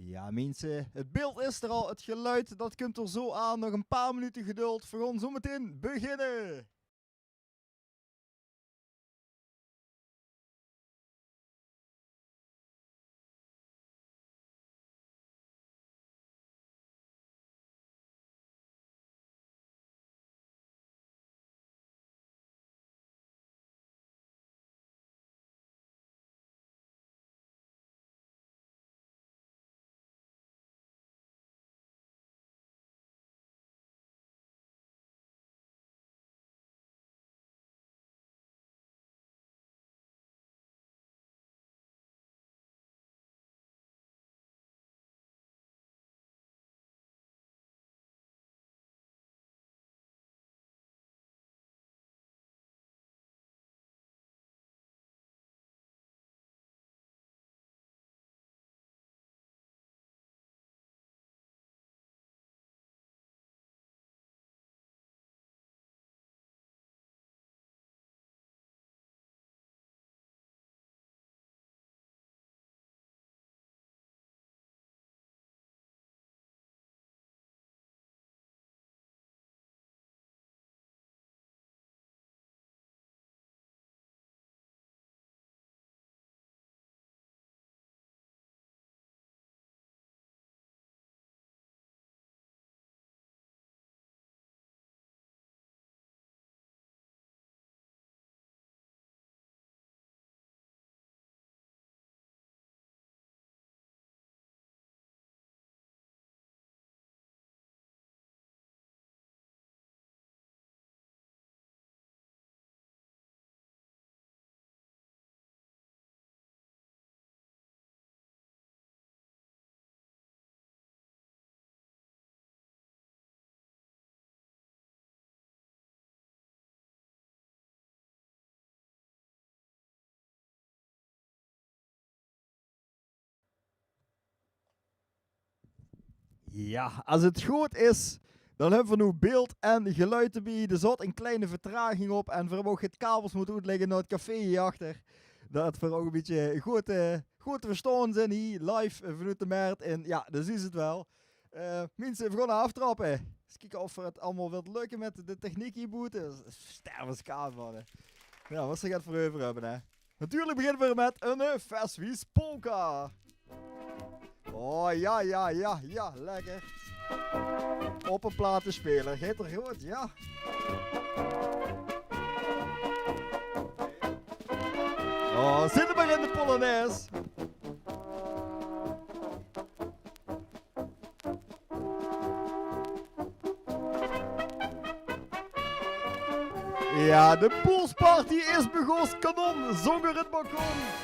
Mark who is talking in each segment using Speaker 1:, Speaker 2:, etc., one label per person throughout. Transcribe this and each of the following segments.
Speaker 1: Ja mensen, het beeld is er al, het geluid dat komt er zo aan. Nog een paar minuten geduld, we gaan zo meteen beginnen. Ja, als het goed is, dan hebben we nu beeld en geluid erbij. Er zat een kleine vertraging op en we hebben ook het kabels moeten uitleggen naar het café hierachter. Dat we ook een beetje goed te verstaan zijn hier, live vanuit de markt. En ja, dat is het wel. Mensen, we gaan aftrappen. Eens kijken of het allemaal wilt lukken met de techniek hier boeten. Stervenskaart, man. Ja, wat ze gaat voor over hebben, hè. Natuurlijk beginnen we met een Fastwies polka. Oh, ja, lekker. Op een platenspeler, gaat er goed, ja. Oh, zitten maar in de Polonaise. Ja, de poolsparty is begonnen, kanon, zong er het balkon.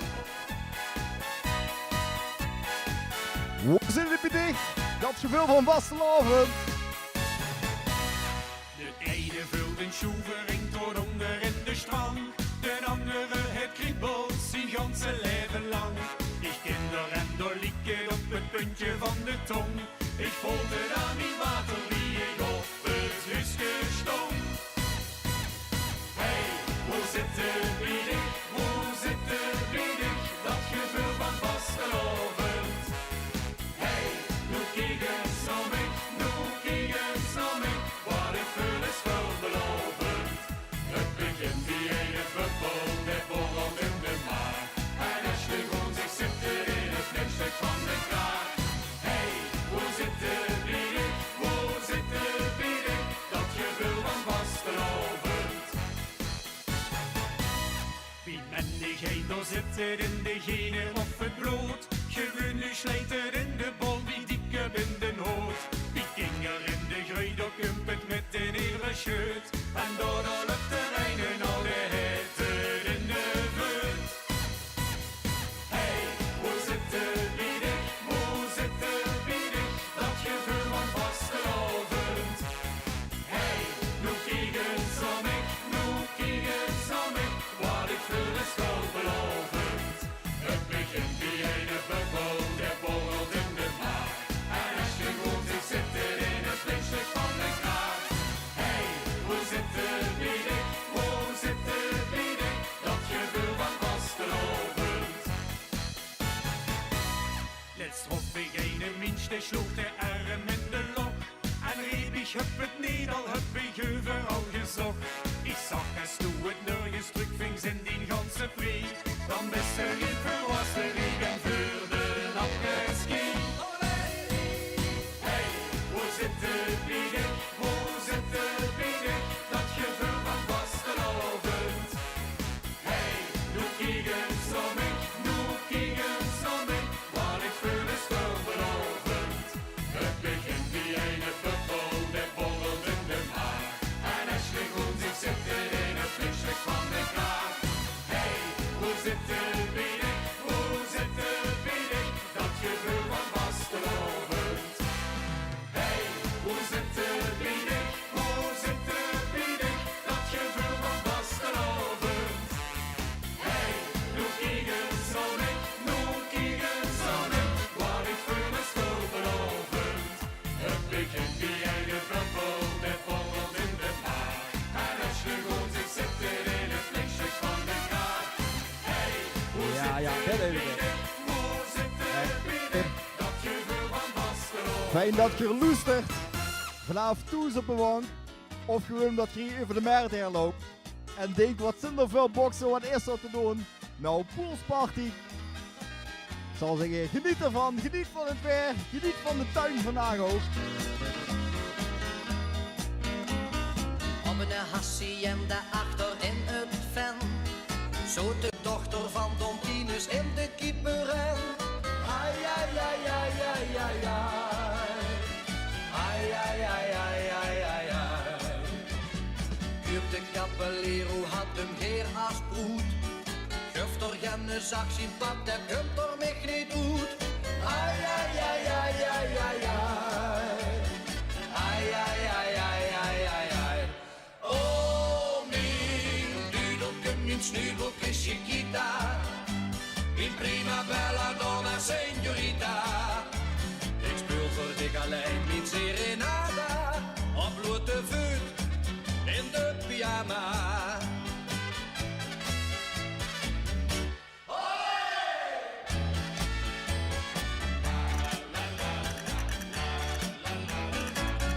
Speaker 1: Hoe zit het bij dich? Dat gevoel van vastelavond.
Speaker 2: De ene vult een schoevering door onder in de strang. De andere het kriebelt zijn ganse leven lang. Ik kinder en door lieken op het puntje van de tong. Ik voelde aan die water wie ik op het huisje stond. Hey, hoe zit het bij dich? Hoe zit het bij dich? Dat gevoel van vastelavond. Hey, nu kijk eens naar mij, nu kijk eens naar mij. Wat ik voel is veelbelovend. Het begint wie een bubbel, met borrel in de maag. En als de grond zich zitten in het flikstuk van de kraag. Hey, hoe zit het bij dich? Hoe zit het bij dich? Dat gevoel van vastelovend. Wie menigheid daar zit er in degene of het brood. Gewoon nu slijt er in de bol, wie dikke in de nood. Wie ging er in de grui, daar komt het met een hele scheut. En door de luchtterreinen al de hitte in de vult. Hey, hoe zit het bij dich? Hoe zit het bij dich? Dat gevoel van vastelovend. Hey, nu kijk eens naar mij, nu kijk eens naar mij. Wat ik voel is veelbelovend. Het begint
Speaker 1: Dat weet ik niet.
Speaker 2: Hoe zit de bieden dat je veel van vastgelopen?
Speaker 1: Fijn dat je er loestert. Vanavond toe op de wang. Of gewoon dat je hier over de markt heen loopt. En denkt, wat zijn er veel boksen, wat is er te doen? Nou, poolsparty. Ik zal zeggen, geniet ervan, geniet van het weer, geniet van de tuin vandaag ook.
Speaker 3: Op een hacienda achter in het ven. Zo de dochter van Don Tinus in de kieperen. Ai, ai, ai, ai, ai, ai, ai. Ai, ai, ai, ai, ai, ai, ai. Kuip de Caballero had hem heer als broed. Guft er genne zag zien pap, dat kunt er mij niet goed. Ai, ai, ai, ai, ai, ai, ai. Ai, ai, ai, ai, ai, ai, ai. Oh, mijn dudelke, mijn snudelke Chiquita. Mijn prima bella donna señorita. Ik speel voor dik alleen mijn serenada. Op blote voet in de pyjama.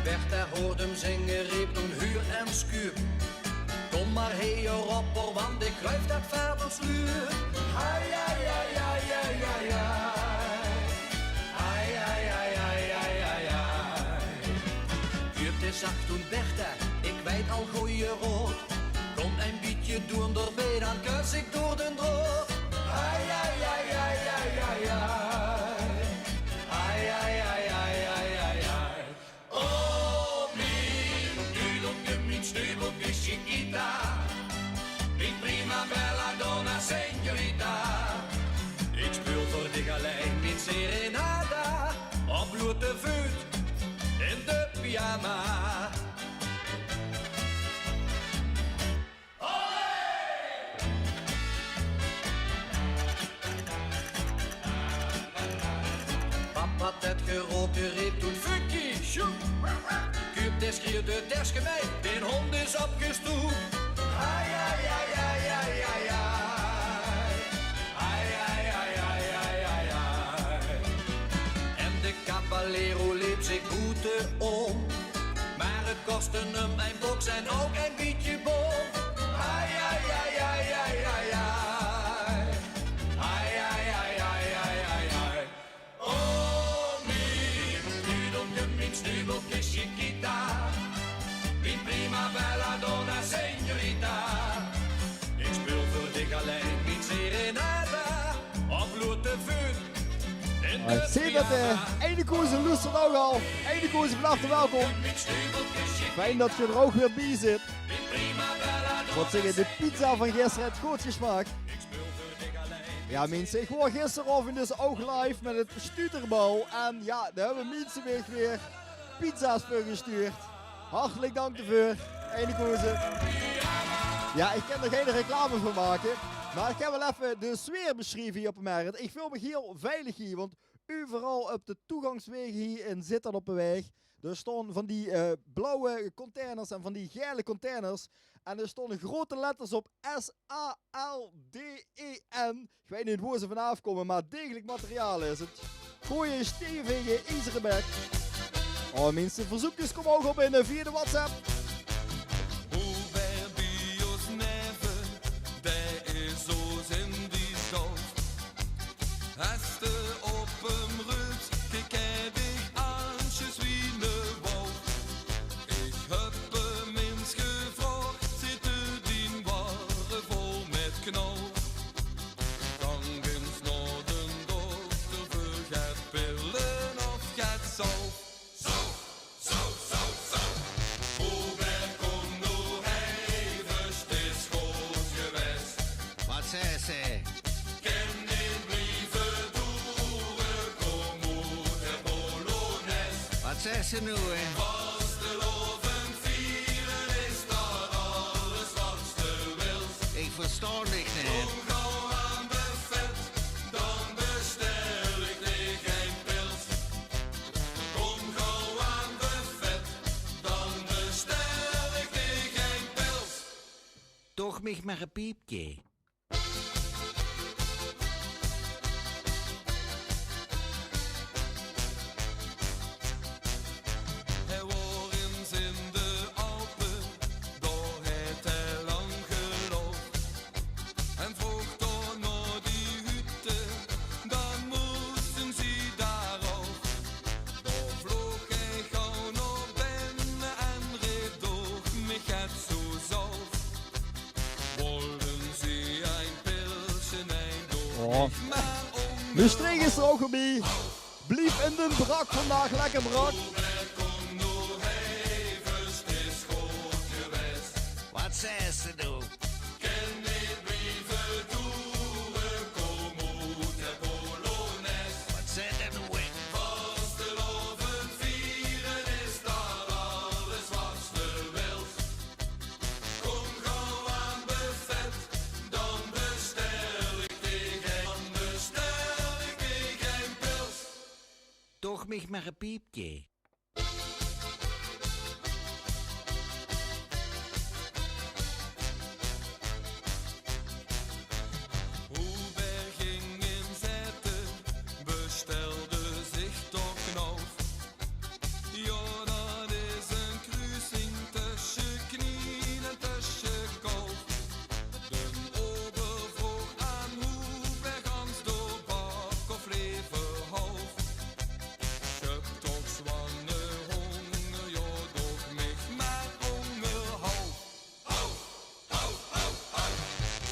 Speaker 3: Bertha hoorde hem zingen, riep toen huur en schuur. Kom maar heen, ropper, want ik ruif dat vadersluur. Ai, ai, ai, ai, ai, ai, ai. Ai, ai, ai, ai, ai, ai, ai. Kuurte zag toen Bertha, ik weet al goeie rood. Kom een beetje doen erbij, dan kus ik door den droog. Ai, ai, ai, ai, ai, ai, ai. Ai, ai, ai, ai, ai, ai, ai. Oh, mijn dudelke, mijn snuibelke Chiquita. Mijn prima bella donna señorita. Ik speel voor dich alleen mijn serenada. Op blote voet in de pyjama. Papa het geroken riep toen Funky Shoep. Kuip des schreeuwde des gemeen, de hond is opgestoept. Ai, ai, ai, ai, ai, ai, ai. Ai, ai, ai, ai, ai, ai, ai. En de Caballero liep zich goed om. Maar het kostte hem een box en ook een beetje bom. Ai, ai, ai, ai, ai, ai, ai. Ai, ai, ai, ai, ai, ai, ai. Oh, mijn dudelke, mijn snuibelke Chiquita. Mijn prima bella donna señorita. Ik speel voor dich alleen, mijn serenada. Op blote vuur in de
Speaker 1: Ik zie dat de ene koers en loestert ook al. Ene koers van harte welkom. Fijn dat je er ook weer bij zit. Wat zeggen, de pizza van gisteren heeft goed gesmaakt. Ja mensen, ik hoor gisteravond dus ook live met het stuterbal. En ja, daar hebben mensen weer pizza's voor gestuurd. Hartelijk dank ervoor. Ene koersen. Ja, ik kan er geen reclame van maken. Maar ik heb wel even de sfeer beschreven hier op de markt. Ik voel me heel veilig hier, want overal op de toegangswegen hier in Zitten op de weg. Er stonden van die blauwe containers en van die gele containers. En er stonden grote letters op S-A-L-D-E-N. Ik weet niet hoe ze vanaf komen, maar degelijk materiaal is het. Goeie stevige ijzeren. Oh mensen, verzoekjes komen ook op in via de WhatsApp.
Speaker 4: Hast du op hem rüt, kijk ik aan, je suis ne wolf. Ik heb hem eens gevraagd, zit de dien waren vol met knal. Gangens naar den dokter, voor gaat pillen of gaat zalf. Hoe ben kom nu even, is goed geweest.
Speaker 5: Wat zei ze? Wat zei ze nu, hè?
Speaker 4: Als de loven vieren is dat alles wat ze wilt.
Speaker 5: Ik versta niks niet.
Speaker 4: Kom gauw aan buffet, dan bestel ik dir geen pils. Kom gauw aan buffet, dan bestel ik dir geen pils.
Speaker 5: Toch mich maar een piepje.
Speaker 1: Ja. Maastricht is er ook bij. Blief in de brak vandaag, lekker brak.
Speaker 5: Wat zei ze nou? Wat zei dat nou? Toch mich maar een piepje.
Speaker 4: Hoever ging inzetten, bestelde zich toch nog. Ja, dat is een kruising tussen knieën en tussen kolf. De overvroeg aan Hoever gans door bak of Leverhoofd. Ik heb toch zwanne honger, ja, doch mich maar honger hou. Hou, hou, hou, hou.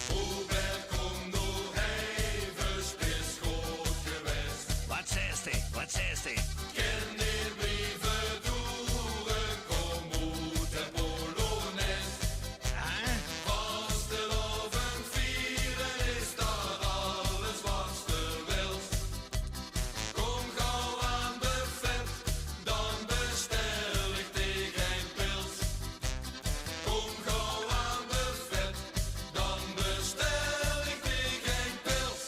Speaker 4: Hoever komt nog even spits groot geweest.
Speaker 5: Wat zei ze? Wat zei ze?
Speaker 4: Ken niet brieven toeren, kom uit de Polonaise.
Speaker 5: Ah?
Speaker 4: Vasteloven vieren is dat alles wat ze wilt. Kom gauw aan de vet, dan bestel ik tegen een pils. Kom gauw aan de vet, dan bestel ik tegen een pils.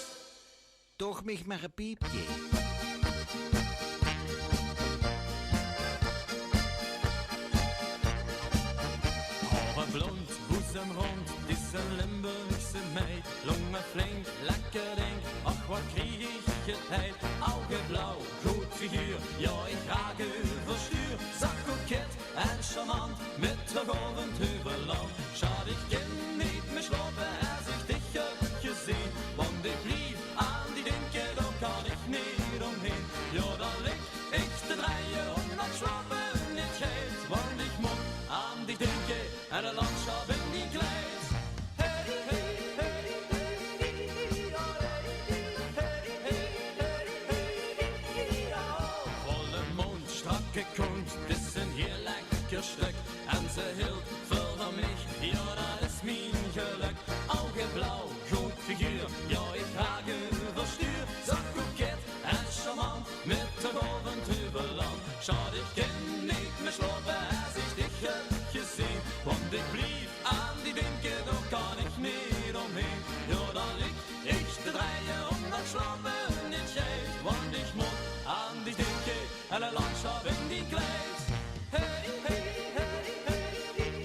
Speaker 5: Toch mich maar een piepje.
Speaker 2: Haren blond, boezem rond, het is een Limburgse meid. Longen flink, lekker ding, ach wat krieg ik getijд. Augen blauw, goed figuur, ja ik raak overstuur. Zag koket en charmant, met de golvend heuvelland. Schade ik ken niet meer slopen als ik dich heb gezien. Want ik blief aan die dinken, daar kan ik niet omheen. Ja dan lig ik te draaien om dat slapen niet geeft. Want ik moet aan die dinken en de landschap in die kleid. Volle mond, strakke kont, het is een heel lekker stuk. En ze hield veel van mij, ja dat is mijn geluk. Augen blauw, goed figuur, ja ik graag overstuur. Zag koket en charmant, met de golvend heuvelland. Schade ik ken niet meer slopen als ik dich heb gezien. Want ik blief aan die dinken, daar kan ik niet omheen. Ja dan lig ik te draaien om dat slapen niet geeft. Want ik moet aan die dinken en de landschap in die kleid. Hey, hey, hey, hey,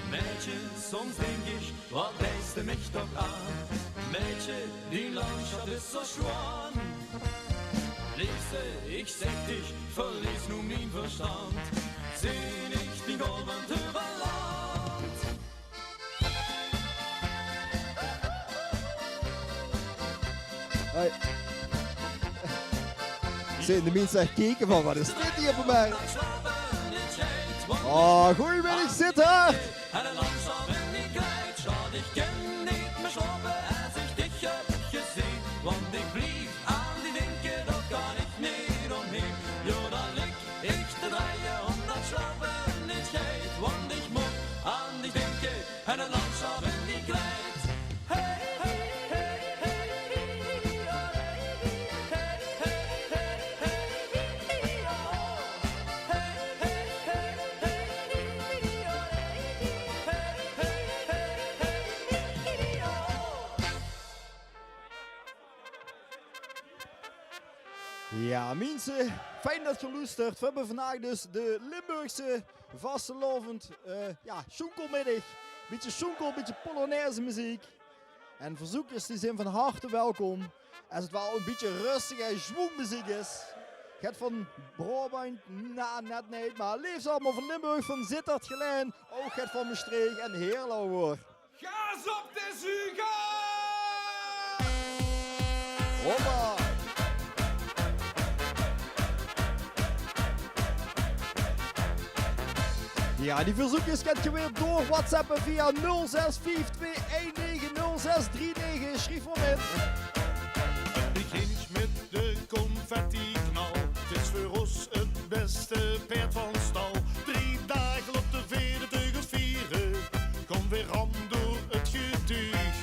Speaker 2: Mädchen, soms denk ich, wat wijst du mich doch an? Mädchen, die Landschaft ist so schwan. Liebste, ich sag dich, verlies nun mein Verstand. Seh nicht die Golvend über Land.
Speaker 1: Hey. Zijn de mensen echt kijken van, wat is dit hier voor mij?
Speaker 2: Dat slapen niet schijnt, want
Speaker 1: Oh, goedemiddag, zit hard!
Speaker 2: en de landschap in die kleid. Schade, ik ken niet meer slopen als ik dich heb gezien. Want ik blief aan die dinken, daar kan ik niet omheen. Ja, dan lig ik te draaien om dat slapen niet schijnt. Want ik moet aan die dinken en de landschap in die kleid. Hey, hey, hey, hey,
Speaker 1: Ja, mensen, fijn dat je luistert. We hebben vandaag dus de Limburgse vastelovend, schoenkelmiddag. Beetje schoenkel, beetje Polonaise muziek. En verzoekers die zijn van harte welkom. Als het wel een beetje rustige zwoengmuziek is. Gaat van Brabant, net niet, maar liefst allemaal van Limburg, van Sittard, Geleen. Ook gaat van Maastricht en Heerlo hoor.
Speaker 4: Gas op de zuga!
Speaker 1: Hoppa! Ja, die verzoekjes kent je weer door WhatsAppen via 0652190639. Schrijf maar in.
Speaker 6: Het begint met de confetti-knal. Het is voor ons het beste paard van stal. 3 dagen op de vele teugels vieren. Kom weer aan door het getuig.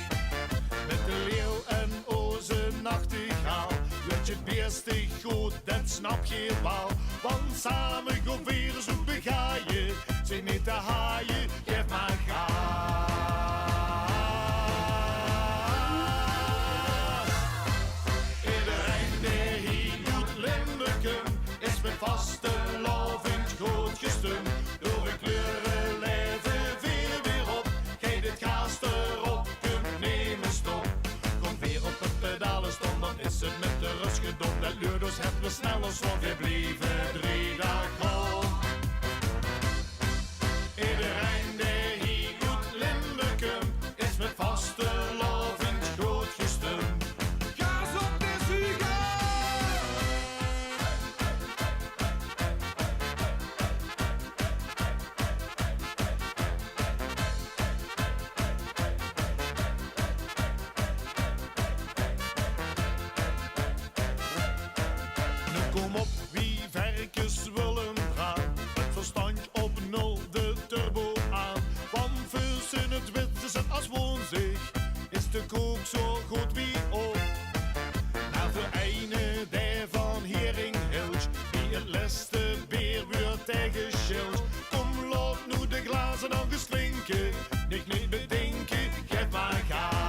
Speaker 6: Met de leeuw en oze nachtegaal. Weet je het beste goed, dat snap je wel. Want samen gaan weer zo begaaien. Zijn niet te haaien, geef maar gas. Iedereen die hier doet Limburgen is met vaste lovend goed gestemd. Door een kleuren leven weer op. Gij dit gaas erop kunt nemen stop. Kom weer op het pedalen stom, dan is het met de rust gedom. Dat luurders hebben we sneller zo weer blijven 3 dagen rond. Iedereen die hier doet Limburgen is met vaste lovend goed gestemd. Gaas op de zuiger! Nu kom op, wie verkens willen gaan. Het verstand op 0, de turbo aan. Van vuurs in het wit is het als woonzig. Is de kook zo goed wie ook. Naar de ene der van Heringhilch. Die het leste beer wordt tegen schild. Kom, laat nu de glazen nog eens klinken. Niet bedenken, geef maar gas.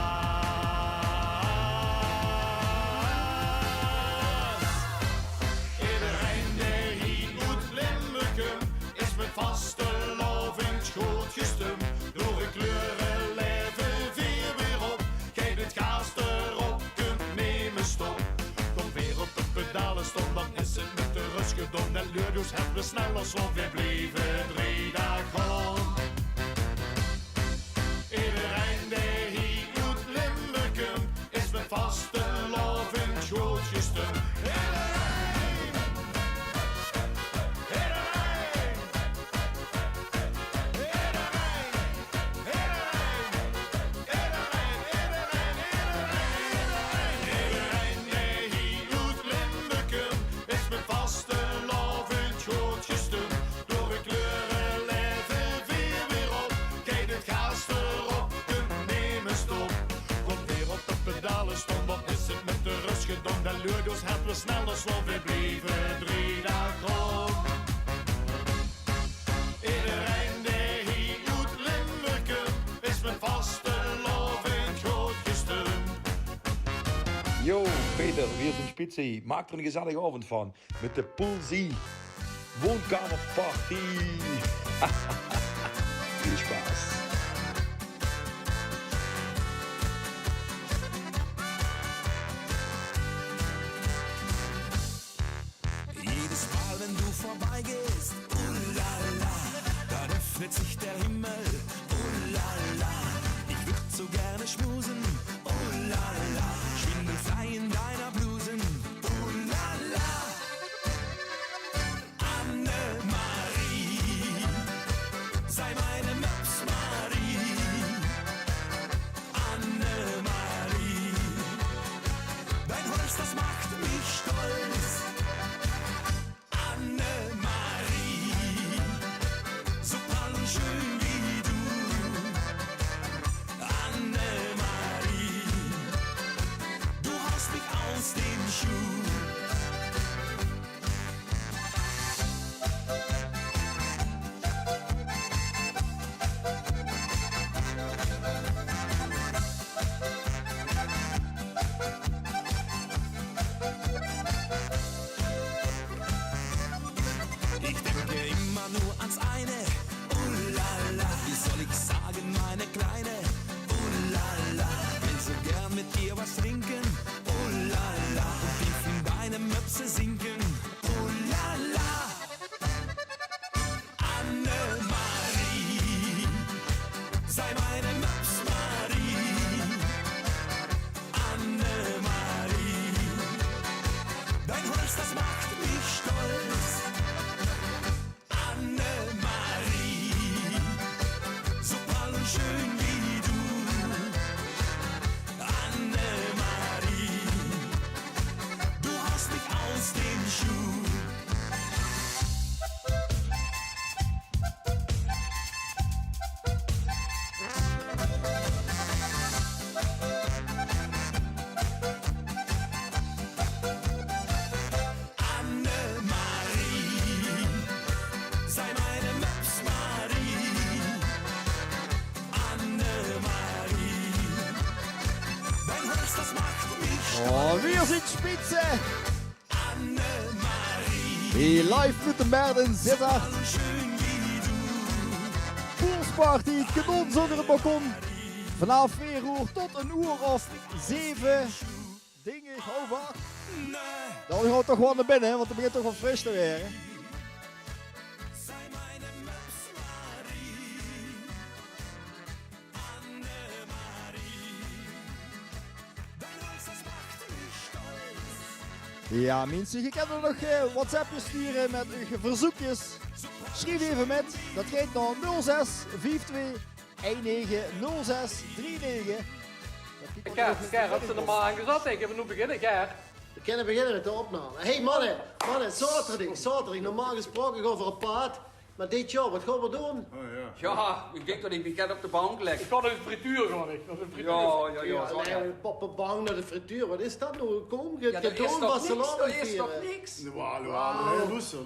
Speaker 6: Iedereen die hier doet Limburgen is met vaste lovend goed gestemd. Door een kleuren leven weer op. Geef het gaas erop, kunt nemen stop. Kom weer op de pedalen stop, dan is het met de rust gedom. Dat luurders hebben we sneller zo weer blijven 3 dagen rond. Iedereen die hier doet Limburgen is met vaste lovend goed gestemd. Iedereen die hier doet Limburgen is met vaste lovend goed gestemd. Door een kleuren leven weer op. Kijk het gaas erop, kunt nemen stop. Komt weer op de pedalen stond, dan is het met de rust gedom. Dat luurders hebben we sneller zo weer blijven 3 dagen rond. Iedereen die hier doet Limburgen is met vaste lovend goed gestemd.
Speaker 7: Yo, Peter, weer zijn spitsie. Maak er een gezellige avond van. Met de Poolzie Woonkamerparty. Veel spaas.
Speaker 8: Jedes Mal, wenn du vorbeigehst, la la, dann öffnet sich der Himmel, la la. Ich würd so gerne schmusen, la la, schwindelfrei in deiner Blusen, la la. Annemarie, sei meine Möpsmarie. Annemarie, dein Holz, das macht mich stolz. Annemarie, so schön wie du. Annemarie, du haust mich aus dem Schuh. Ich denke immer nur ans eine, la la. Wie soll ich sagen, meine Kleine, la la. Will so gern mit dir was trinken, la la. Und tief in deine Möpse sinken, la la. Annemarie, sei meine Möpsmarie. Annemarie, dein Holz, das macht mich stolz. Annemarie.
Speaker 1: Oh, wir sind spitze. Die live met de Merden Zitter. Poolsparty, kanons onder het balkon. Vanaf 4 uur tot een uur of 7. Dingen, half 8. Dan gaan we toch gewoon naar binnen, want het begint toch wel fris te weer. Ja, mensen, je kan er nog WhatsAppjes sturen met uw verzoekjes. Schrijf even met, dat gaat naar 06 52 19 06 39.
Speaker 9: Ger, had ze er maar aan gezet? Ik heb nu beginnen, Ger.
Speaker 10: We kunnen beginnen met de opname. Hey mannen, zaterdag. Normaal gesproken over een paard. Maar dit jaar, wat gaan we doen?
Speaker 5: Ja, ik denk dat ik weekend op de bank lig.
Speaker 9: Ik ga naar de frituur, ga ik.
Speaker 5: Ja, zo ja.
Speaker 10: Poppenbang naar de frituur. Wat is dat nou? Kom, je
Speaker 5: Ja,
Speaker 10: hebt
Speaker 5: er is
Speaker 10: gewoon
Speaker 5: toch
Speaker 10: wat
Speaker 5: niks,
Speaker 10: salade
Speaker 5: er is toch
Speaker 10: vieren.
Speaker 5: niks.
Speaker 6: Luister.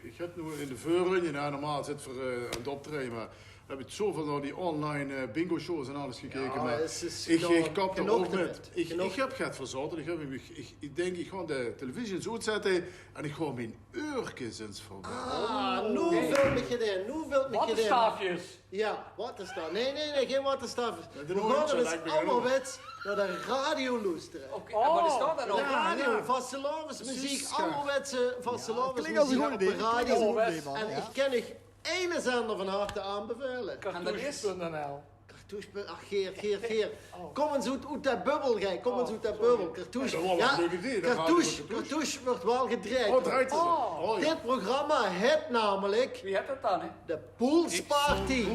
Speaker 6: Ik heb nu in de voorrunje, normaal zit voor aan het optreden, maar heb ik zoveel naar die online bingo shows en alles gekeken. Maar ik kap er ook met. Ik heb het verzoten. Ik denk, ik ga de televisie eens uitzetten en ik ga mijn uurtjes eens voorbij.
Speaker 10: Nu vult me gedaan.
Speaker 9: Wattenstaafjes.
Speaker 10: Ja, wattenstaaf. Nee, geen wattenstaafjes.
Speaker 6: de
Speaker 10: We
Speaker 6: nooit
Speaker 10: gaan
Speaker 6: zo
Speaker 10: dus
Speaker 6: lijkt me
Speaker 10: ouderwets naar de radio luisteren.
Speaker 5: Oké, en wat is dat dan
Speaker 10: De
Speaker 5: ook?
Speaker 10: radio, vastelavondsmuziek, ouderwetse
Speaker 1: Klinkt als een
Speaker 10: vastelavondsmuziek
Speaker 1: goed
Speaker 10: op
Speaker 1: idee.
Speaker 10: de
Speaker 1: Klinkt als een
Speaker 10: radio.
Speaker 1: goed idee, man.
Speaker 10: En
Speaker 1: Ja.
Speaker 10: ik ken nog ene zender van harte aanbevelen.
Speaker 9: Cartouche.nl.
Speaker 10: Geer. Kom eens uit dat bubbel, gij. Kom eens uit dat bubbel. Cartouche.
Speaker 6: Dat was
Speaker 10: Ja,
Speaker 6: een leuk idee, dat
Speaker 10: Cartouche wordt wel gedraaid.
Speaker 6: Oh, draait het. Oh, ja.
Speaker 10: Dit programma heet namelijk
Speaker 5: Wie heeft het dan, hè?
Speaker 10: de Poolsparty.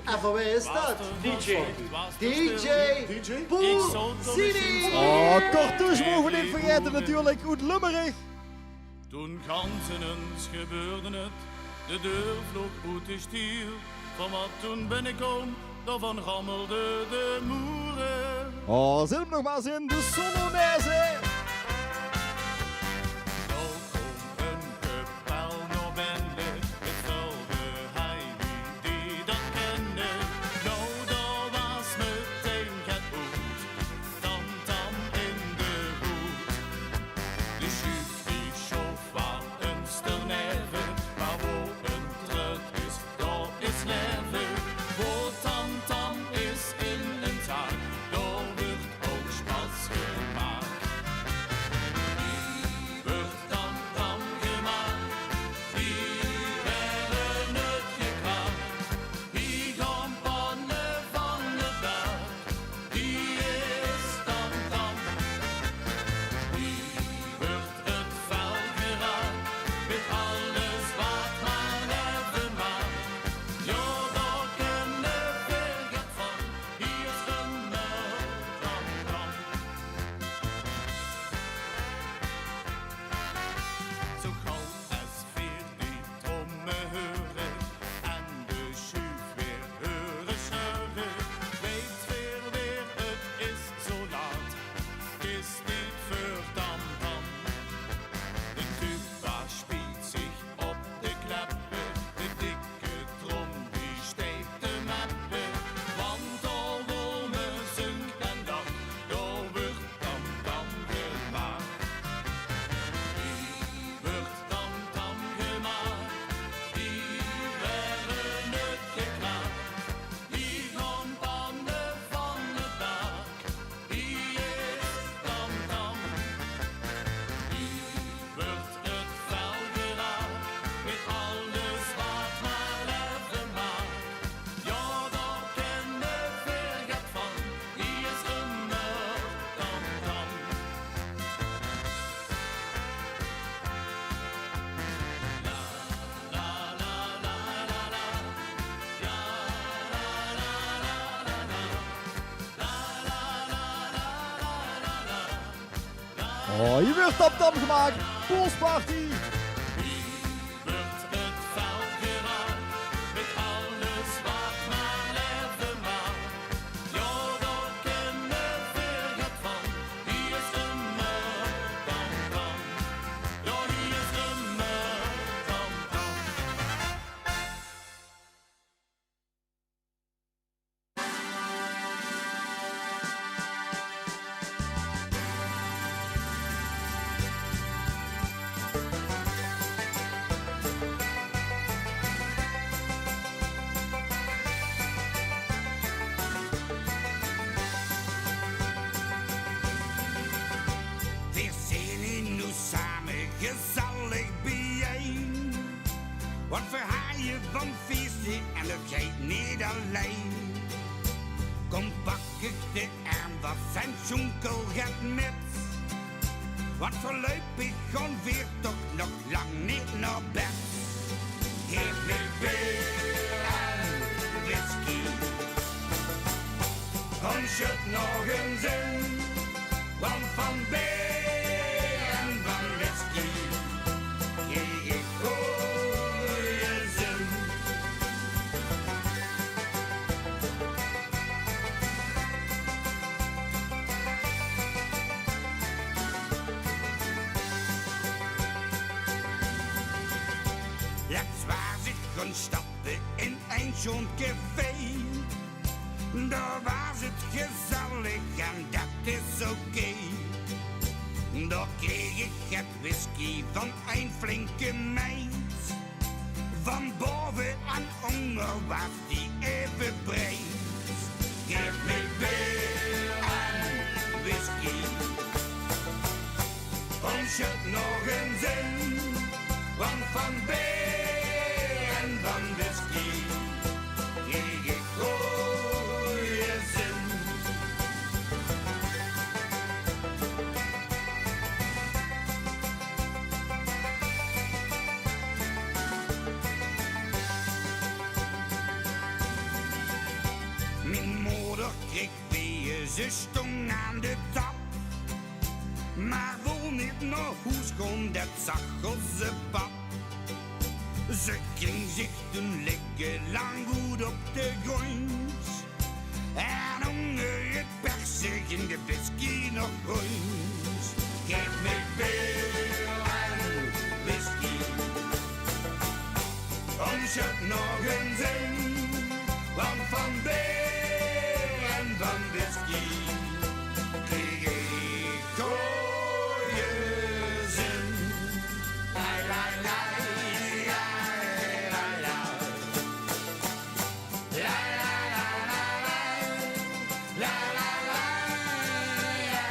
Speaker 10: En voor wie is dat?
Speaker 9: DJ.
Speaker 10: DJ Poolsini.
Speaker 1: Oh, Cartouche mogen we niet vergeten natuurlijk. Goed lummerig.
Speaker 6: Toen ganzenens gebeurde het, de deur vloog uit de stier. Van wat toen binnenkwam, daarvan rammelde de moeren.
Speaker 1: Oh, zet hem nog maar eens in. De Solonaise.
Speaker 6: Nou kom een kapel naar binnen, het vulde hij wie die dat kende. Nou, daar was meteen het oud, tam in de hoed. De schuif die schof waar een sterneven, maar wo een trut is, daar is leven. Wo tam is in een zaak, daar wordt ook spas gemaakt. Wie wordt tam gemaakt? Wie werden het gekraakt? Wie gaan pannen van de berg? Wie is tam? Wie wordt het vuil geraakt? Met alles wat maar even maakt. Ja, daar kunnen we van. Hier is de tam. Zo gauw als veer die trommen horen en de schuif weer horen scheuren, weet weer het is zo laat, het is niet voor dan. De tuba spiet zich op de klappen, de dikke trom die steekt de mappen, want al wonen zunk en dag, daar wordt tam gemaakt. Wie wordt tam gemaakt? Wie werden het gekraakt? Wie gaan pannen van het dak? Wie is tam? Wie wordt het vuil geraakt? Met alles wat maar even maakt. Ja, daar kennen we het van. Wie is tam?
Speaker 1: Oh, je wordt tam gemaakt. Poolsparty.
Speaker 6: Wordt het vuil geraakt, met alles wat maar even maakt. Ja, daar kennen we het van. Hier is de tam. Ja, hier is de tam.
Speaker 8: Wat verhaal je van feesten en dat gaat niet alleen. Kom pak ik de arm wat zijn jonkel gaat met. Want voorlopig gaan we toch nog lang niet naar bed. Geef me bier en whisky. Ons het nog eens in, want van bier en van whisky krijg ik goeie zin. Laat zwaar zich gaan stappen in een zo'n café. Daar was het gezellig en dat is oké. Daar kreeg ik het whisky van een flinke meid. Van boven aan onder was die even breed. Geef me bier en whisky. Ons het nog eens in, want van bier en van whisky krijg ik goeie zin. Mijn moeder kreeg weeën, ze stond aan de tap. Maar wil niet naar huis gaan, dat zag onze pap. Ze ging zich toen lekker lang goed op de grond. En onder het persen ging de whisky nog rond. Geef me bier en whisky. Ons het nog eens in, want van bier en van whisky krijg ik goeie zin. La la la la la la. La la la la la. La la la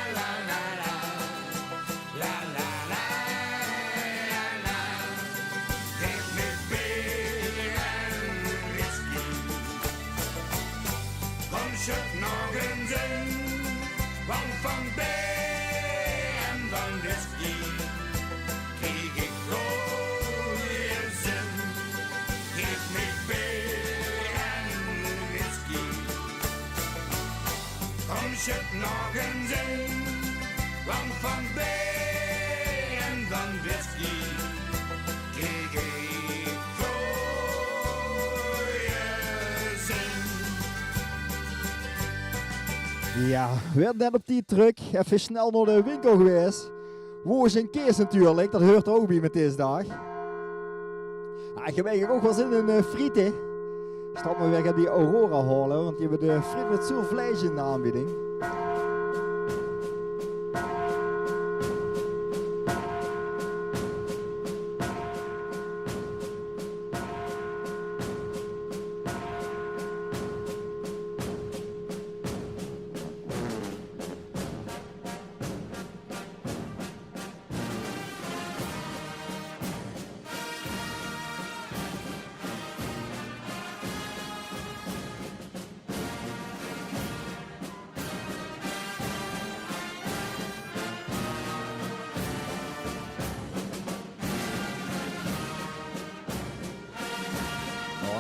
Speaker 8: la la la. La la la la la. Geef me bier en whisky. Ons het nog eens in, want van bier en van whisky krijg ik goeie zin. Geef me bier en whisky. Ons het nog eens in, want van bier en van whisky krijg ik goeie zin.
Speaker 1: Ja, weer net op die truck. Even snel naar de winkel geweest. Woos en Kees natuurlijk, dat hoort er ook bij met deze dag. Ja, ik heb eigenlijk ook wel zin in frieten. Ik stap maar weg aan die Aurora halen, want die hebben de friet met zo'n vlees in de aanbieding.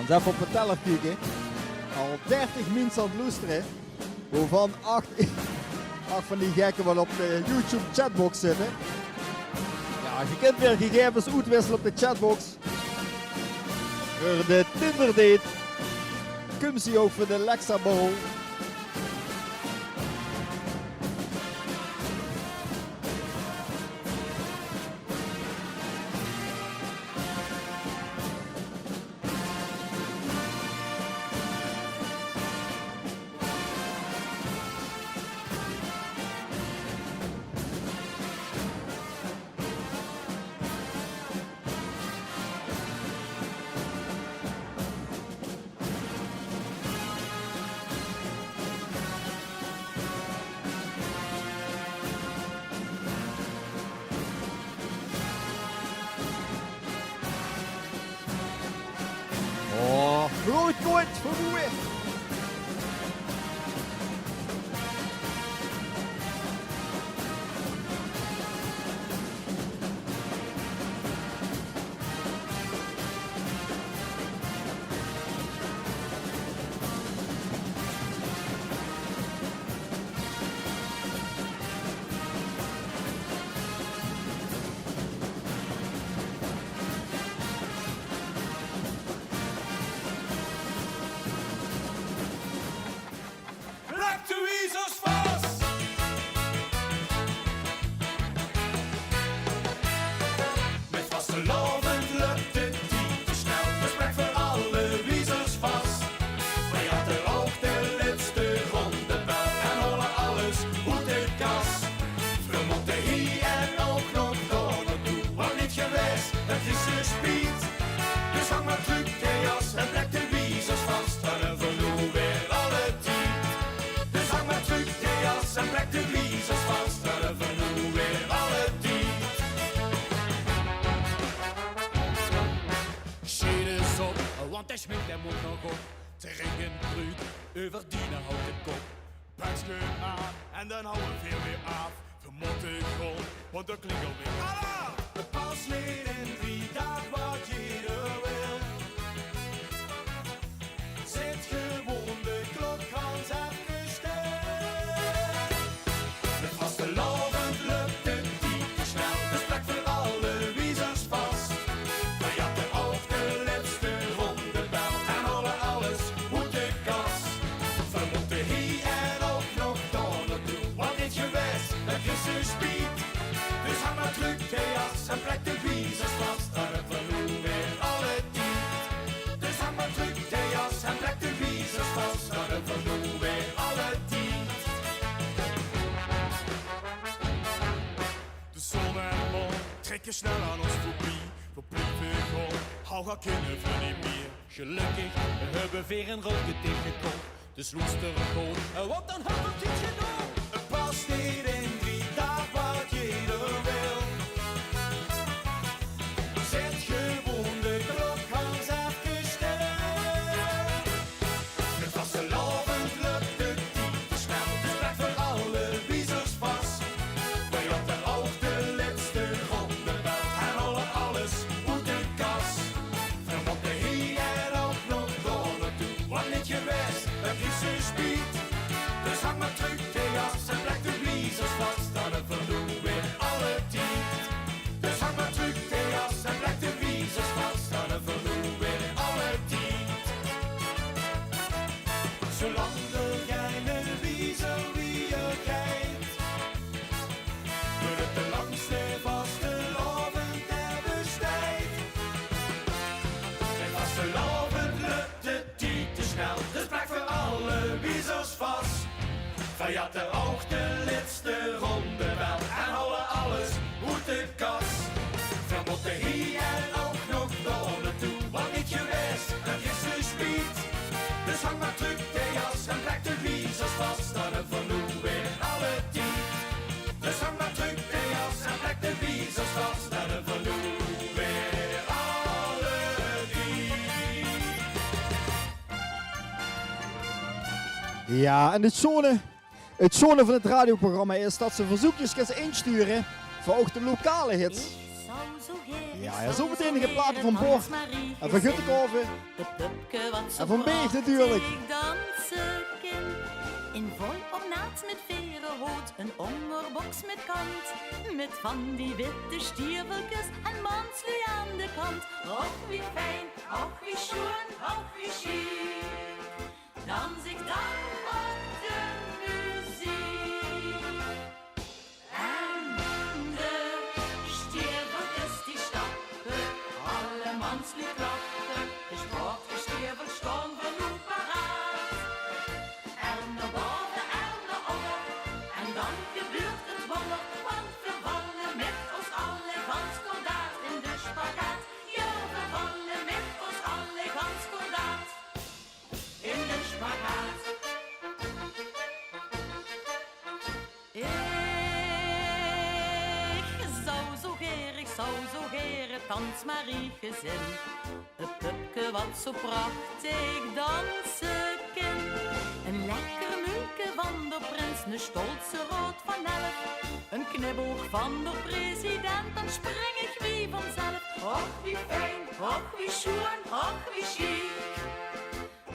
Speaker 1: Eens even op mijn teller kijken. Al 30 mensen aan het loesteren. Waarvan 8 van die gekken wel op de YouTube chatbox zitten. Ja, je kunt weer gegevens uitwisselen op de chatbox. Voor de Tinder date. Kom ze ook voor de Lexabol. Vrolijk nooit vermoeien.
Speaker 4: Blijf de wiezers vast. Met vastelovend lukt het niet te snel. Dus blijf voor alle wiezers vast. Maar je had er ook de laatste ronde bel en hollen alles hoe de kas. We moeten hier en ook nog door naartoe. Want niet geweest, dat is de speed. Dus hang maar terug de jas en blijf de wiezers vast. Dan hebben we nu weer alle tijd. Dus hang maar terug de jas en plek de wiezers vast. Dan hebben we nu weer alle tijd.
Speaker 8: Shit is op, want hij schminkt hem ook nog op. Dringend bruut, over dienen houdt de kop. Buiksken aan en dan houden we veel weer af. We moeten gewoon, want er klinkt alweer alarm.
Speaker 4: Pas niet in 3 dagen wat je er wil. Zet gewoon de klok ganz afgesteld. Met vastelovend lukt het niet te snel. Dus plek voor alle wiezers vast. Maar je had er ook de laatste ronde bel en hollen alles hoe de kas. We moeten hier en ook nog door naartoe. Want dit geweest, dat is de speed. Dus hang maar terug de jas en plek de wiezers vast. Dan hebben we nu weer alle tijd. Dus hang maar terug de jas en plek de wiezers vast. Dan hebben we nu weer alle tijd.
Speaker 8: De zon en maan trekken snel aan ons voorbij. We blijven gewoon, hou haar kunnen we niet meer. Gelukkig, we hebben weer een rode tegenkomt. Dus loest er gewoon, want dan hebben we het gedaan.
Speaker 4: Het past niet in 3 dagen wat je er wil. Zet gewoon de klok ganz afgesteld. Met vastelovend lukt het niet te snel. Dus blijf voor alle wiezers vast. Maar je had er ook de laatste ronde bel en hollen alles hoe de kas. We moeten hier en ook nog door naartoe. Want niet geweest, dat is de speed. Dus hang maar terug de jas en blijf de wiezers vast. Dan hebben we nu weer alle tijd. Dus hang maar terug de jas en blijf de wiezers vast. Dan hebben we nu weer alle tijd. Zolang er geen wiezer wie je kijkt, wordt het de langste vastelovend der besteed. En vastelovend lukt het niet te snel, dus blijf voor alle wiezers vast. Van je had er ook de laatste ronde wel en hollen alles hoe de kas. We moeten hier en ook nog door naartoe, want niet geweest, dat is de speed. Dus hang maar terug de jas en blijf de wiezers vast. Dan hebben we nu weer alle tijd. Dus hang maar terug de jas en blijf de wiezers vast. Dan hebben we nu weer alle tijd.
Speaker 1: Ja, en het zone van het radioprogramma is dat ze verzoekjes gaan insturen voor ook de lokale hits. Ja, ja, zo meteen de platen van Bor en van Guttekoven en van Beeg natuurlijk.
Speaker 11: In vol ornaat met verenhoed, een onderbox met kant. Met van die witte stierveltjes en manslui aan de kant. Och wie fijn, och wie schoon, och wie chic. Dans ik dan op de muziek. En de stierveltjes die stappen, alle manslui klappen. De sportgestiervel staan we nu paraat. En naar boven en naar onder, en dan gebeurt het wonder, want we vallen met ons alle gans kordaat in de spagaat. Ja, we vallen met ons alle gans kordaat in de spagaat. Ik zou zo geer, Tans Marie gezin. Een pupke ze wat zo prachtig dansen kan. Een lekker mulke van de prins, een stolse rood van 11. Een knipoog van de president, dan spring ik wie vanzelf. Och wie fijn, och wie schoon, och wie chic.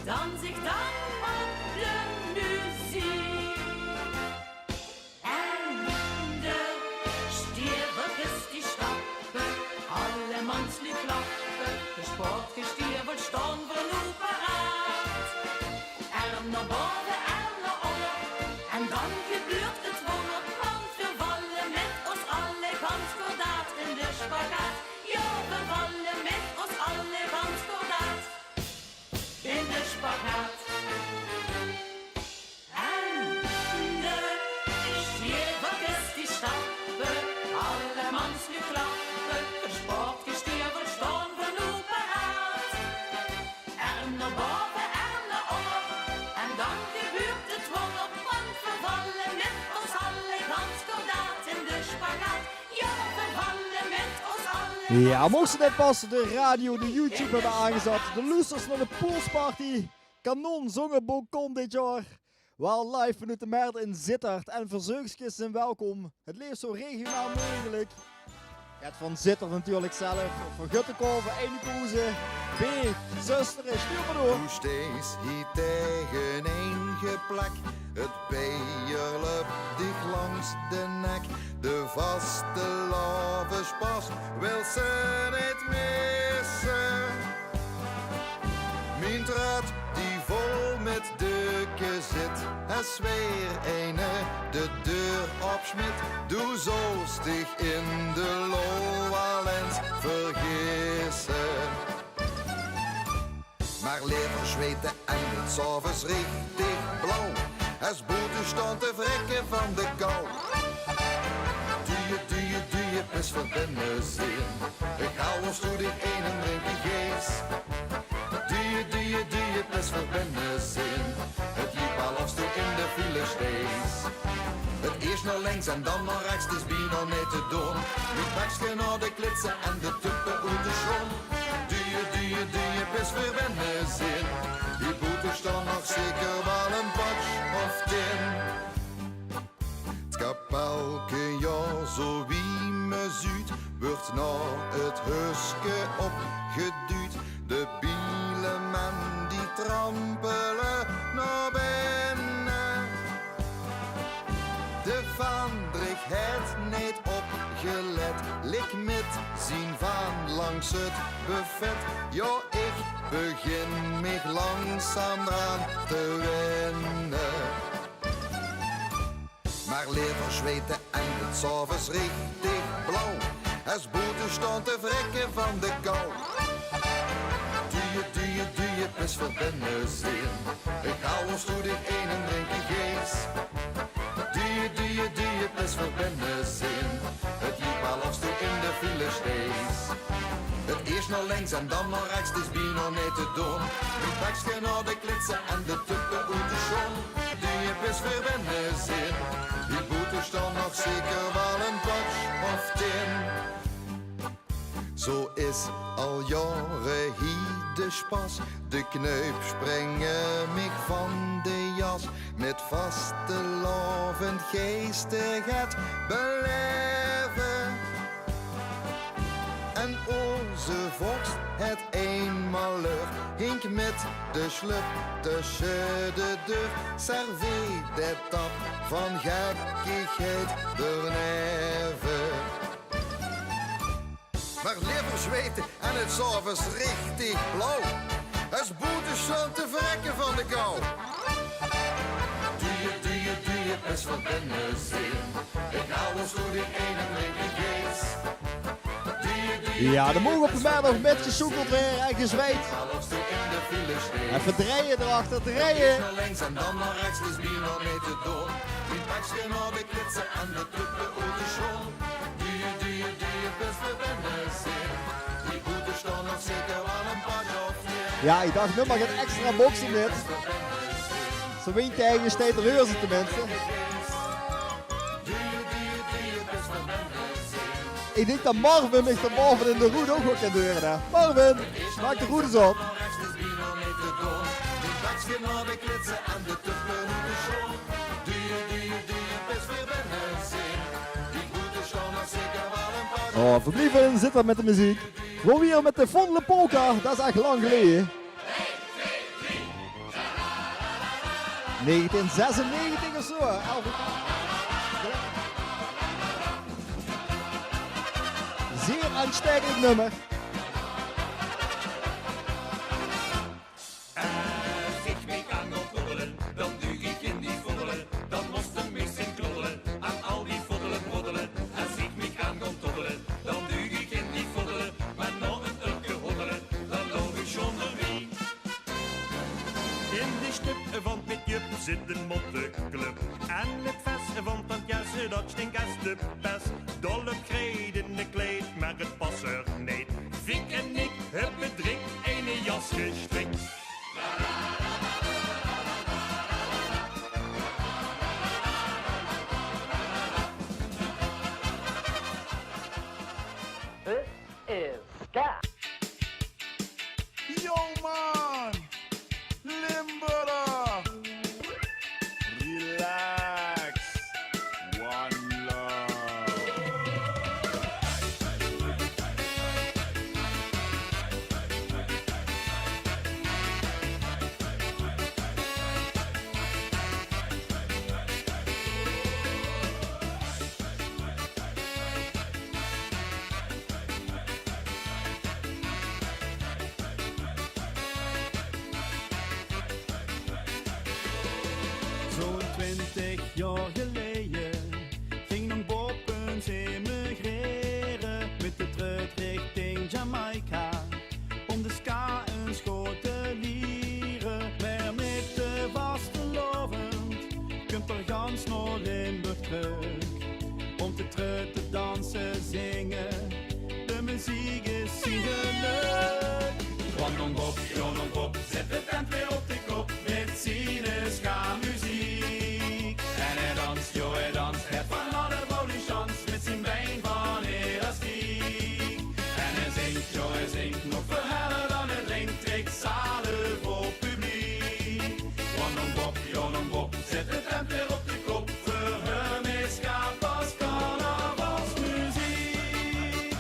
Speaker 11: Dans ik dan op de muziek. En de stierwerkes die stappen, alle mans lief klappen. De sportgestierwel staan voor nu paraat. Er naar boven, er naar onder, en dan gebeurt het wonder. Want we vallen met ons alle gans kordaat in de spagaat. Ja, we vallen met ons alle gans kordaat in de spagaat. En de stierwerkes die stappen, alle mans nu klappen. De sportgestierwel staan voor nu paraat. Er naar boven, er naar onder, en dan gebeurt het wonder. Want we vallen met ons alle gans kordaat in de spagaat. Ja, we vallen met ons alle.
Speaker 1: Ja, mocht ze net pas de radio, de YouTube hebben aangezet. De losers van de Poolsparty. Kanon zongen balkon dit jaar. Wel live vanuit de Merde in Sittard. En verzoekjes zijn welkom. Het leeft zo regionaal mogelijk. Het van Sittard natuurlijk zelf. Van Guttenkoven, Eindhoven, B, Zusteren, stuur maar door.
Speaker 12: Hoe steeds hier tegen een geplak. Het beierlup dicht langs de nek. De vaste lavespas wil ze niet missen. Mijn draad die vol met dukken zit. Es weer ene de deur opsmit. Doe zo stig in de Loalens vergissen. Maar liever zweten en het s'avonds richtig blauw. Es boete stond te vrekken van de kou. Doe je best voor binnenzin. Ik hou ons toe de een en drink je geest. Doe je best voor binnenzin. Het liep al of toe in de file steeds. Het eerst naar links en dan naar rechts, het is bijna niet te doen. Met bakje naar de klitsen en de tuppen uit de schoen. Doe je best voor binnenzin. Die boete staan nog zeker wel een patch of 10. Het kapelke, ja, zo wie me zuid, wordt naar het huske opgeduwd. De bieleman die trampelen naar binnen. De vandrig het niet opgelet, lik met zien van langs het buffet. Ja, ik begin mich langzaam aan te wennen. Maar liever zweten en het s'avonds richtig blauw. Es boete stond te vrekken van de kou. Doe je best voor binnenzin. Ik hou ons toe dit een en drink je geest. Doe je best voor binnenzin. Het liep al of toe in de file steeds. Het eerst naar links en dan naar rechts, het is bijna niet te doen. Met bakje naar de klitsen en de tuppen uit de schoen. Doe je best voor binnenzin. Die boete staan nog zeker wel een patch of 10. Zo is al jaren hier de spas. De kneep springen mich van de jas. Met vaste lovend geestigheid beleven. En onze vorst het eenmaal lucht. Hink met de slup tussen de deur. Serveer de tap van gekkigheid de neven. Maar liever zweten en het s'avonds richtig blauw. Het boete stond te verrekken van de kou. Doe je best voor binnenzin. Ik hou ons door die ene drinken geest.
Speaker 1: Ja, de mogen op de maandag met gesoekeld weer en gezweet. Even draaien erachter, draaien.
Speaker 12: Naar links en dan naar rechts, dus wie nog niet te doen. Die bakje naar de klitsen en de tuppen uit de schoen. Doe je best voor binnenzin. Die boete staan nog zeker wel een paar of meer.
Speaker 1: Ja, ik dacht, nu mag het extra boksen dit. Zo wint je eigen steeds tenminste.
Speaker 12: Doe je best voor binnenzin.
Speaker 1: Ik denk dat Marvin ligt de Marvin in de roede ook wel kan deuren. Hè. Marvin, maak de roedes op. Oh, verblieven zitten met de muziek. We weer met de Vondele Polka, dat is echt lang geleden. 1996 of zo. Zeer aanstekelijk nummer.
Speaker 2: Als ik me kan nog roddelen, dan duik ik in die voddelen. Dan moest de mis in kloddelen, aan al die voddelen roddelen. Als ik me kan nog toddelen, dan duik ik in die voddelen. Maar nog een urke hoddelen, dan loop ik zonder wie.
Speaker 6: In de stip van Pietje zit een mottenclub. En het vest van het jasje, dat stinkt als de pest. Dolle kreet in de kleed, maar het past er niet. Viek en ik heb bedrik ene jas gestrikt.
Speaker 3: This is ska.
Speaker 6: Yo man, Limburger, relax, one love. Zo'n 20 jaar geleden ging een Bob eens emigreren met de terug richting Jamaica om de ska een schoot te lieren. Maar met de vastelovend komt er gans naar Limburg terug om te terug te dansen, zingen. De muziek is zingelijk.
Speaker 2: Rondom Bob, Jonon Bob, zet de tent weer op de kop met zijn ska-muziek. En hij danst, joh, hij danst, het van alle chance met zijn been van elastiek. En hij zingt, joh, hij zingt, nog verheller dan het drinkt, trekt zalen voor publiek. Rondom Bob, Jonon Bob, zet de tent weer op de kop, voor hem is ska pas carnavalsmuziek.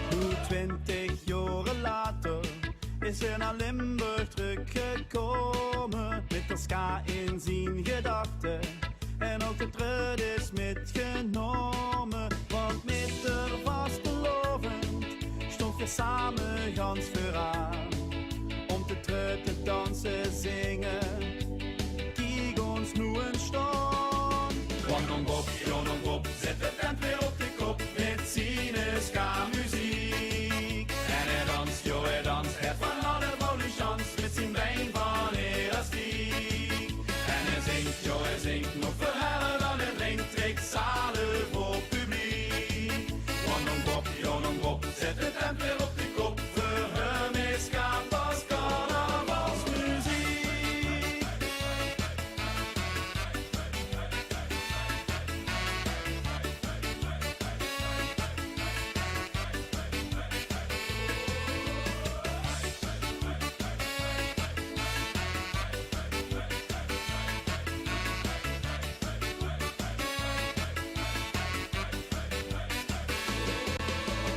Speaker 6: Nu 20 jaren later is er naar Limburg teruggekomen met de ska in zijn gedachten. En ook de trut is metgenomen, want met de vastelovend stond je samen gans vooraan. Om te trut te dansen, zingen, kijk ons nu een staan.
Speaker 2: Rondom Bob, Jonon Bob, zet de tent weer op de kop met zijn ska-muziek. En hij danst, joh, hij danst, het van alle chance met zijn been van elastiek. En hij zingt, joh, hij zingt, nog verheller dan het drinkt, trekt zalen voor publiek. Rondom Bob, Jonon Bob, zet de tent weer op de kop, voor hem is ska pas carnavalsmuziek.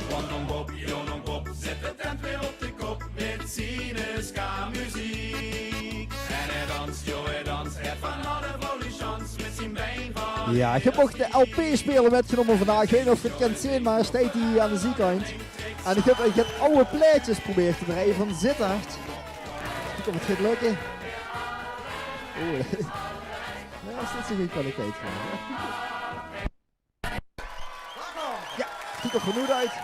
Speaker 2: Rondom Bob, Jonon Bob, zet de tent weer op de kop met zijn ska-muziek. En hij danst, joh, hij danst, het van alle chance met zijn been van...
Speaker 1: Ja, je mocht de LP-speler metgenomen vandaag. Ik weet niet of je het kent zien, maar staat die aan de zijkant. En ik heb oude plaatjes proberen te draaien van Zittert. Kijk of het gaat lukken. Oeh, daar is niet zo goed kwaliteit van. Ja, ziet er genoeg uit. 1,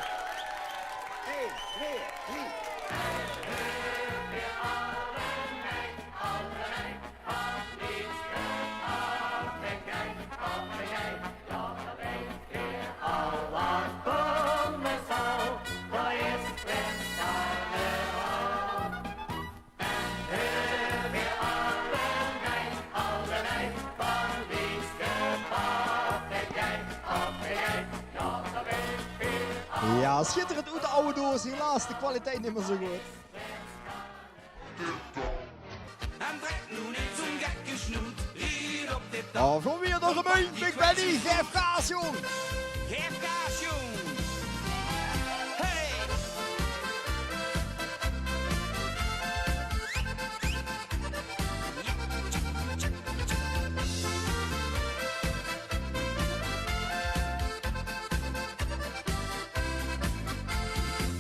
Speaker 1: 2, 3. Ja, schitterend uit de oude doos. Helaas, de kwaliteit niet meer zo goed.
Speaker 8: En trek nu niet zo'n gekke snoet. Hier op dit dak.
Speaker 1: Oh, voor weer nog een munt. Big Benny, geef kaas, jong.
Speaker 8: Geef kaas, jong. Hey!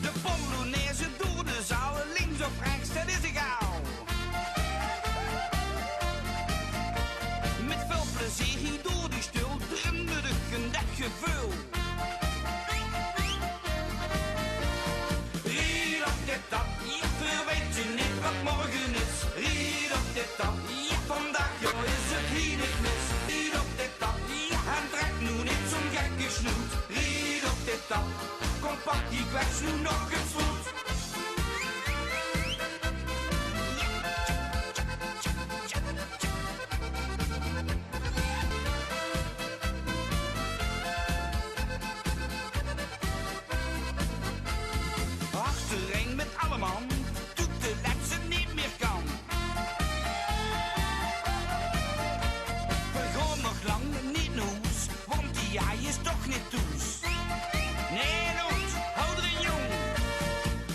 Speaker 8: De Polonaise door de zaal, links of rechts, dat is egaal. Met veel plezier hier door die stul, drummerig een dat gevoel. Ried op dit tap, ja, verweet je niet wat morgen is. Ried op dit tap, ja, vandaag joh, is het hier niet mis. Ried op dit tap, ja, en trek nu niet zo'n gekke snoet. Ried op dit tap, kom pak die kwets nu nog eens voet. Achtereen met alle man, doet de laatste niet meer kan. We gaan nog lang niet noes, want die jij is toch niet toes. Nee, nooit, hou erin jong.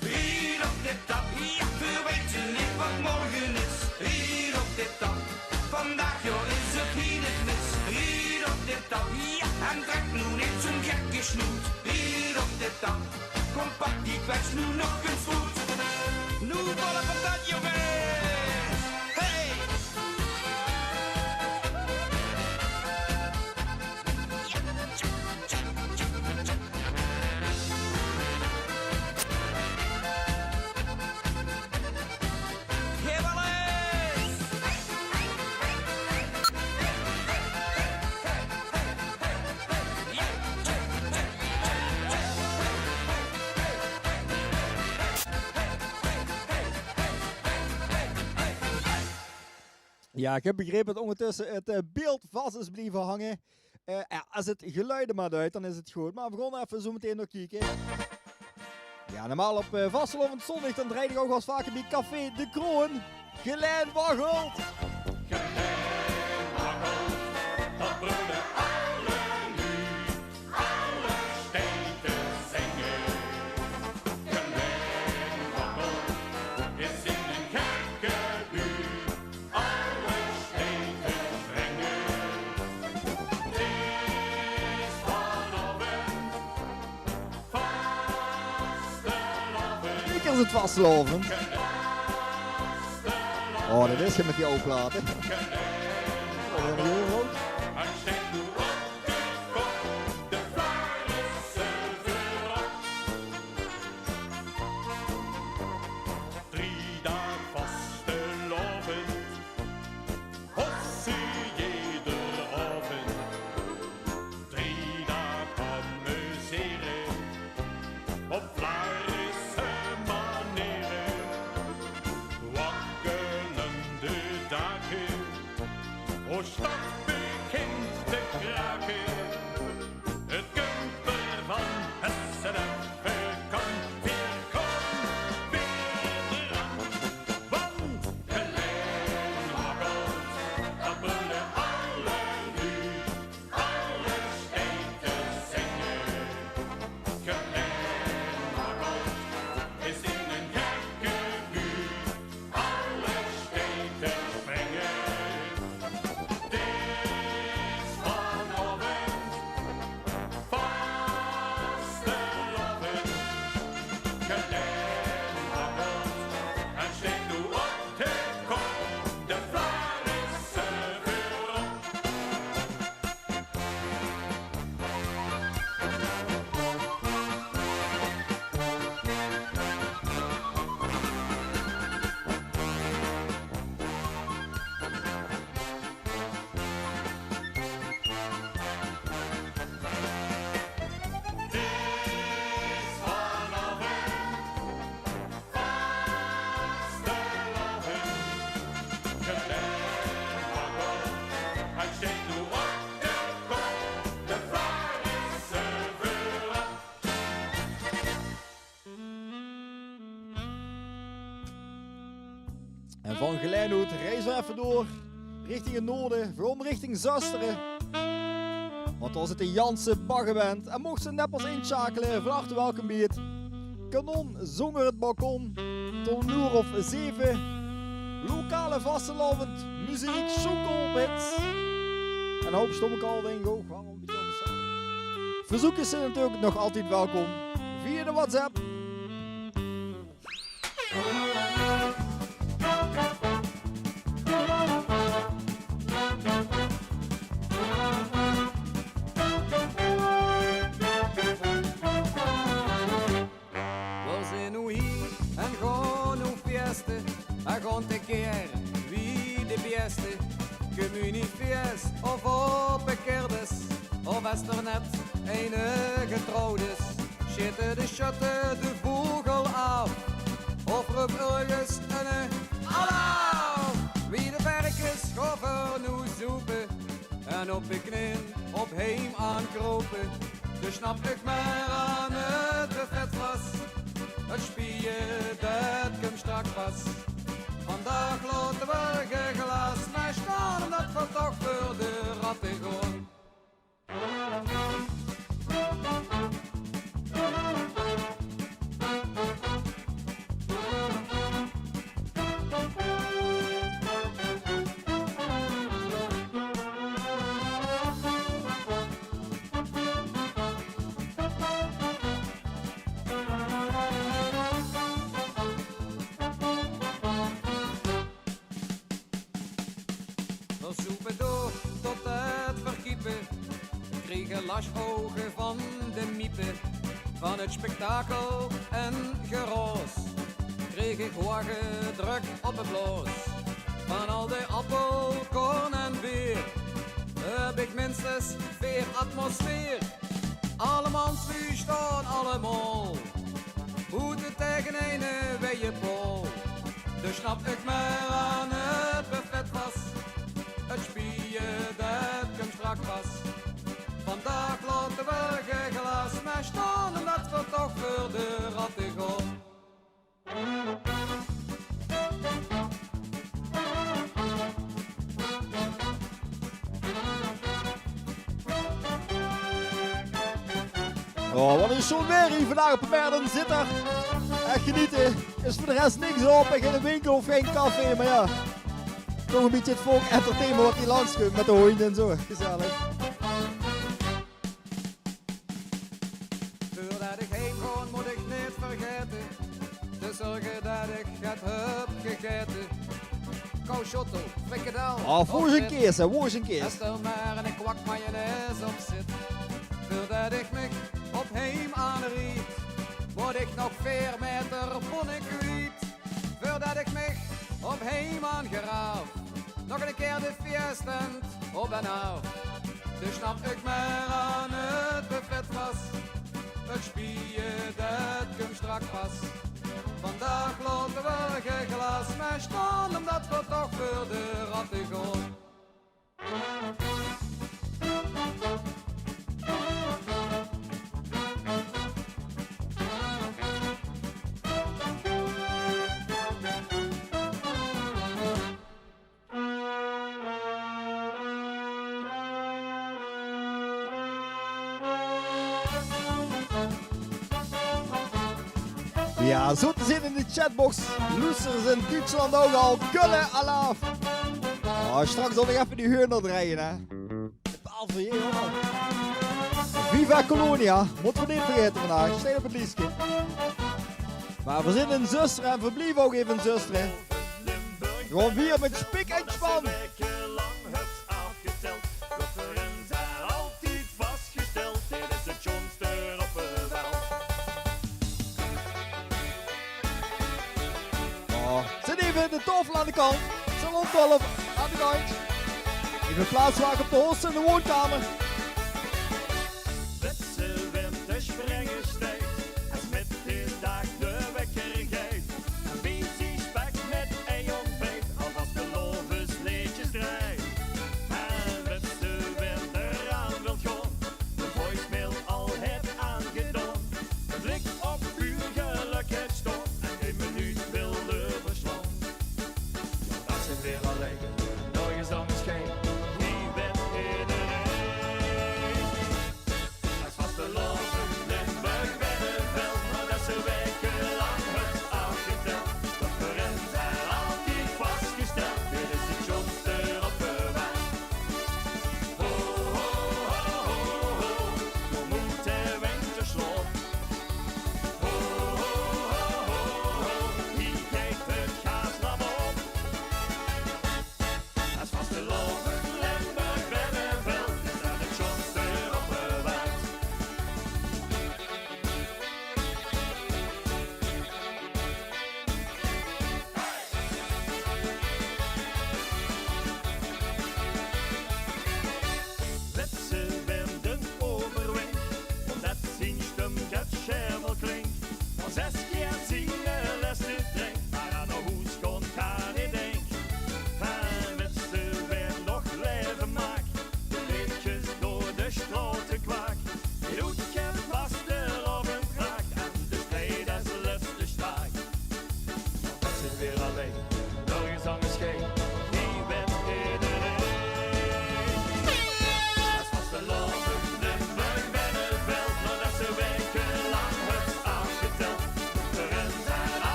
Speaker 8: Ried op dit tap, ja, verweet je niet wat morgen is. Ried op dit tap, vandaag joh is het hier niet mis. Ried op dit tap, ja, en trek nu niet zo'n gekke snoet. Ried op dit tap, kom pak die kwets nu nog eens voet. Nu vallen op dat jongens. Hey! Geef alles!
Speaker 1: Ja, ik heb begrepen dat ondertussen het beeld vast is blijven hangen. Ja, als het geluiden maar uit, dan is het goed. Maar we gaan even zo meteen nog kijken. Ja, normaal op vastelovend zondag dan draai ik ook wel eens vaker bij Café de Kroon. Gelijn waggelt.
Speaker 2: Dat brullen allen nu, alle steden zingen. Gelijn waggelt is in een gekke buurt, alle steden brengen. Het is vanavond, vastelavond.
Speaker 1: Ik is het vastelovend. Oh, dat is je met die ooglaten. Oh, dat is heel groot.
Speaker 2: En steek nu op de kop, de vlaar is erop. 3 dagen vastelovend, hossie jeder avond. 3 dagen amuseren, op Vlaarse manieren. Wakkelende dagen, o stad begint te kraken. Het kumper van SNF kan weer komen, weer eraan. Want Gelijn waggelt, dat brullen alle nu, alle steden zingen. Gelijn waggelt is in een gekke buurt, alle steden brengen. Het is vanavond, vastelavond. Gelijn waggelt en steekt nu op de kop, de vlaar is erop. Het is vanavond, vastelavond. Gelijn waggelt en steekt nu op de kop, de vlaar is erop.
Speaker 1: van Geleinoet reizen we even door richting het noorden, gewoon richting Zusteren. Want daar zit de Janse Baggenband. En mocht ze net pas inschakelen, van harte welkom bij het Kanon Zonger het Balkon. Tot een uur of 7. Lokale vastelavond muziek, chocolbits. En een hoop stommekal denk ik ook. Waarom een beetje anders zijn. Verzoeken zijn natuurlijk nog altijd welkom via de WhatsApp.
Speaker 3: We zijn nu hier en gaan nu fieste. En gaan te keer wie de beste. Communiefeest of op een kermis. Of is er net een getrouwdes. Schieten de schutten de vogel af. Of roep ergens een alarm. Wie de werkers gaan er nu zoeken. En op de knieën op heem aankropen. Dus snap ik maar aan het buffet was. Het spieren dat komt straks pas. Vandaag laten we geen glas meer staan. Omdat we toch voor de ratten gaan. We zoepen door tot het verkiepen. Kregen lasogen van de miepen. Van het spektakel en geroos. Kreeg ik wagen druk op het bloos. Van al de appel, korn en bier. Heb ik minstens 4 atmosfeer. Allemaal vuur staan allemaal. Hoeden tegen een weeënpol. Dus snap ik maar aan het buffet was. Het spieren dat komt straks pas. Vandaag laten we geen glas meer staan. Omdat we toch voor de ratten gaan.
Speaker 1: Oh, wat is zo'n weer hier vandaag op Merden zit er. Echt genieten. Is voor de rest niks op en geen winkel of geen café, maar ja. Toch een beetje het volk entertainment wat hier langs komt met de honden en zo. Gezellig.
Speaker 3: Voordat ik heen ga, moet ik niet vergeten. Te zorgen dat ik het heb gegeten. Cauchotto, frikandel.
Speaker 1: Oh, voor zijn keers, hè, voor zijn keers.
Speaker 3: Als er maar een kwak mayonaise op zit. Voordat ik me op heem aanriet. Word ik nog 4 meter bonnen kwijt. Voordat ik me op heem aangeraaf. Nog een keer de feestend op en af. Dus snap ik maar aan het buffet was. Het spieren dat komt straks pas. Vandaag laten we geen glas meer staan. Omdat we toch voor de ratten gaan.
Speaker 1: Ja, zo te zien in de chatbox. Loesters in Duitsland ook al. Kullen alaaf. Oh, straks zal ik even die heuner draaien, hè. Bepaal voor je, jongen. Viva Colonia. Moeten we niet vergeten vandaag. Steen op het liestje. Maar we zitten in Zusteren en verblijven ook even in Zusteren. Gewoon weer met spik en span. Zit even de tafel aan de kant. Salon 12 aan de kant. Even plaats maken op de host in de woonkamer.
Speaker 2: Wetse winter springen stijgt. Als met de dag de wekker geeft. Een beetje spek met een ontbijt. Alvast de lovensleetjes draait. En wetse winter aan wil gaan. De voicemail al het aangedaan. Een blik op uw geluk het stond. En geen minuut wilde verslaan.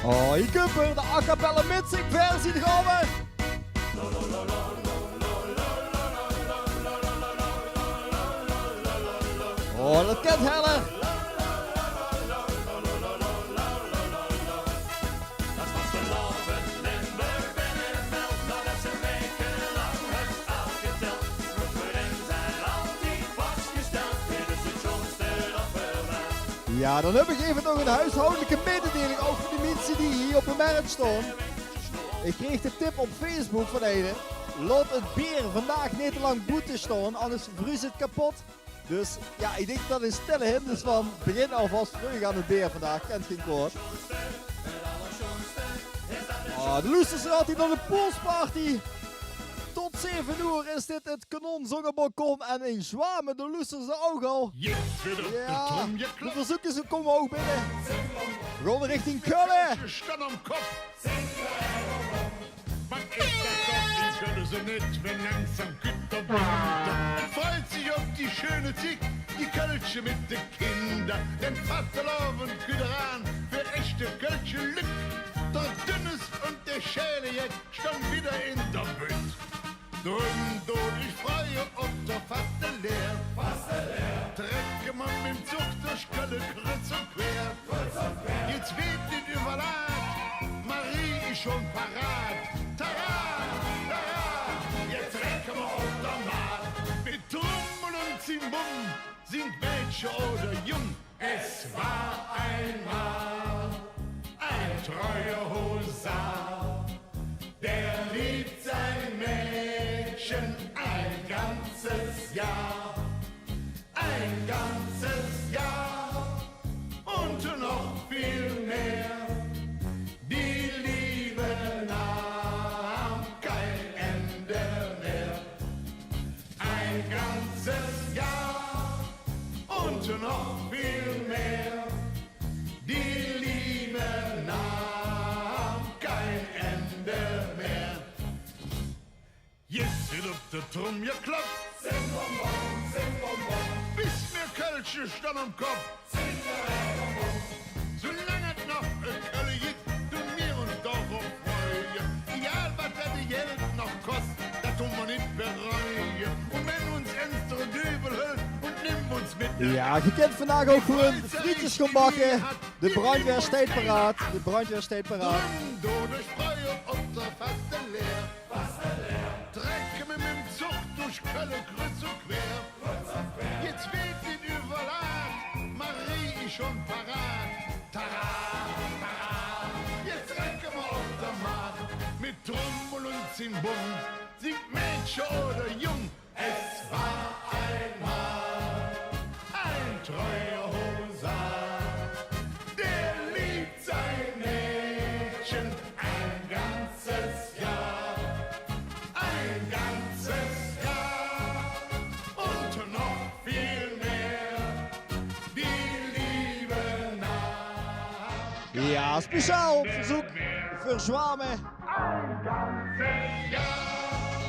Speaker 1: Oh, je kunt er de a cappella mitsing versie gaan we. Oh, dat kent Heller.
Speaker 2: Dat was de Loven Limburg binnenveld, nadat ze wekenlang het afgeteld. Voorin zijn altijd vastgesteld, dit is het schoonste dat verwacht.
Speaker 1: Ja, dan heb ik even nog een huishoudelijke mededeling ook voor die mensen die hier op de markt staan. Ik kreeg de tip op Facebook van Ede. Laat het bier vandaag niet te lang boete staan, anders vriezt het kapot. Dus ja, ik denk dat een stille hint is van begin alvast terug aan het bier vandaag. Kent geen koord. Oh, de Loesters er altijd nog een poolsparty. Tot 7 uur is dit het Kanon Zongerbalkon en in Zwamen de Loesters er ook al. Ja, de verzoekers komen ook binnen. We gaan richting Keulen.
Speaker 6: Maar ist das doch, die können sie nicht, wenn langsam Güter bunter. Freut sich auf die schöne Zick, die Kölsche mit den Kindern. Denn Vaterlaufen Güteran für echte Kölsche Lück. Der Dünnes und der Schälejeck stand wieder in der Bütt. Drum, ich freue auf der Vater leer. Trecke man mit dem Zug durch Kölle kreuz und quer. Jetzt weht nicht überladen, Marie ist schon parat. Tara, tara, jetzt recken wir auf der Markt. Mit Trommel und Zimbum sind Mädchen oder Jung. Es war einmal ein treuer Husar, der liebt sein Mädchen ein ganzes Jahr. Ein ganzes Jahr und noch viel mehr. Die Liebe nahm kein Ende mehr. Ein ganzes Jahr und noch viel mehr. Die Liebe nahm kein Ende mehr. Jetzt wird auf der Trommel geklopft. Sing Bonbon, sing Bonbon. Bis mir Kölsche stand am Kopf. Sing Bonbon. Solange es noch ein Kölle gibt, du mir und doch auf Freude. Egal was das Geld noch kostet, das tun wir nicht bereuen. Und wenn uns unsere Dübel hält und nimmt uns mit.
Speaker 1: Ja, je kent vandaag ook gewoon frietjes gaan bakken. De brandweer steekt paraat. De brandweer steekt paraat.
Speaker 6: Door de Spreuer op der Faste leer. Trecken wir mit dem Zug durch Kölle kreuz und quer. Jetzt weht ihn überall, Marie ist schon parat. Tara, tara, jetzt recken wir auf der Markt. Mit Trommel und Zimbum, singt Mädchen oder Jung. Es war einmal ein treuer Husar, der liebt sein Mädchen ein ganzes Jahr. Ein ganzes Jahr und noch viel mehr. Die Liebe nahm.
Speaker 1: Ja, speciaal op verzoek voor Zwamen.
Speaker 6: Ein ganzes Jahr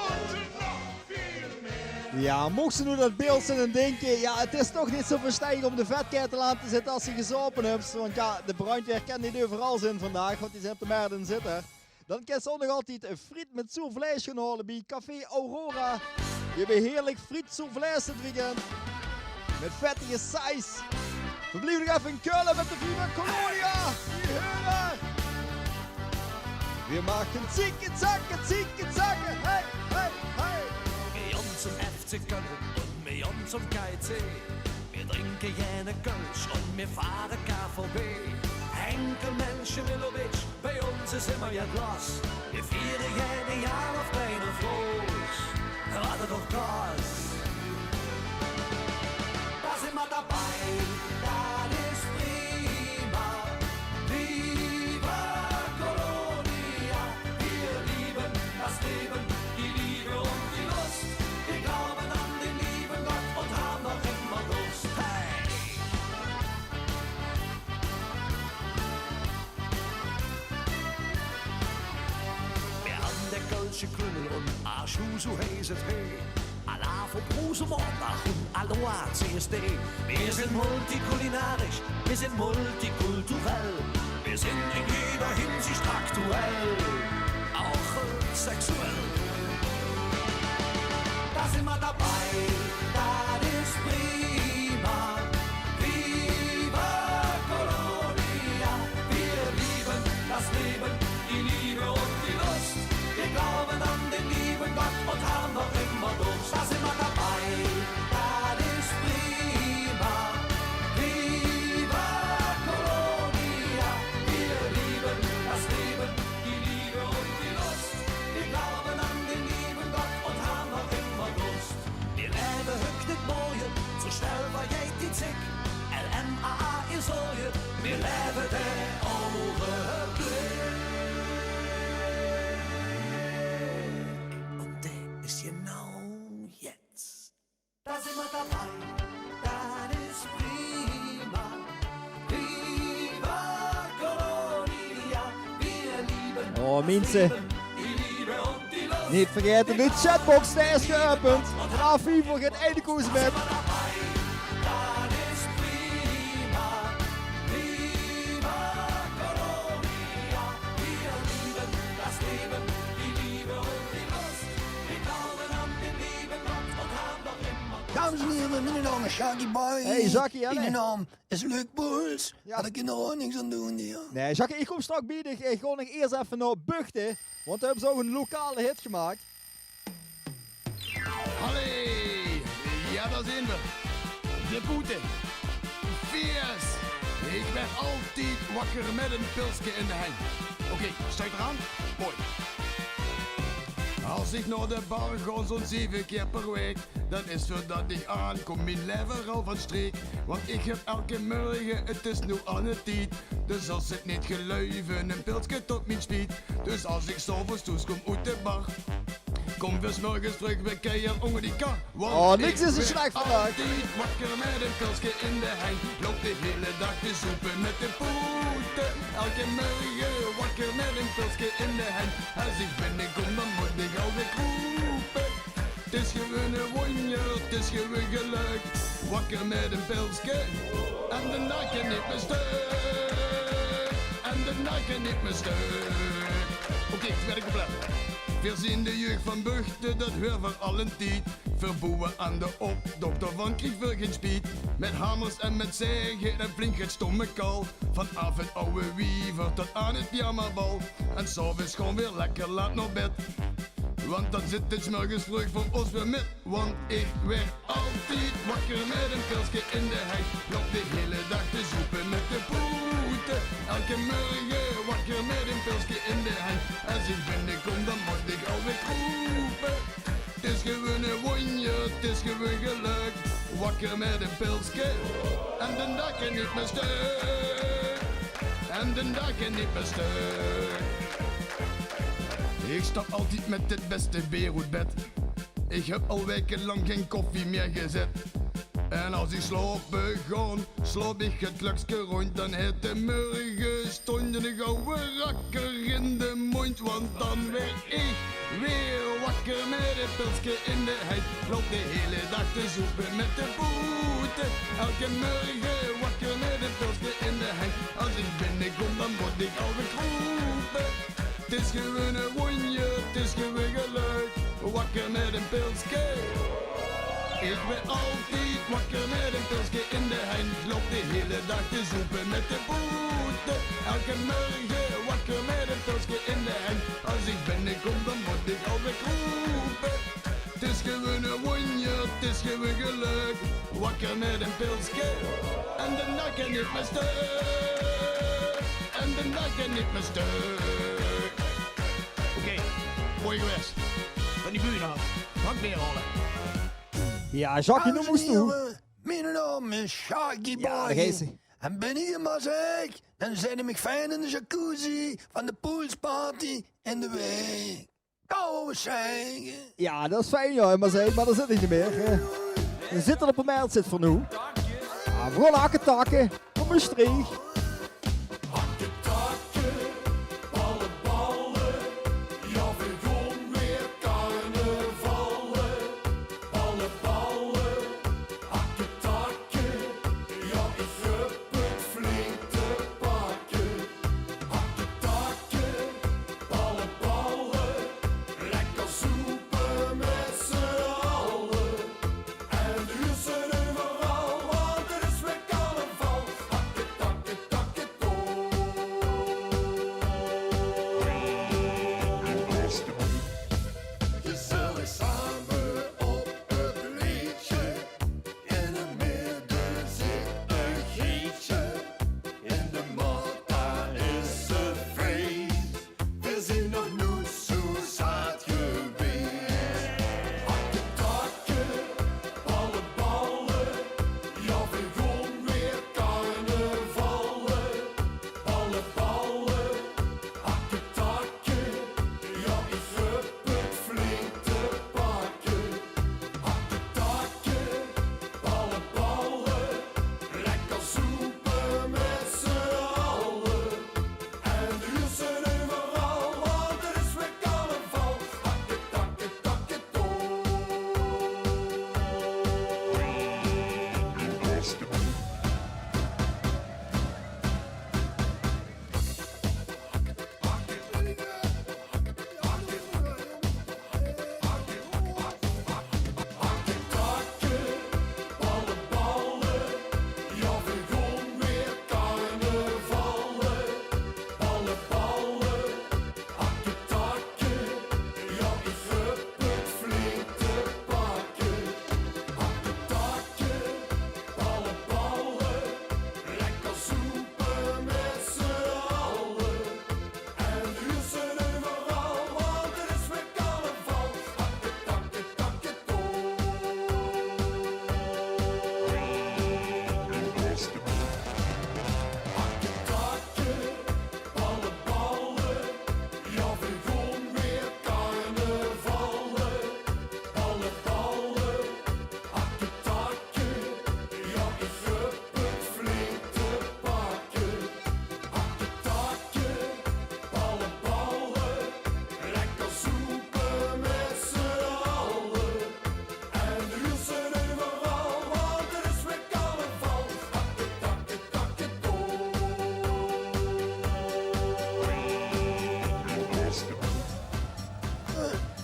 Speaker 6: und noch viel mehr.
Speaker 1: Ja, mocht ze nu dat beeld zijn en denken, ja, het is toch niet zo verstandig om de vetketen aan te zetten als je gezopen hebt. Want ja, de brandweer kan niet overal zijn vandaag, want die zijn op de merden zitten. Dan kan ze ook nog altijd een friet met zoet vlees gaan halen bij Café Aurora. Die hebben heerlijk friet zoet vlees dit weekend. Met vettige saus. We blijven nog even in Keulen met de Viva Colonia. Die heuren. We maken zieke zakken. Hey, hey, hey.
Speaker 8: Mit uns zum FC Köln und mit uns zum KIC. Wir trinken gerne Kölsch und wir fahren KVB. Henkel Menschemilovic, bei uns ist immer ja Glas. Wir feiern jede Jahr auf kleine Floß. Warte doch Gas. Da sind wir dabei, das ist prima. Viva Colonia, wir lieben das Leben, die Liebe und die Lust. Wir glauben an den lieben Gott und haben noch immer Lust. Hey! Wir haben der Kölsche Klüngel und Arschu, so heißt es hey. Allah von Bruse Mordach und Aloha CSD. Wir sind multikulinarisch, wir sind multikulturell. Wir Wir sind in jeder Hinsicht aktuell, auch sexuell. Da sind wir dabei, das ist prima. Viva Colonia, wir lieben das Leben, die Liebe und die Lust. Wir glauben an den lieben Gott und haben noch immer Durst. Da sind wir dabei, das ist prima. Viva Colonia, wir lieben das Leben, die Liebe und die Lust. Wir glauben an den lieben Gott und haben noch immer Durst. Wir leven hukt het mooie, zo snel waar jij dit zegt. LMAA is ooie, wir leven de ogenblik. Und der ist genau jetzt. Da sind wir dabei, das ist prima. Viva Colonia, wir lieben
Speaker 1: Oh, mensen. Niet vergeten, de chatbox daar is geopend. Vanaf 4 uur gaat einde koers met.
Speaker 13: Dames en heren, mijn naam is Jackie Boy.
Speaker 1: Hey, Jackie, ja, nee.
Speaker 13: Mijn naam is Luc Boels.
Speaker 1: Ja.
Speaker 13: Had ik er ook niks aan doen hier.
Speaker 1: Nee, Jackie, ik kom straks bieden. Ik ga nog eerst even naar Buchten. Want we hebben zo een lokale hit gemaakt.
Speaker 6: Allee, ja daar zijn we. De boete. Fierce. Ik werd altijd wakker met een pilsje in de hand. Oké, sta je eraan? Mooi. Als ik naar de bar ga zo'n 7 keer per week, dan is voordat ik aankom mijn lever al van streek. Want ik heb elke morgen, het is nu aan het tijd. Dus als het niet geluiven, een pilsje tot mijn speed. Dus als ik s'avonds thuis kom uit de bar, kom weer 's morgens terug bij keihard onder die kar. Want
Speaker 1: Oh, niks is
Speaker 6: ik
Speaker 1: een
Speaker 6: ben
Speaker 1: slecht vandaag.
Speaker 6: altijd wakker met een pilsje in de hand. Loop de hele dag te zoeken met de poeten. Elke morgen wakker met een pilsje in de hand. Als ik binnenkom dan moet ik alweer roepen. Het is gewoon een wonder, het is gewoon geluk. Wakker met een pilsje en de nakken niet meer stuk. En de nakken niet meer stuk. Oké, het werk op letten. We zien de jeugd van Buchten, dat hoort voor al een tijd. Verboeien aan de opdokter van kreeg veel geen speed. Met hamers en met zeggen en flink het stomme kal. Vanaf het oude wiever tot aan het pyjamabal. En s'avonds gewoon weer lekker laat naar bed. Want dan zit het 's morgens vroeg voor ons weer met. Want ik werd altijd wakker met een pilsje in de hand. Loop de hele dag te zoeken met de poeten. Elke morgen wakker met een pilsje in de hand. Als ik binnenkom dan moet ik alweer roepen. Het is gewoon een wonder, het is gewoon geluk. Wakker met een pilsje en de dakken niet meer stuk. En de dakken niet meer stuk. Ik stap altijd met het beste weer uit bed. Ik heb al wekenlang geen koffie meer gezet. En als ik slapen ga, slaap ik het klokje rond. Dan het de morgen stond en ik gauw rakker in de mond. Want dan werd ik weer wakker met een pilsje in de hand. Loop de hele dag te zoeken met de boete. Elke morgen wakker met een pilsje in de hand. Als ik binnenkom dan word ik alweer roepen. Het is gewoon een wonder, het is gewoon geluk. Wakker met een pilsje. Ik ben altijd wakker met een pilsje in de hand. Loop de hele dag te zoeken met de boete. Elke morgen wakker met een pilsje in de hand. Als ik binnenkom dan word ik alweer roepen. Het is gewoon een wonder, het is gewoon geluk. Wakker met een pilsje en de nakken niet meer stuk. En de nakken niet meer stuk. Oké, mooi geweest. Van die buren af. Wat meer rollen.
Speaker 1: Ja, Jackie, nu moest toe.
Speaker 13: Mijn naam is Shaggy Boy.
Speaker 1: Ja, daar is hij.
Speaker 13: En ben hier maar zeg, dan zet ik fijn in de jacuzzi van de poolsparty in de week. Kou zeggen.
Speaker 1: Ja, dat is fijn, joh, maar dat zit niet meer. We zitten op een mijl zit voor nu. Ja, vooral hakken takken. Kom een streeg.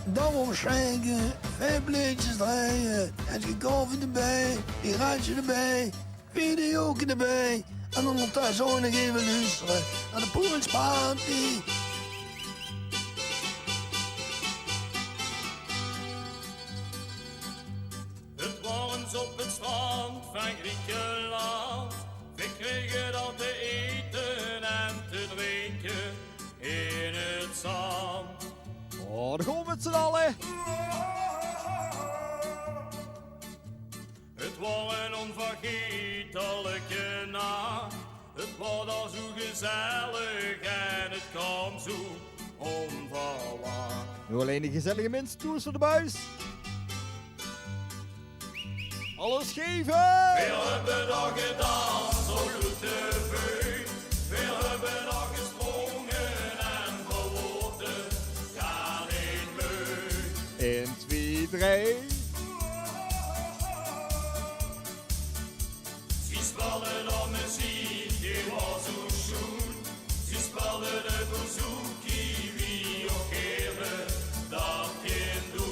Speaker 13: dan omschenken, 5 bleetjes draaien. Het gekauwd erbij, die raadje erbij, 4 de joken erbij. En dan nog thuis ook nog even luisteren naar de poolsparty.
Speaker 6: Het was eens op het strand van Griekenland. We kregen dan te eten en te drinken in het zand.
Speaker 1: Oh, daar gaan we met z'n allen.
Speaker 6: Het was een onvergetelijke nacht. Het was al zo gezellig en het kwam zo onverwacht.
Speaker 1: Nu alleen de gezellige mensen toers voor de buis. Alles geven!
Speaker 6: We hebben nog gedaan, zo goed te veel. We hebben nog gesprongen en verloren. Ja, niet meer.
Speaker 1: 1, 2, 3.
Speaker 6: Ze spelden dan muziek, die was zo schoon. Ze spelden de bouzouki, wie ook even dat kind doen.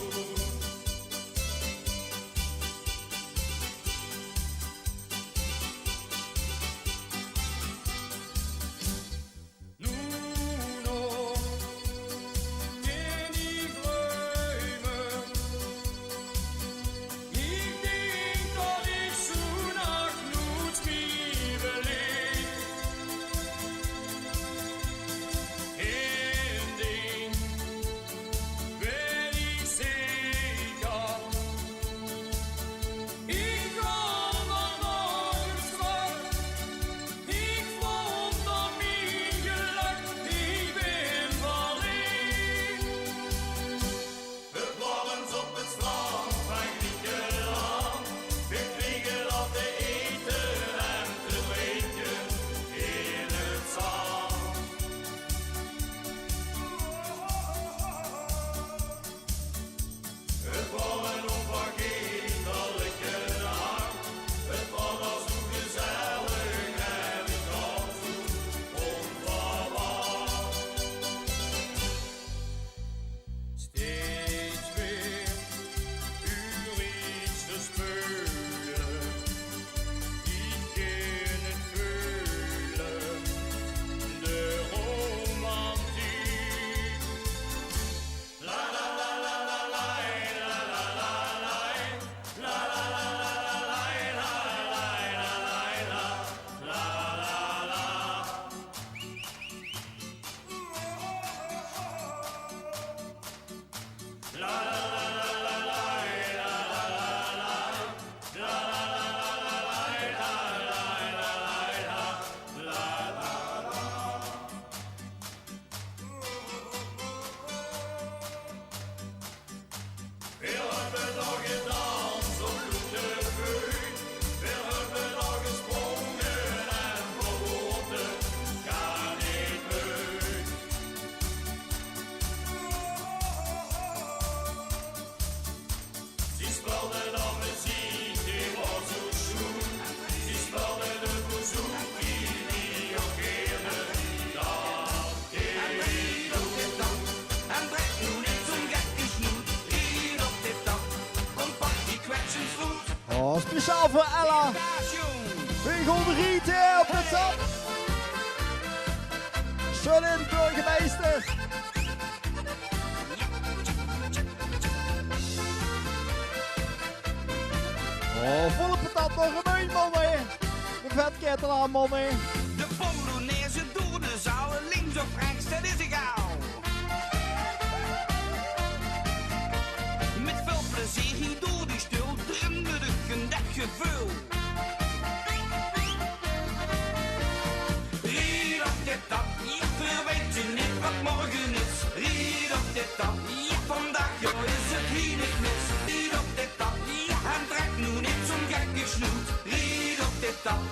Speaker 1: Oh, speciaal voor Ella. We gaan rieten op het zand. Schönen burgemeester. Oh, volle patat nog een munt, mannen. De vetkettel aan, mannen.
Speaker 5: De Polonaise door de zaal, links of rechts, dat is egaal. Met veel plezier hier door die stul, drumde de gevoel. Ried op dit tap, verweet je niet wat morgen is. Ried op dit tap, vandaag joh, is het hier niet mis. Ried op dit tap, en trek nu niet zo'n gekke snoet. Ried op dit tap,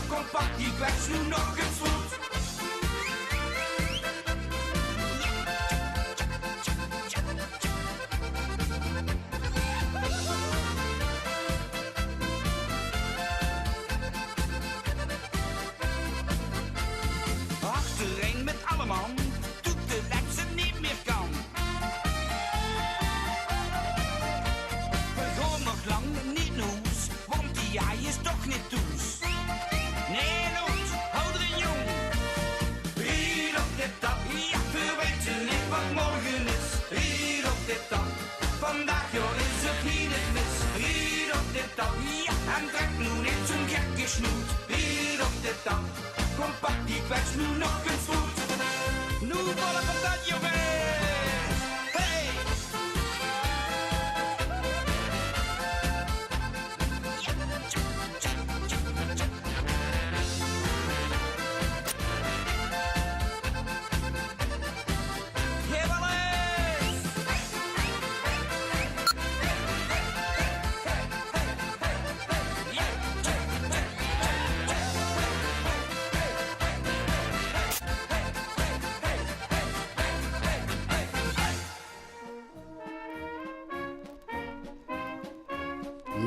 Speaker 5: kom pak die kwetsnoen En trek nu niet zo'n gekke snoet. Hier op de tand, kom pak die kwets nu nog eens goed. Nu volg op dat jongens. Hey! Geef alles!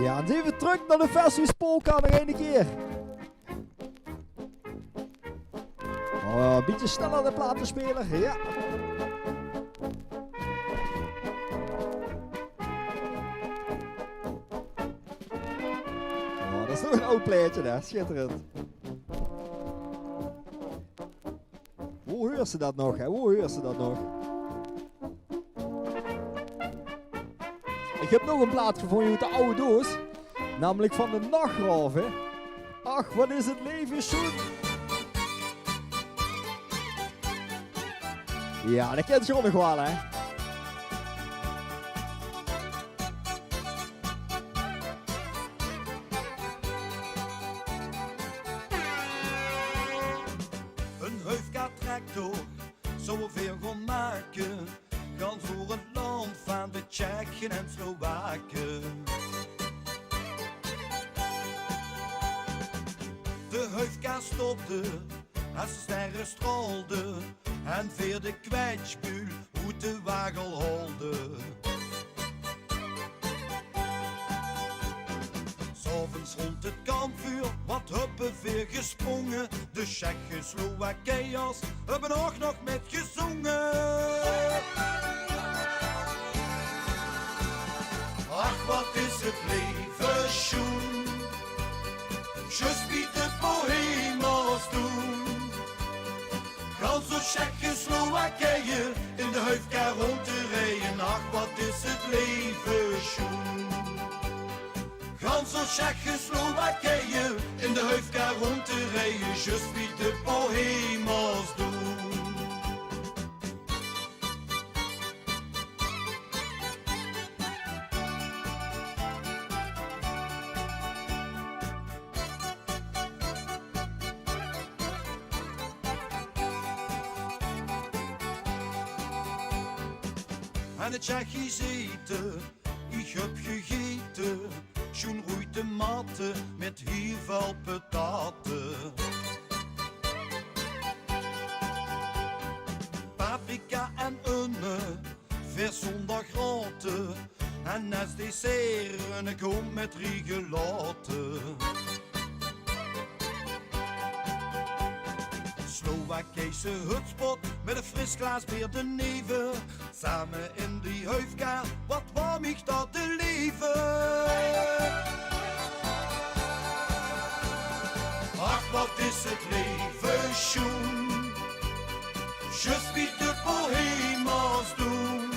Speaker 1: Ja, en even terug naar de Versus Polka nog een keer. Oh, een beetje sneller de platenspeler, ja. Oh, dat is nog een oud plaatje daar, schitterend. Hoe hoort ze dat nog, hè? Hoe hoort ze dat nog? Ik heb nog een plaat gevonden uit de oude doos. Namelijk van de Nachtgraven. Ach, wat is het leven zoet. Ja, dat kent je nog wel, hè.
Speaker 8: Een huifka-tractor zou we veel gaan maken. Gaan voor het land van de Tsjechen en Slowaken. De huifka stopte als de sterren straalden. En veer de kwijtspul uit de wagel holde. S'avonds rond het kampvuur, wat huppen weer gesprongen. De Tsjechoslowakijers hebben ook nog met gezongen. Ach, wat is het leven schoen. Just wie de bohemers doen. Gans zo Tsjechoslowakije in de huifka rond te rijden. Ach, wat is het leven schoen. Gans zo Tsjechoslowakije in de huifka rond te rijden. Just wie de bohemers doen. En het Tsjechisch eten, ik heb gegeten. Schoen roeit de matten met heel veel pataten. Paprika en unnen, vers zonder groenten. En als dessert een kom met riegelaten. Slowakijse hutspot met een fris glas bier de neven. Samen in die huifka, wat warm ik dat te leven. Ach, wat is het leven schoen. Just wie de bohemers doen.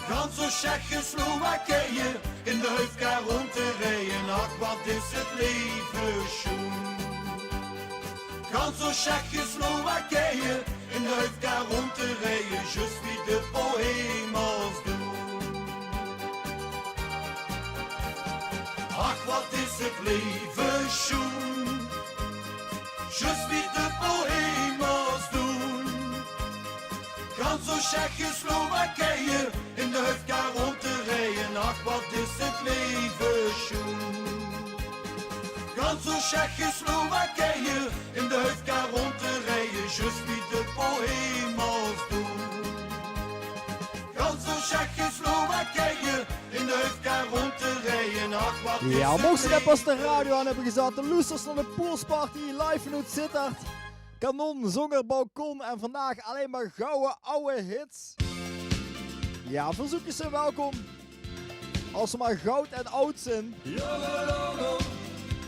Speaker 8: Gans zo Tsjechoslowakije in de huifka rond te rijden. Ach, wat is het leven schoen. Gans zo Tsjechoslowakije in de huifka rond te rijden. Just wie de bohemers doen. Ach, wat is het leven schoen. Just wie de bohemers doen. Gans zo Tsjechoslowakije in de huifka rond te rijden. Ach, wat is het leven schoen. Gans zo Tsjechoslowakije in de huifka rond te rijden. Just wie de bohemers doen. Gans zo Tsjechoslowakije in de huifka rond te rijden. Ach, wat is
Speaker 1: Ja,
Speaker 8: het
Speaker 1: mocht je net pas de
Speaker 8: leven.
Speaker 1: radio aan hebben gezet, de loesters van de Poolsparty live vanuit Sittard. Kanon, zonger, balkon en vandaag alleen maar gouden oude hits. Ja, verzoekjes zijn welkom. Als ze maar goud en oud zijn.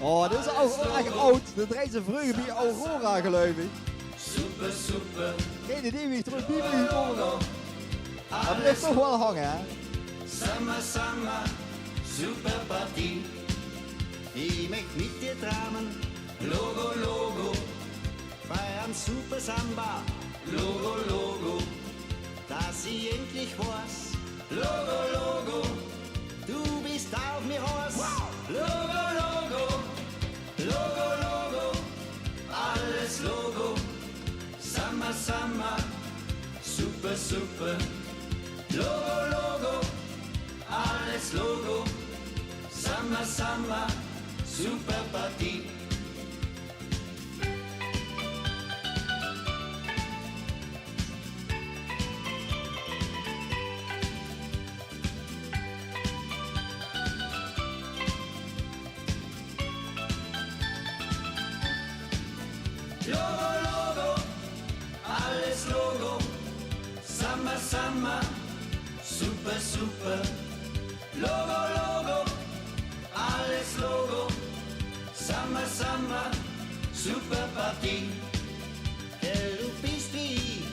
Speaker 1: Oh, dit is echt oud. Dit draait zijn vreugde bij Aurora, geloof ik.
Speaker 2: Super, super,
Speaker 1: Geen idee wie ik terug bij me gekomen ben. Dat blijft toch wel hangen, hè?
Speaker 2: sama, sama, super party.
Speaker 14: Ich möcht mit dir träumen, Logo, Logo, feiern Super Samba, Logo, Logo, dass ich endlich weiß, Logo, Logo, du bist auf mir Haus, Logo, Logo, Logo, Logo, alles Logo, Summer, Summer, super, super, Logo, Logo, alles Logo, Summer, Summer, super Partie. Logo, Logo, alles Logo, Summer, Summer, super, super, Logo, Logo, alles Logo, Summer, Summer, super Partie. Gell, du bist wie ich,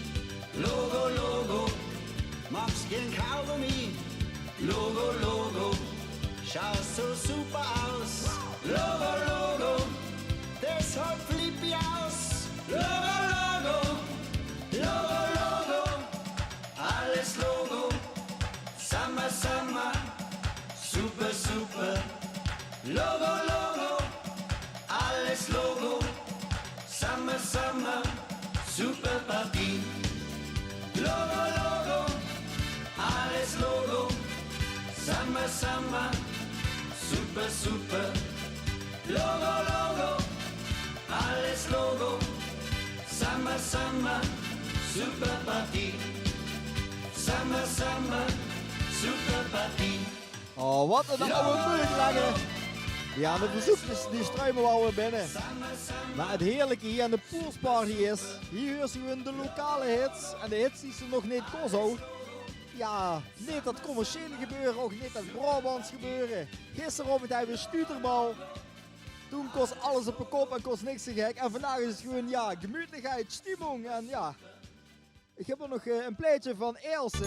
Speaker 14: Logo, Logo, magst gern Kaugummi, Logo, Logo, schaust so super aus, Logo, Logo, deshalb flipp ich aus, Logo, Logo, Logo, Logo, alles Logo, Summer, Summer, super, super, Logo, Logo, alles Logo, Summer, Summer, super Partie. Logo, Logo, alles Logo, Summer, Summer, super, super, Logo, Logo, alles Logo, Summer, Summer, super Partie. Summer, Summer, super Partie.
Speaker 1: Oh, wat een oude meuglanger. Ja, de bezoekers die struimen wel weer binnen. Maar het heerlijke hier aan de poolsparty is, hier hoor je gewoon de lokale hits en de hits die ze nog niet kon zo. Ja, niet dat commerciële gebeuren, ook niet dat Brabants gebeuren. Gisteravond hebben we Stuterbal. Toen kost alles op een kop en kost niks te gek. En vandaag is het gewoon, ja, gemütlichheid, stimmung. En ja, ik heb er nog een plaatje van Else.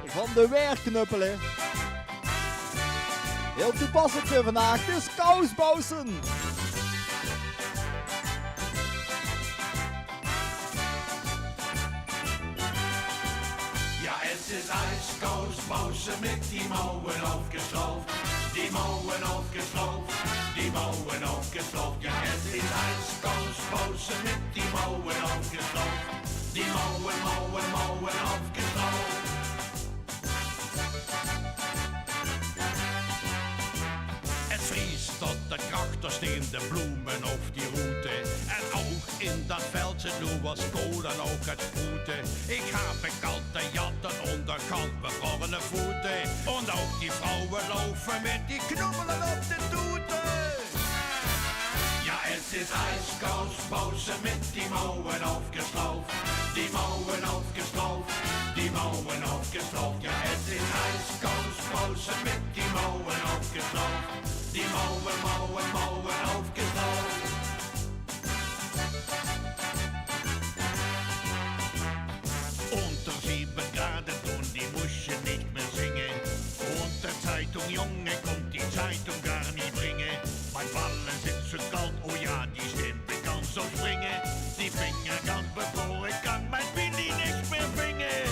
Speaker 1: Van de Weerknuppelen. Heel toepasselijk voor vandaag, het is Kousbousen.
Speaker 2: Ja, es ist Eiskousbause mit die Mauern aufgeschraubt, die Mauern aufgeschraubt, die Mauern aufgeschraubt. Ja, es ist Eiskousbause mit die Mauern aufgeschraubt, die Mauern, Mauern, Mauern aufgeschraubt.
Speaker 15: Het vriest tot de kracht, er staan de bloemen op die route. En ook in dat veldje, nu was kool en ook het sproeten. Ik heb kalte jatten onder kaltbevroren voeten. En ook die vrouwen lopen met die knobbelen op de toeten.
Speaker 2: Ja, es ist Eiskousbause mit die Mauern aufgeschraubt, die Mauern aufgeschraubt, die Mauern aufgeschraubt. Ja, es ist Eiskousbause mit die Mauern aufgeschraubt, die Mauern, Mauern, Mauern aufgeschraubt.
Speaker 15: Unter 7 Grad und die Musche nicht mehr singen. Und der Zeitung Junge kommt die Zeitung gar nie bringen. Mein Ballen sind zu kalt, oh ja, die Stempel kann so springen. Die Finger ganz bevor ich kann mein Billy nicht mehr bringen.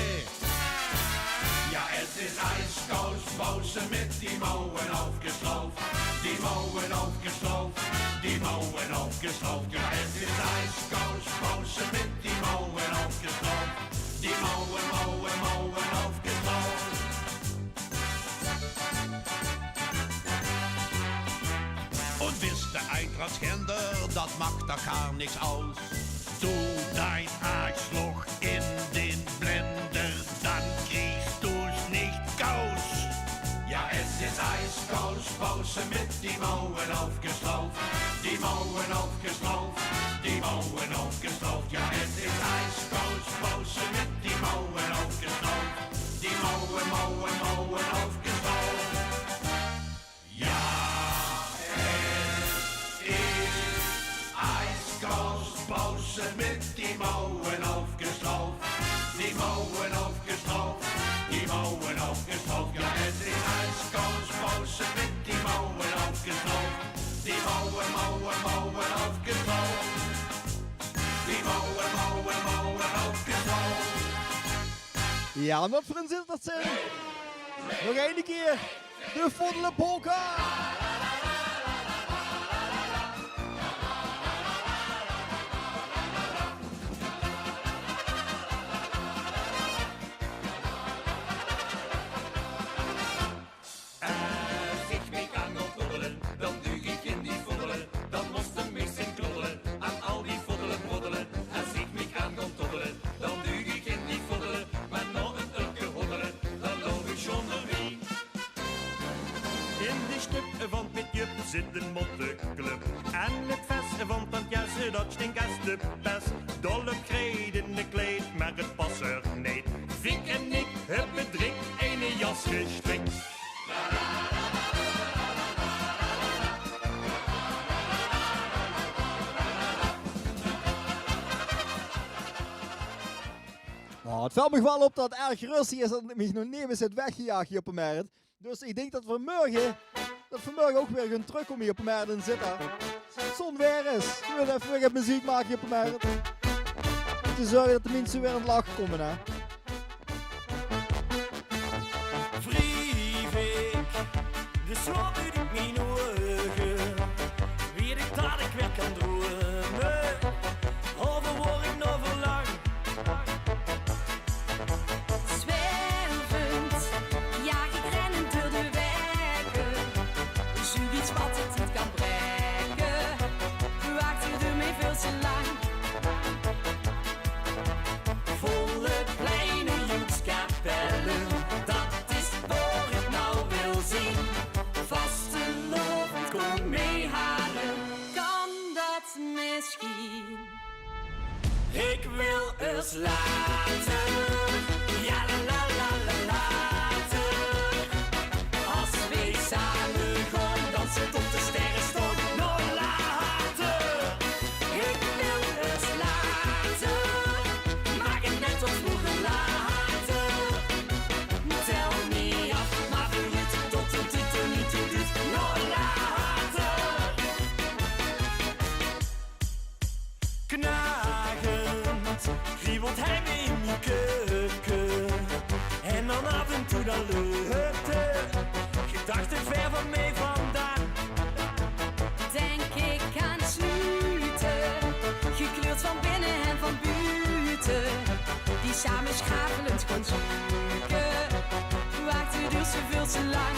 Speaker 2: Ja, es ist Eiskousbause mit die Mauern aufgeschraubt, die Mauern aufgeschraubt, die Mauern aufgeschraubt. Ja, es ist Eiskousbause mit die Mauern aufgeschraubt, die Mauern, Mauern, Mauern aufgeschraubt.
Speaker 15: Und wisst der Eintrachtschänder, das macht doch gar nichts aus. Tu dein Arschloch in den Blender, dann kriegst du's nicht raus.
Speaker 2: Ja, es ist Eiskousbause mit die Mauern aufgeschraubt, die Mauern aufgeschraubt, die Mauern aufgeschraubt. Ja, es ist Eiskousbause mit die Mauern aufgeschraubt, die Mauern, Mauern, Mauern aufgeschraubt. Ja, es ist Eiskousbause mit die Mauern aufgeschraubt, die Mauern aufgeschraubt, die Mauern aufgeschraubt. Ja, es ist Eiskousbause mit die Mauern aufgeschraubt.
Speaker 1: Ja, en wat voor een zit dat zijn? Nog één keer. De Vondelenpolka.
Speaker 2: Als ik me kan opkoppelen, dan duw ik in die voddelen. Dan moest de mis in kloddelen, aan al die voddelen broddelen. Als ik me kan opkoppelen, dan duw ik in die voddelen. Maar nog een ulke hoddelen, dan loop ik zonder wie.
Speaker 16: In de stip van Pietje zit een mottenclub. En het vest van Tantjesse, dat stinkt als de pest. Dolle kreet in de kleed, maar het past er niet. Vink en ik hebben drik ene jas gestrikt.
Speaker 1: Oh, het valt me wel op dat het erg rustig is dat me nog niet eens het weggejaagd hier op de markt. Dus ik denk dat vanmorgen ook weer gaan terugkomen hier op de markt en zitten. Als het zon weer is, we willen even weer muziek maken hier op de markt. Om te zorgen dat de mensen weer aan het lachen komen, hè.
Speaker 16: Vrievik, de slaap uit ik mijn ogen. Weet ik dat ik weer kan dromen. Over word ik nog verlang.
Speaker 11: Zwervend, ja ik rennend door de wegen. Zoiets wat het niet kan breken. Wacht er mee veel te lang.
Speaker 16: Volle kleine joekskapellen, dat is waar ik nou wil zien. Vastelovend kom meehalen,
Speaker 11: Kan dat misschien?
Speaker 16: ik wil eens later. Ja la la la la later. Als we samen gaan dansen tot de sterren staan, nog later. Ik wil eens later. Maak het net wat vroeger later. Tel me af, maar verliet tot een titel niet te duurt. Nog later. Knagend, kriebelt hij me in je keuken. En dan af en toe dan lukt het. Gedachten ver van mij vandaan.
Speaker 11: Denk ik aan sluiten, gekleurd van binnen en van buiten. Die samen schakelend gaan zoeken, wacht u dus zoveel te lang.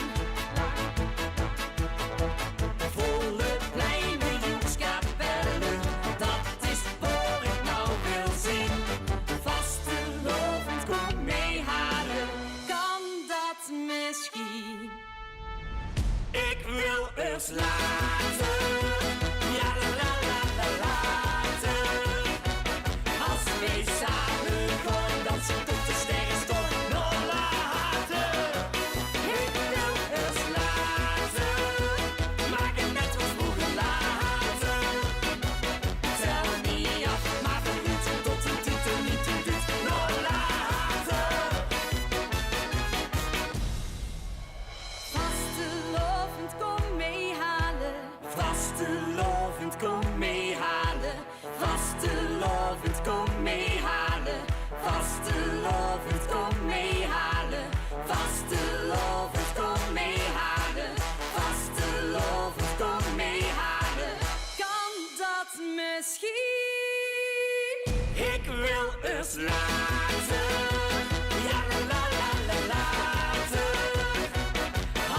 Speaker 16: Volle kleine joekskapellen, dat is waar ik nou wil zien. Vastelovend kom meehalen,
Speaker 11: Kan dat misschien?
Speaker 16: ik wil eens later. Ja la la la la later. Als we samen gaan dansen tot de sterren staan, nog later. Ik wil eens later. Maak het net wat vroeger later. Tel me af, maar verliet tot een titel niet te duurt, nog later.
Speaker 11: Vastelovend kom meehalen,
Speaker 16: Vastelovend kom meehalen, vastelovend kom meehalen, vastelovend kom meehalen, vastelovend kom meehalen, vastelovend kom meehalen.
Speaker 11: kan dat misschien?
Speaker 16: Ik wil eens later. Ja la la la la later.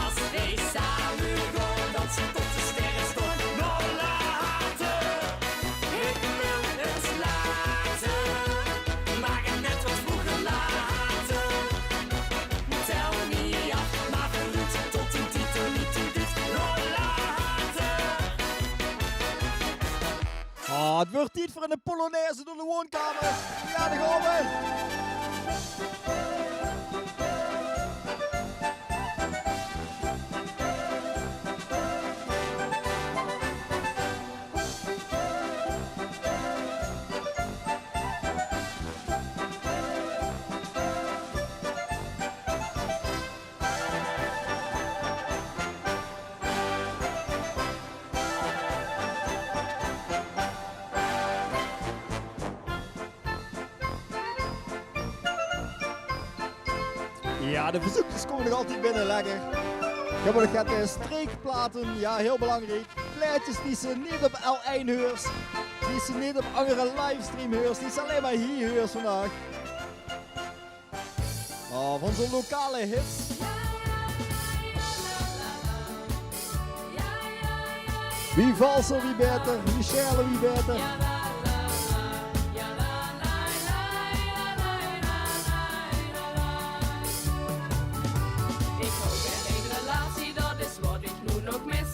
Speaker 16: Als we samen gaan dansen tot de sterren staan, nog later. Ik wil eens later. Maak het net wat vroeger later. Tel me af, maar verliet tot een titel niet te duurt, nog later.
Speaker 1: Oh, het wordt tijd voor een Polonaise door de woonkamer. Ja, daar gaan we. Ja, de verzoekjes komen nog altijd binnen, lekker. Ik heb nog het streekplaten, ja, heel belangrijk. Plaatjes die ze niet op L1 heurs, die ze niet op andere livestream heurs, die ze alleen maar hier heurs vandaag. Oh, van zo'n lokale hits. Wie valser, wie beter, wie scherler, wie beter.
Speaker 16: Ik hou geen relatie, dat is wat ik nu nog mis.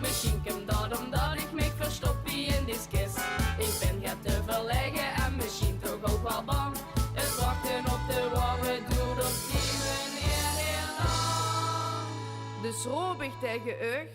Speaker 16: Misschien komt dat omdat ik me verstop wie in die kist. Ik ben het te verlegen en misschien toch ook wel bang. Het wachten op de warme duurt op die meneer heel lang. Dus roep ik tegen u.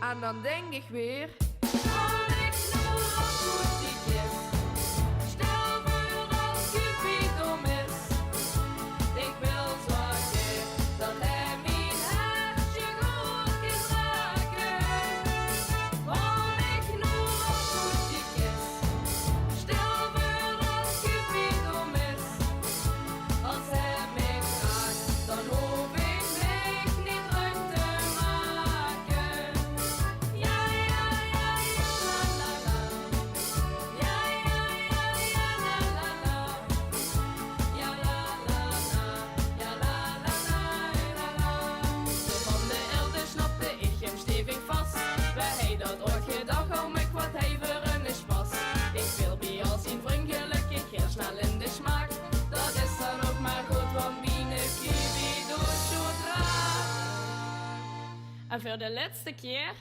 Speaker 16: En dan denk ik weer. En voor de laatste keer.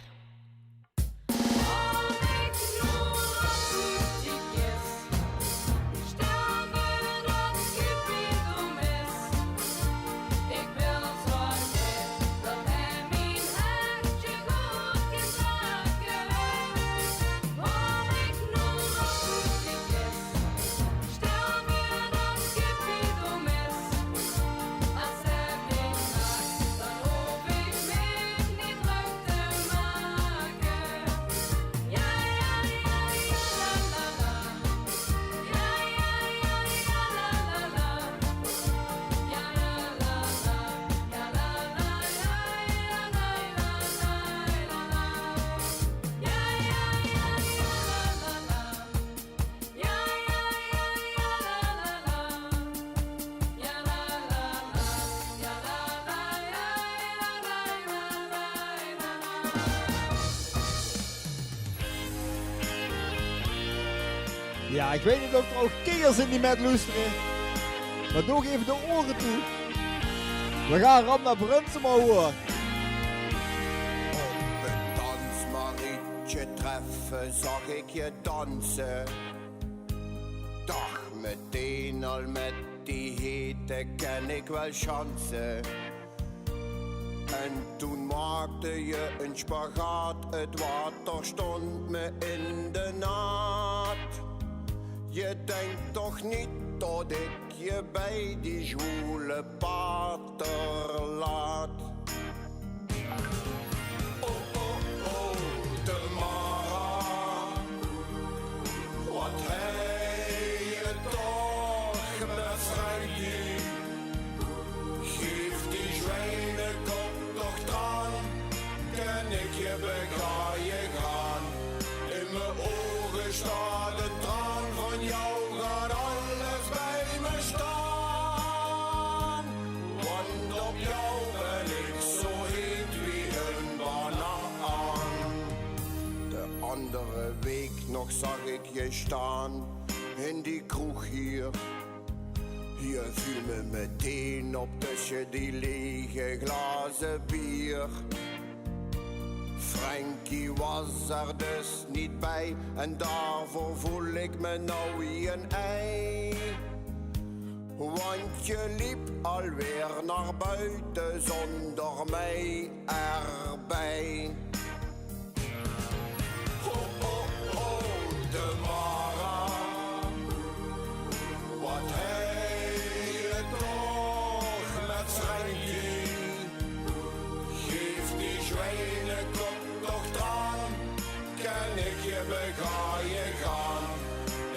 Speaker 1: Ja, ik weet niet of er ook kikkers in die met luisteren. Maar doe even de oren toe. We gaan Ram naar Brunsum horen.
Speaker 17: Op het dansmarietje treffen zag ik je dansen. Dag meteen al met die hete ken ik wel chansen. En toen maakte je een spagaat, het water stond me in de naad. Je denkt toch niet dat ik je bij die zwoele pater laat. Oh, oh, oh, de Mara, wat hij je toch bevrijdt die. Geef die zwijnenkop toch dran, ken ik je bega je gaan. In mijn ogen staat de traan van jou, gaat alles bij me staan. zag ik je staan in die kroeg hier. Je viel me meteen op tussen die lege glazen bier. Frankie was er dus niet bij en daarvoor voel ik me nou een ei. Want je liep alweer naar buiten zonder mij erbij. Oh, oh, oh, de Mara, wat hij je toch met Frankie. Geef die zwijnenkop toch traan, kan ik je bega je gaan.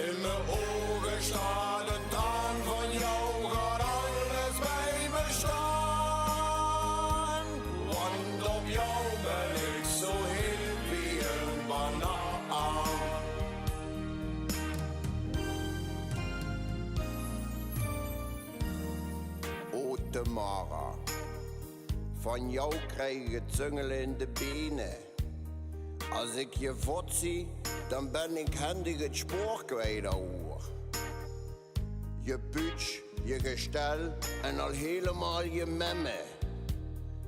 Speaker 17: In mijn ogen staat een traan van jou, gaat alles bij me staan. Want op jou ben ik zo heel wie een banaan. O Tamara, van jou krijg ik het zungelen in de benen. Als ik je vod zie, dan ben ik handig het spoor kwijt, ouwe. Je putsch, je gestel en al helemaal je memme.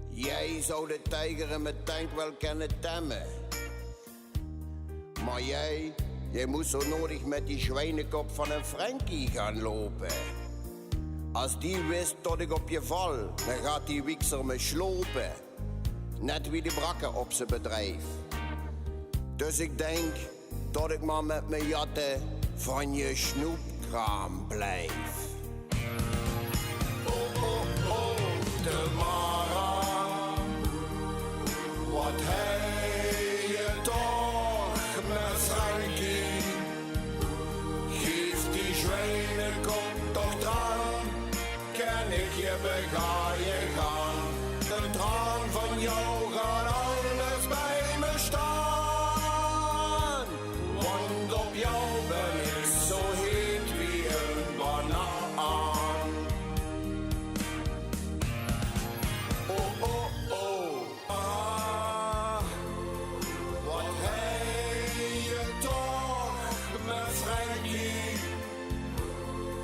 Speaker 17: Jij zou de tijger in mijn tank wel kunnen temmen. Maar jij moest zo nodig met die zwijnenkop van een Frankie gaan lopen. Als die wist dat ik op je val, dan gaat die wiekser me slopen. Net wie die brakke op zijn bedrijf. Dus ik denk dat ik maar met mijn jatten van je snoepkraam blijf. Oh, oh, oh, de Mara, wat hij je toch met Frankie. Geef die zwijnenkop toch traan, kan ik je bega je gaan. Een traan van jou gaat alles bij me staan. Want op jou ben ik zo heet wie een banaan. Oh, oh, oh. Ah, wat hij je toch met Frankie.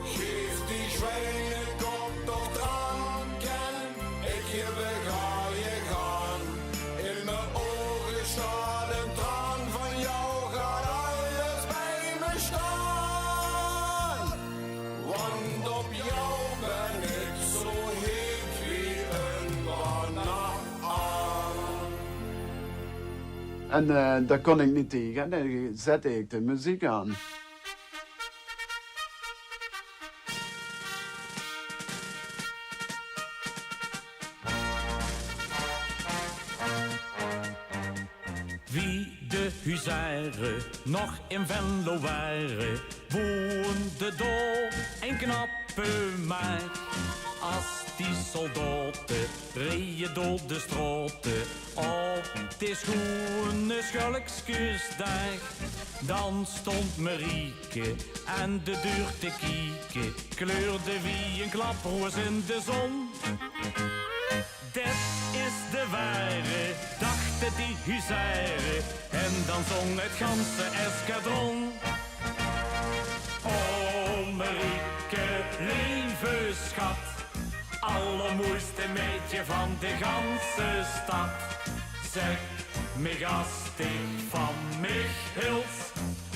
Speaker 17: Geef die zwijnenkop toch traan, kan ik je bega je gaan. In mijn ogen staat een traan van jou, gaat alles bij me staan. Want op jou ben ik zo heet wie een banaan.
Speaker 18: En daar kon ik niet tegen. Dan zette ik de muziek aan.
Speaker 19: Wie de huzaren nog in Venlo waren, woonde door een knappe meid. Als die soldaten reden door de straten op de schoene schulkskusdijk, dan stond Marieke aan de deur te kieken, kleurde wie een klaproos in de zon. Dit is de ware, dachten die huzaren, en dan zong het ganse eskadron. O Marieke, lieve schat, allermooiste meidje van de ganse stad. Zeg me gastig van Michiels,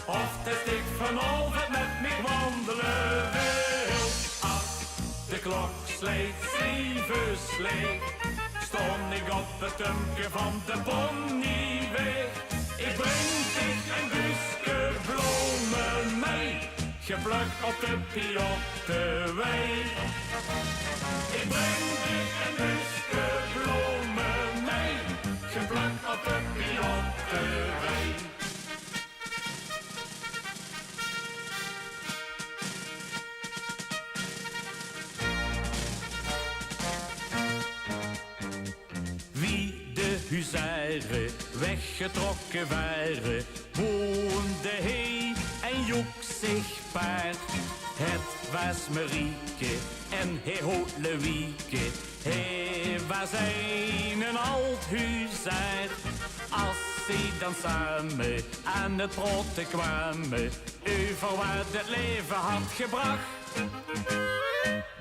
Speaker 19: of dat ik vanavond met mij wandelen wil. Als de klok sleet 7 sleet, stond ik op het tumpje van de Bonnieweg. Ik breng dich een busje bloemen mee, geplukt op de Piotteweg. Ik breng dich een busje bloemen mee, geplukt op de Piotteweg. Huzaren weggetrokken waren, woonde hij en joeg zich paard. Het was Marieke en hij hoort Louieke. Hij was een oud huis uit. Als ze dan samen aan het praten kwamen over wat het leven had gebracht.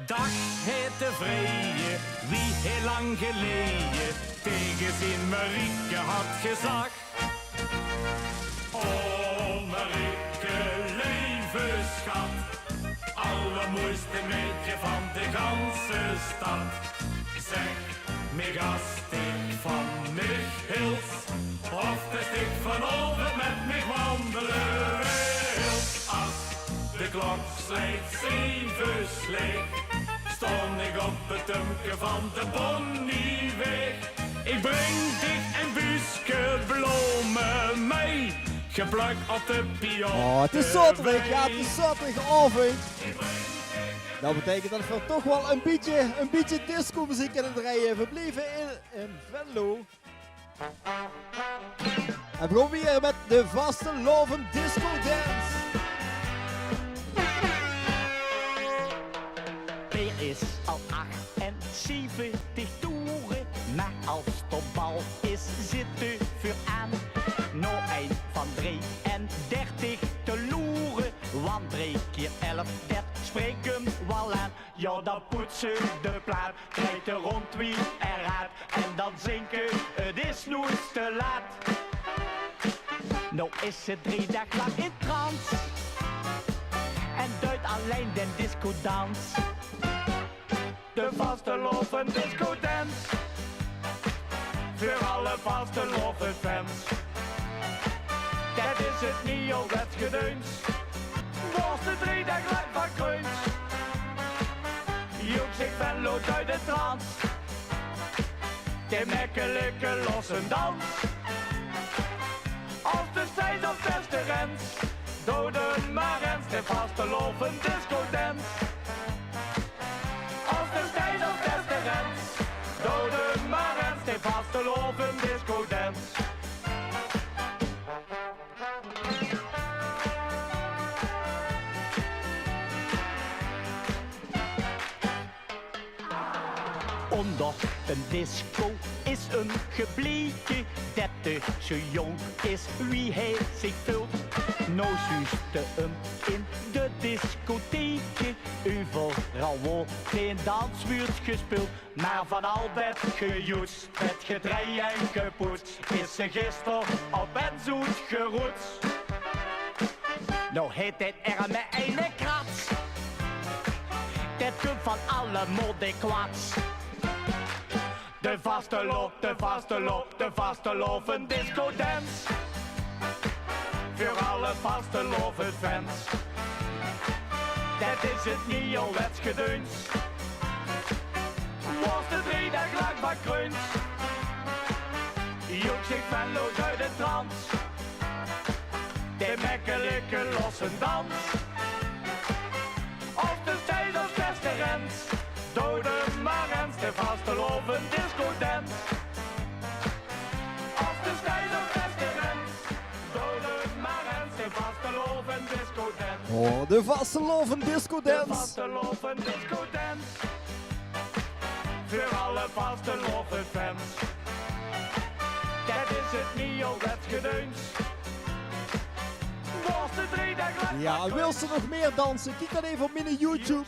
Speaker 19: Dag het tevreden, wie heel lang geleden tegen zijn Marieke had gezegd. Oh Marieke, lieve schat, allermooiste meidje van de ganse stad. Zeg, me gast ik van mich hils, of dat ik vanoven met mich wandelen wil. Als de klok slaat 7 slecht, stond ik op het tumke van de Bonnieweg. Ik breng dich een buske bloemen mee, geplukt op de pion.
Speaker 1: Oh, het is zaterdag, ja, het is zaterdagavond. Dat betekent dat we toch wel een beetje disco muziek in het rijden. We blijven in Venlo. En we gaan weer met de vaste Loven Disco Dance.
Speaker 20: Peer is al 78 toeren, maar als het op bal is, zit u voor aan. Nou een van 33 te loeren, want 3 keer 11, dat spreekt hem wel aan. Ja, dan poetsen de plaat, krijgt er rond wie eruit. En dan zinken, het is nooit te laat. Nou is het 3 dagen lang in trance, en duidt alleen den disco-dans. De vaste Loven Disco Dance, voor alle vaste Loven fans. Dat is het niet al het gedeuns, was de 3 dagen lang van Kreuns. Joeks, ik ben lood uit de trance, de mekkelijke losse dans. Als de steeds op beste rens, doden maar eens de vaste Loven Disco Dance. Als de steeds op beste rens, doden maar eens de vaste Loven Disco Dance. Onder een disco is een gebleken dat de zo jong is wie hij zich vult. Nou zuiste hem in de discotheek, overal wordt geen dans wordt gespeeld. Maar van al dat gejoets, met gedrei en gepoets, is ze gisteren op en zoet geroets. Nou heet het er met een krats, dat komt van alle mode kwats. De vaste loop, de vaste loop, de vaste Loven Disco Dance, voor alle vaste Loven fans. Dat is het niet al het gedeuns, was de 3 dagen lang van Kreuns. Joeks, ik ben lood uit de trance, de mekkelijke losse dans. Of de steeds als beste rens, doden maar eens de vaste Loven Disco Dance. Of de steeds als beste rens, doden maar eens de vaste Loven Disco Dance.
Speaker 1: Oh, de vaste Loven Disco Dance.
Speaker 20: De vaste Loven Disco Dance, voor alle vaste Loven fans. Dat is het niet al het gedeuns, was de 3 dagen lang.
Speaker 1: Ja, wil ze nog meer dansen? Kijk dan even op mijn YouTube.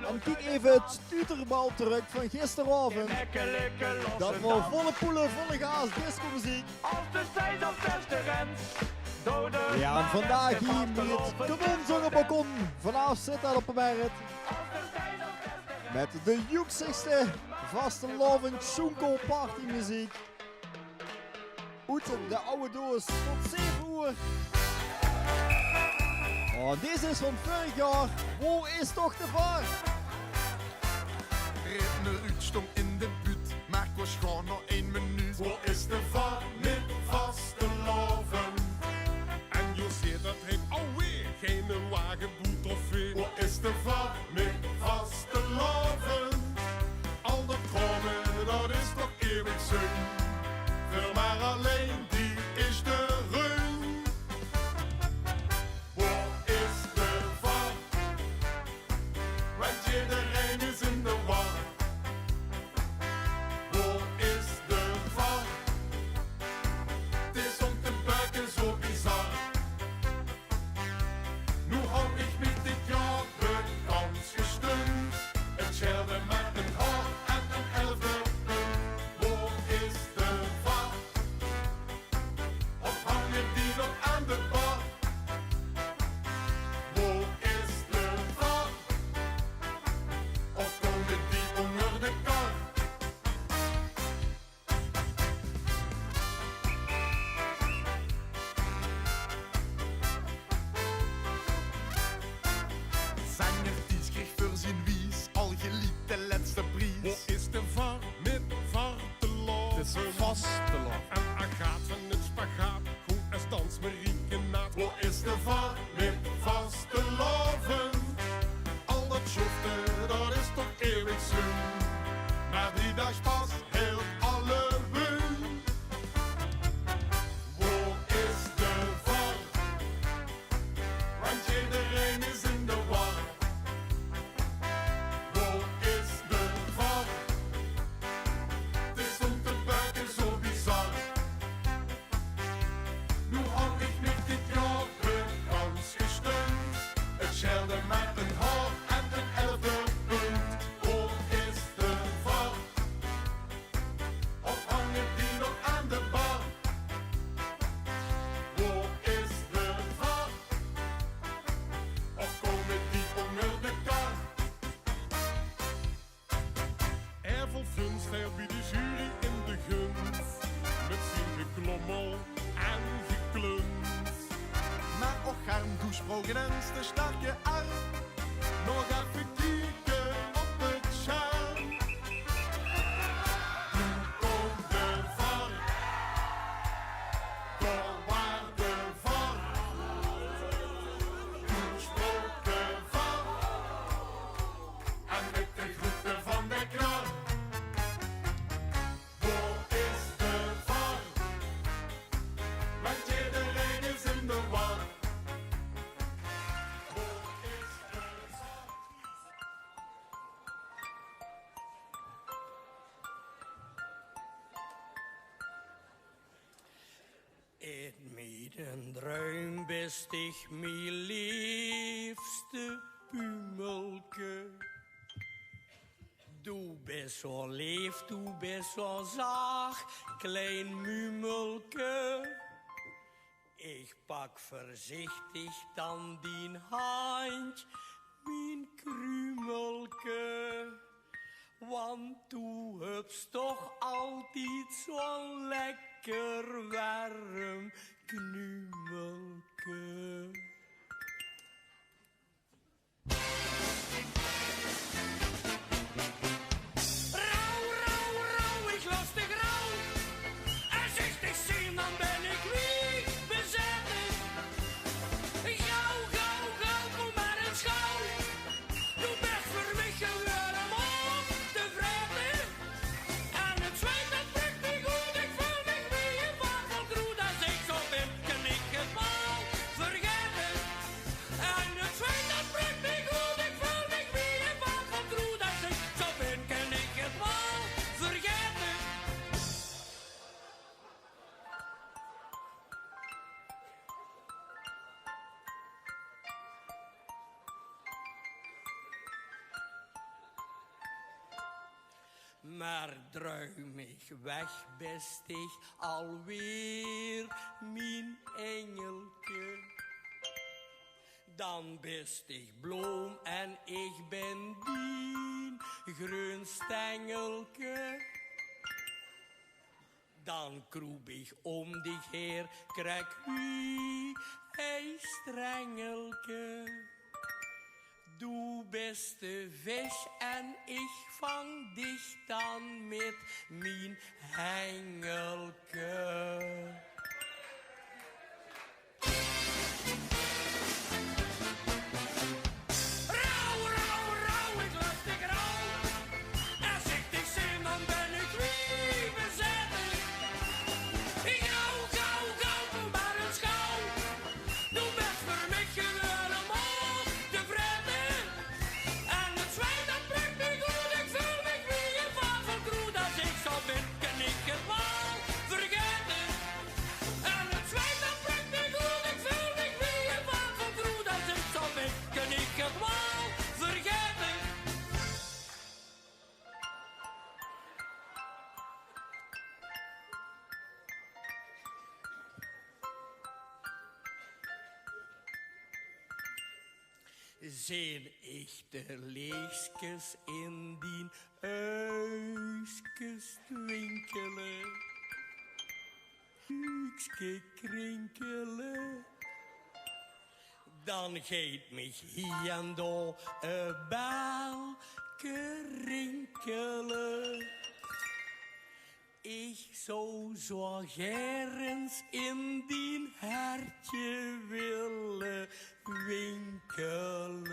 Speaker 1: En kijk even het stuterbal terug van gisteravond. Dat was volle poelen, volle gaas, disco muziek. Ja, en vandaag hier met Kanon op balkon. Vanavond zit dat op de markt. Met de joeksigste vaste Loven Tjoenko party muziek. Uit de oude doos tot 7 uur. Oh, deze is van vorig jaar. Wo is toch de vaart?
Speaker 6: Redner uitstond in de buurt, maar ik was gewoon nog 1 minuut. Wo is de vaart met vaste Loven? En je ziet dat hij alweer geen wagenboet of vee. Wo is de vaart met vaste Loven? Al dat komen, dat is toch eeuwig zin. Voor maar alleen die is de run. Wo is de vaart? tussen vasteland. En Agaat van het spagaat, goed als dans Marieke naad. Waar is de var met vaste loven? Al dat schofte, dat is toch eeuwig zoen. Maar die dag pas heel alle wun. Waar is de var? Want iedereen is in de war. Waar is de var? Het is om te buiken zo bizar. Nu had ik met dit jaar de kans gesteund. Het schelde mij een haar en een 11e punt. Waar is de var? Of hangen die nog aan de bar? Waar is de var? Of komen die onder de kar? Er vol funster bij de jury in de gunst. Met zijn geklommel en gekluns. Maar ook gaan toesproken en de sterke arm. Nog even kijken op het scherm. Toen komt de var. Daar waar de var. Toesproken var. En met de groeten van de knar. Waar is de var? Want iedereen is in de war.
Speaker 21: In mijn druim best ik mijn liefste pumelke. Du bist zo lief, du bist zo zacht, klein mumelke. Ik pak voorzichtig dan die hand, mijn krumelke. Want du hebt toch altijd zo'n lekker warm knumelke. Rauw, rauw, rauw, ik los de grauw. Als ik dich zie, dan ben ik wie bezet. Gauw, gauw, gauw, kom maar eens gauw. Du bent voor mij gewoon om te vreten. En het zweet dat trekt me goed, ik voel me wie een wafelgroet. Als ik zo ben, kan ik het wel vergeten. En het zweet dat trekt me goed, ik voel me wie een wafelgroet. Als ik zo ben, kan ik het wel vergeten. Maar druimig weg best ik alweer, mijn engelke. Dan best ik bloem en ik ben dien groen stengelke. Dan kroep ik om dich her, krijg wie een strengelke. Du beste vis en ik vang dich dan met mijn hengelke. Rauw, rauw, rauw, ik lust ik rauw. Als ik dich zie, dan ben ik wie bezet. Gauw, gauw, gauw, kom maar eens gauw. Du bent voor mij gewoon om te vreten. En het zweet dat trekt me goed, ik voel me wie een wafelgroet. Als ik zo ben, kan ik het wel vergeten. En het zweet dat trekt me goed, ik voel me wie een wafelgroet. Als ik zo ben, kan ik het wel vergeten. Zijn ik de leegskes in dien huiskes twinkelen, huikske krinkelen. Dan geet mich hier en daar een belke rinkelen. Ik zou zo gerens in die hertje willen winkelen.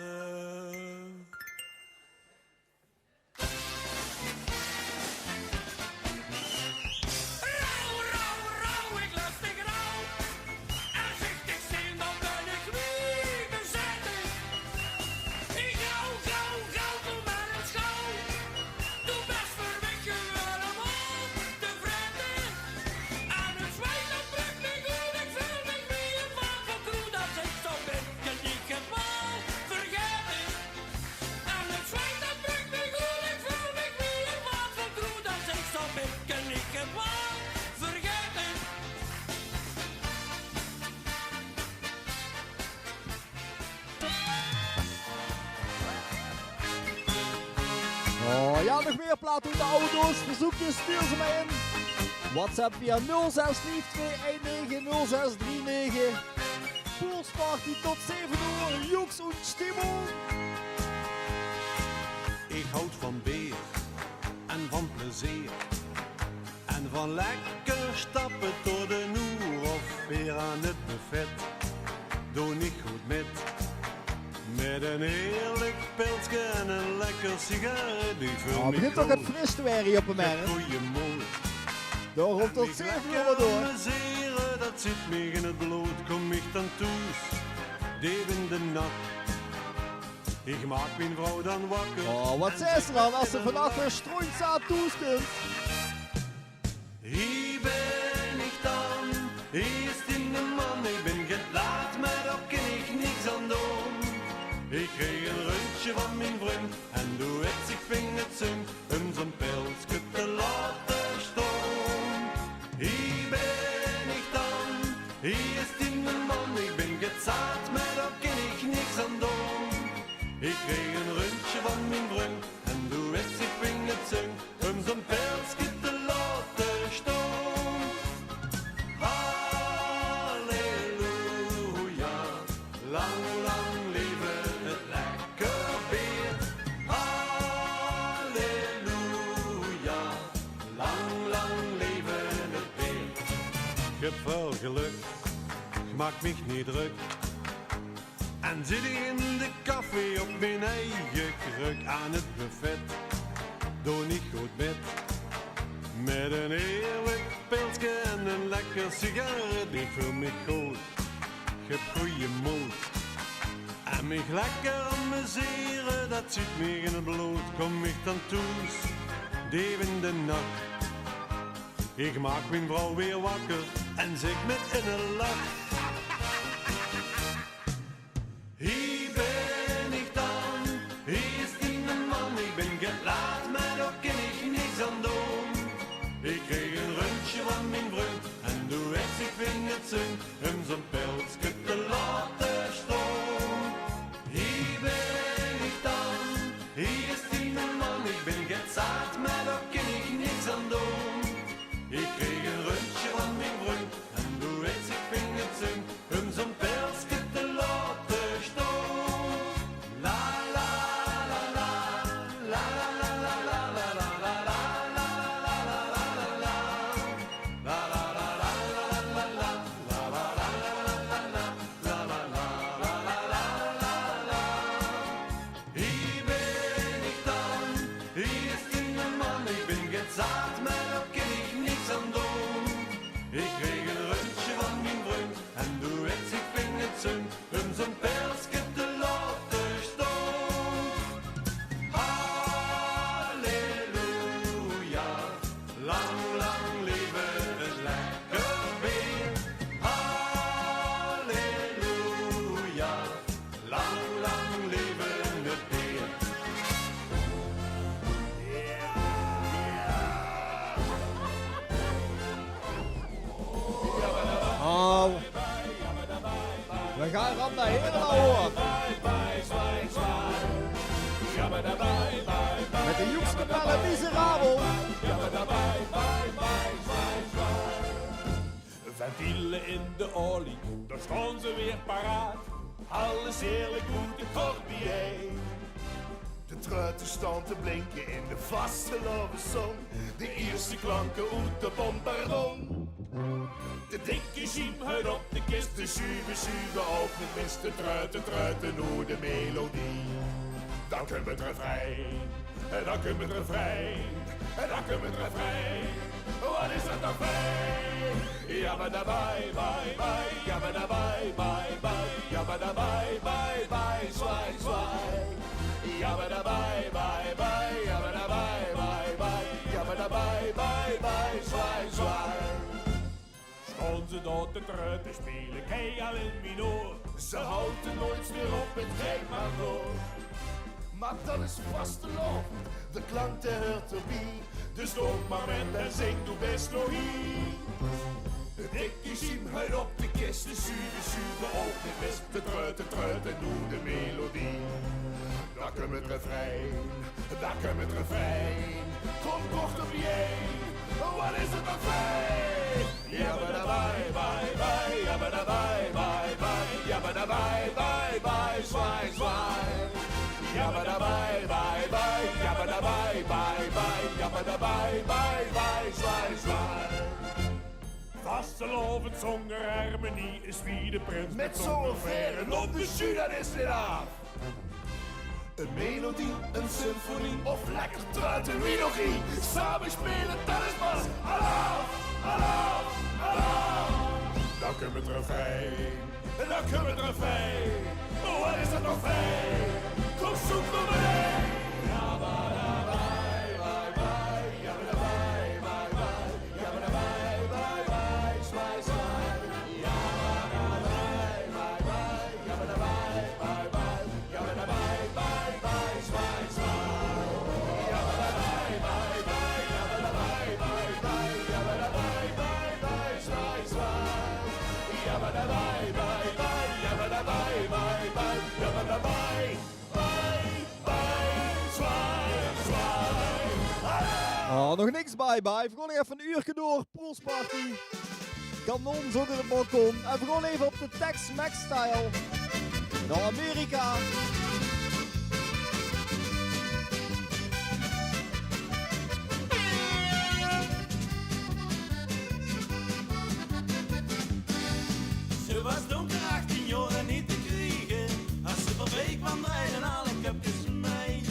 Speaker 21: Rauw, rauw, rauw, ik lustig rauw. En zicht ik zien, dan ben ik wie bezeten. Ik gauw, gauw, gauw, doe maar een schouw. Doe best voor mij helemaal tevreden. En het zwijt, dat drukt me goed. Ik voel me wie een man van kroeg. Dat ik zo ben, kan ik het wel vergeten. En het zwijt, dat drukt me goed. Ik voel me wie een man van kroeg. Dat ik zo ben, kan ik het wel vergeten.
Speaker 1: Oh ja, nog meer platen uit de oude doos. Verzoekjes, stuur ze mij in. WhatsApp via 0642190639. Poolsparty tot 7 uur. Joeks en Stimmel.
Speaker 7: Ik houd van beer en van plezier. En van lekker stappen door de Noer of weer aan het buffet. Doe niet goed met een heerlijk pilsje en een lekker sigaret. Die vult
Speaker 1: Het
Speaker 7: me
Speaker 1: begint toch het
Speaker 7: goed.
Speaker 1: fris te werden hier op een merk.
Speaker 7: Goeiemorgen.
Speaker 1: Daarom tot 7 uur door.
Speaker 7: Amuseren, dat zit me in het bloed. Kom ik dan toes, diep in de nacht. Ik maak mijn vrouw dan wakker.
Speaker 1: Oh, wat zei ze dan als ze vannacht weer strooit aan toeskomt?
Speaker 7: Hier ben ik dan, hier is die de man. Ik ben gelaat, maar daar kan ik niks aan doen. Ik kreeg een rondje van mijn vriend en doe het, ik vind het zin om zo'n pilsje te laten staan. Hier ben ik dan, hier is die de man. Ik ben gezaad, maar daar kan ik niks aan doen. Ik kreeg een rondje van mijn vriend en doe het, ik vind het zin om zo'n pilsje te laten staan. Halleluja, lang, lang leven het lekker bier. Halleluja, lang, lang leven het bier. Ik heb veel geluk, ik maak me niet druk. En zit ik in de café op mijn eigen kruk aan het buffet. Doe niet goed met een heerlijk pilsje en een lekker sigaret. Ik voel me goed, ik heb goede moed. En mij lekker amuseren, dat zit me in het bloed. Kom ik dan toes, diep in de nacht. Ik maak mijn vrouw weer wakker en zeg met een lach. Hier ben ik dan, hier is die man. Ik ben gelaat, maar daar kan ik niks aan doen. Ik kreeg een rondje van mijn vriend en doe het, ik vind het zin om zo'n pilsje te laten staan. Hier ben ik dan, hier is die man. Ik ben gezaad, maar daar kan ik niks aan doen. Ik kreeg een rondje van mijn vriend en doe het, ik vind het zin om zo'n pilsje te laten staan. La la la la, la la la la la la la la la la la la la la. La la la la la la la, la la la la la la, la la la la la la la. Hier ben ik dan, hier is die man. Ik ben gezaad, maar daar kan ik niks aan doen. Ik kreeg een rondje van mijn vriend en doe het, ik vind het zin om zo'n pilsje te laten staan. Halleluja, lang, lang leven het lekker weer. Halleluja, lang, lang leven het weer.
Speaker 1: Oh. We gaan ram naar Heerlen hoor. Met de Joekskapelle Miserabel.
Speaker 19: Ventielen in de olie, daar staan ze weer paraat. Alles heerlijk goed, de corbier. De
Speaker 6: de truiten staan te blinken in de vaste zon. De eerste klanken uit de bombardon. De dikke ziem huid op de kist, de zuwe ook met mist. De truiten hoe de melodie. Dan komt het refrein, en dan komt het refrein, en dan komt het refrein. Wat is dat toch fijn? Jabba da bye bye bye, jabba da bye bye bye, jabba da bye bye bye, zwaai zwaai. Jabba da bye bye bye, jabba da bye bye bye, jabba da bye bye bye, zwaai zwaai. Staan ze door de truiten spelen, kei al in minor. Ze houden nooit meer op, het geeft maar door. Maar dat is vasteland, de klank te hoort erbij. Dus loop maar met en zing, doe best nog hier. De dikke ziem huid op de kist, de zuwe ook de mist. De truiten, doe de melodie. Daar komt het refrein, daar komt het refrein. Kom kort op je, wat is het nog fijn? Jabba da bye bye bye, jabba da bye bye bye, jabba da bye bye bye, zwaai zwaai. Jabba da bye bye bye, jabba da bye bye bye, jabba da bye bye bye, zwaai zwaai. Vastelovend zonder harmonie is wie de prins met zo'n veren op de jus, dat is dit af. Een melodie, een symfonie of lekker truiten, wie nog niet? Samen spelen, dat is pas hallo, hallo, hallo. Dan komt het refrein, en dan komt het refrein. Oh, wat is dat nog fijn? Kom zoek nog mee. Jabba da bye bye bye, jabba da bye bye bye, jabba da bye bye bye, zwaai zwaai. Jabba da bye bye bye, jabba da bye bye bye, jabba da bye bye bye, zwaai zwaai. Jabba da bye bye bye, jabba da bye bye bye, jabba da bye bye bye, zwaai zwaai. Jabba da bye bye bye, jabba da bye bye bye, jabba da bye.
Speaker 1: Oh, nog niks bye-bye. Gewoon even een uurtje door. Poolsparty. Kanon, zo in het balkon. En gewoon even op de Tex-Mex-style. Naar Amerika.
Speaker 5: Ze was donker 18 jaar en niet te krijgen. Als ze voorbij kwam draaiden alle kapjes van mij.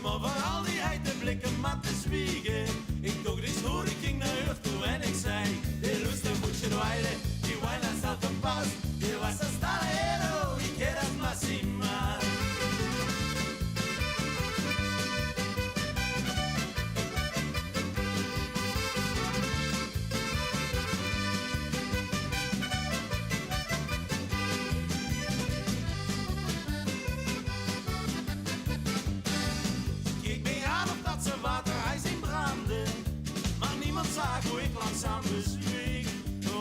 Speaker 5: Maar voor al die heid de blikken mat te zwiegen. Ik dacht eens hoe ik ging naar huis toe en ik zei: die lustig moet je dweilen, die wijlen staat op pas. Die was een stalero, ik ken dat massima. Zag hoe ik langzaam bezweek.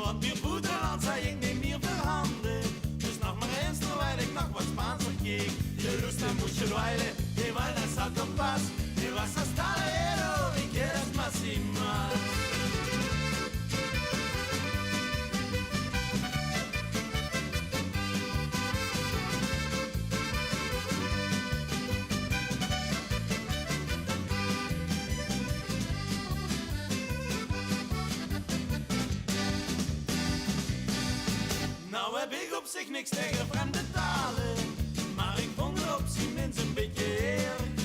Speaker 5: Wat meer boeteland zei ik niet meer verhanden. Dus nog maar eens terwijl ik nog wat Spaans keek. Je lust en moet je dweilen, die wijlen staat op pas. Die was een stalero, ik ken het massima. Nou heb ik op zich niks tegen vreemde talen, maar ik vond de op zijn minst een beetje eerlijk.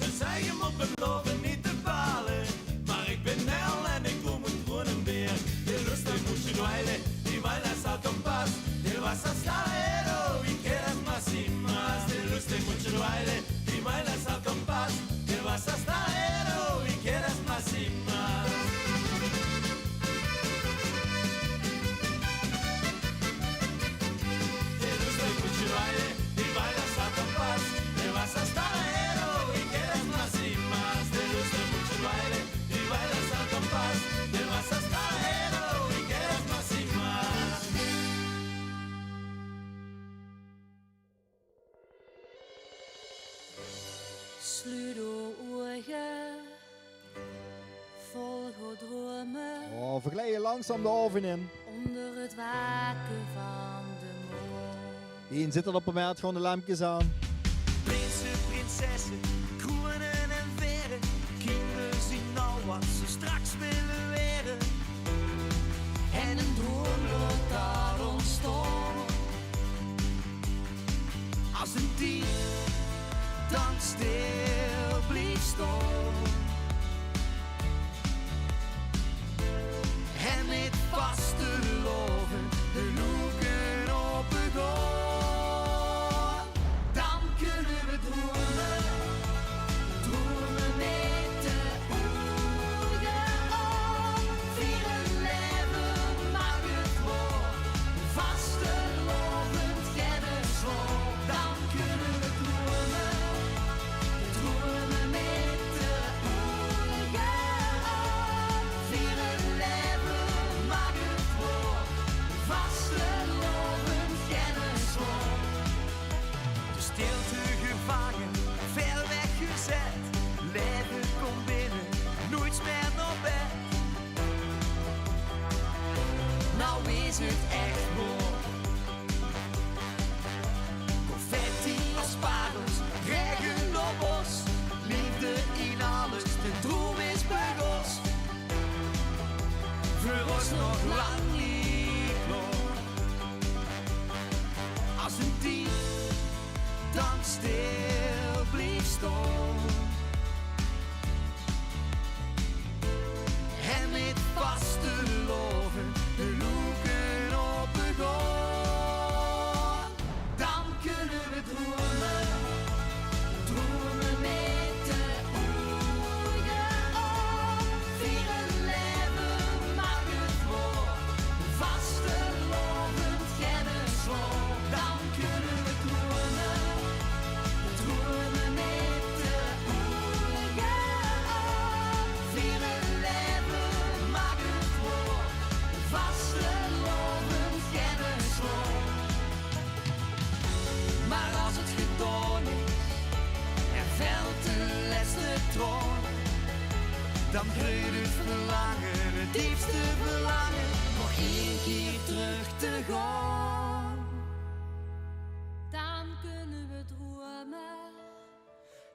Speaker 5: Ze zeggen me op beloven niet te balen, maar ik ben Nel en ik kom uit Groenenbeer. Die lustig moet je dweilen, die wijlen staat op pas. Die was een stalero, ik ken het massima's. Die lustig moet je dweilen, die wijlen staat op pas. Die was een stalero, ik ken het massima's.
Speaker 11: Sluit ogen, volg dromen.
Speaker 1: Oh, verglij je langzaam de oven in.
Speaker 11: Onder het waken van de maan.
Speaker 1: Eén zit er op een moment gewoon de lampjes aan.
Speaker 5: Prinsen, prinsessen,
Speaker 3: is het echt mooi. Confetti als parels, regen op bos. Liefde in alles, de droom is begost. Voor ons nog lang niet klaar. Als een dier dan stil bleef staan. En met vaste loven de loeken op begon. Dan kunnen we dromen, dromen met de ogen op. Vieren leven mag het voor, vaste lovend gennesloop. Dan kunnen we dromen, dromen met de ogen op. Vieren leven mag het voor, vaste lovend gennesloop. Maar als het gedaan is en velt de laatste troon, dan groeit het verlangen, het diepste verlangen, nog één keer terug te gaan. Dan kunnen we dromen,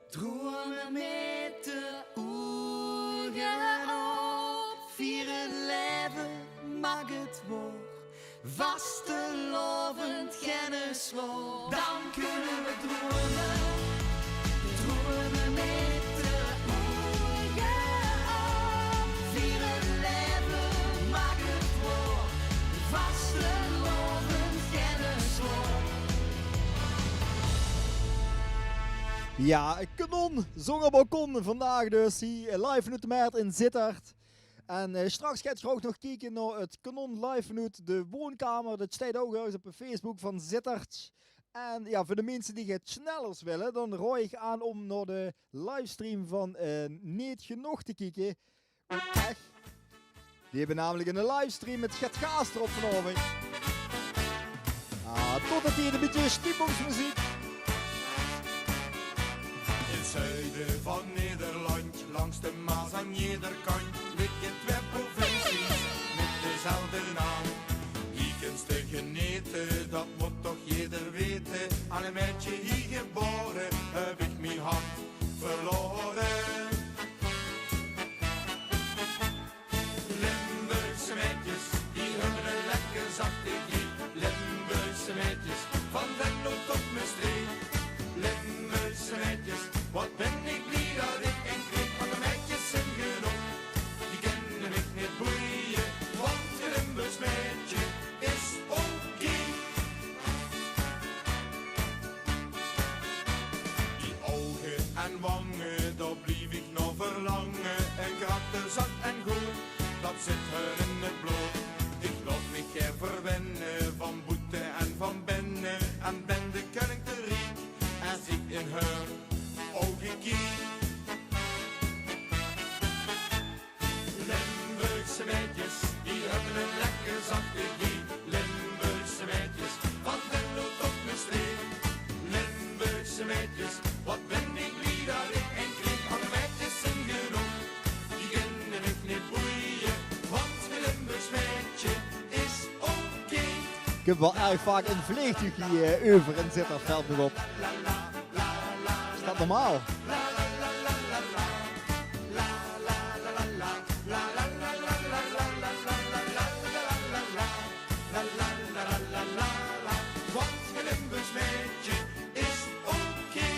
Speaker 3: dromen met de ogen op. Vieren leven mag het woord, vaste lovend gennesloop. Dan kunnen we dromen, dromen met de ogen op. Vieren leven mag het woord, vaste lovend gennesloop.
Speaker 1: Ja, kanon, zong op balkon vandaag dus, hier live vanuit de Mert in Sittard. En straks gaat je ook nog kijken naar het kanon live vanuit de woonkamer. Dat staat ook ergens op de Facebook van Sittard. En ja, voor de mensen die het snellers willen, dan rooi ik aan om naar de livestream van Niet Genoeg te kijken. Echt. Die hebben namelijk een livestream met Gert Gaas erop vanavond. Totdat hier een beetje stiepungsmuziek.
Speaker 19: In het zuiden van Nederland, langs de Maas aan ieder kant, liggen twee provincies met dezelfde naam. Hier een stukje eten, dat moet toch ieder weten. Aan een meisje hier geboren, heb ik mijn hart verloren. Limburgse meisjes, die hebben een lekker zachte giet. Limburgse meisjes, van Venlo tot Maastricht. Limburgse meisjes, wat ben ik blij dat ik een kreeg van de meisjes zijn genoeg. Die kennen ik niet boeien, want een Limburgs meisje is oké. Die ogen en wangen, daar blijf ik nog verlangen. En karakter zacht en goed, dat zit her in het bloed. Ik laat me geen verwennen van boete en van benne. En ben de kerk te riek en zie in haar ogen kiek. Limburgse meisjes, die hebben een lekker zachte giet. Limburgse meisjes, van Venlo tot Maastricht. Limburgse meisjes, wat ben ik blij dat ik een kreeg. Alle meisjes zijn genoeg, die kennen ik niet boeien. Want een Limburgs meisje is oké.
Speaker 1: Ik heb wel erg vaak een vleegtuigje over in Sittard, valt me op. Is dat normaal?
Speaker 19: Want een Limburgs meisje is oké.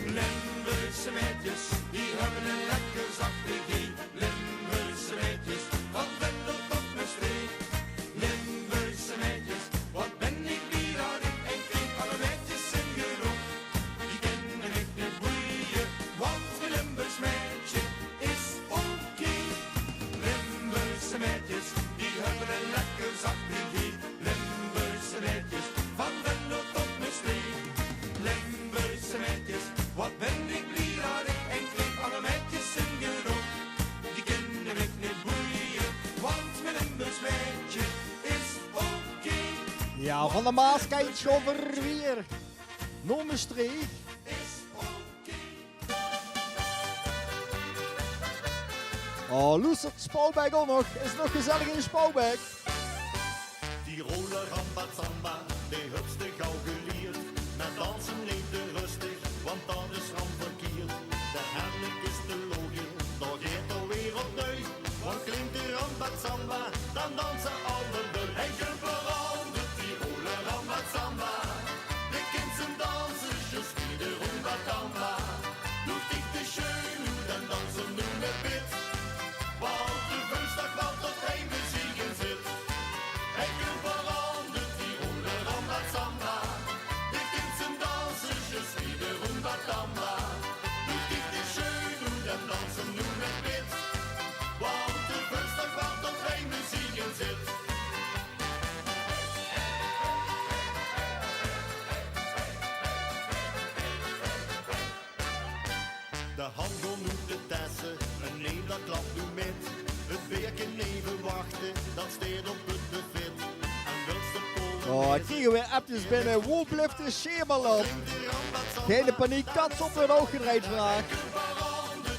Speaker 19: Limburgse meisjes, die hebben een lekker zachte giet. Limburgse meisjes, van Venlo tot Maastricht. Limburgse meisjes, wat ben ik blij dat ik een kreeg. Alle meisjes zijn genoeg, die kennen ik niet boeien. Want een Limburgs meisje is oké. Limburgse meisjes, die hebben een lekker zachte giet. Limburgse meisjes, van Venlo tot Maastricht. Limburgse meisjes, wat ben ik blij dat ik een kreeg. Alle meisjes zijn genoeg, die kennen ik niet boeien. Want mijn Limburgs meisje is oké.
Speaker 1: Ja, van de Maas kijk je over weer. Naar Maastricht. Oh, Loesert Spouwbeek ook nog. Is het nog gezellig in Spouwbeek?
Speaker 6: Die roller rambazamba, die hupste gauw geleerd. Met dansen leeft de rustig, want dat is ramverkeerd. De herlijk is de logisch, dat geeft alweer opnieuw. Want klinkt de rambazamba, dan dansen alle deur. Hij verandert die roller rambazamba. De kinderen dansen, just wie de rumbatamba. Doe ik de schön, dan dansen nu met bit. Want de woensdag wat tot heen muzieken zit. Hij verandert die roller rambazamba. De kinderen dansen, just wie de rumbatamba. Doe ik de schön, dan dansen nu met bit. Want de woensdag wat tot heen muzieken zit. De handel noemt de tessen, een neem dat klapt nu met. Het werken even wachten, dat steekt op het buffet. En wils de polen.
Speaker 1: Oh, kregen we appjes binnen. Hoe blijft de Schemerland? Geen paniek, kats op hun oog gedraaid vandaag.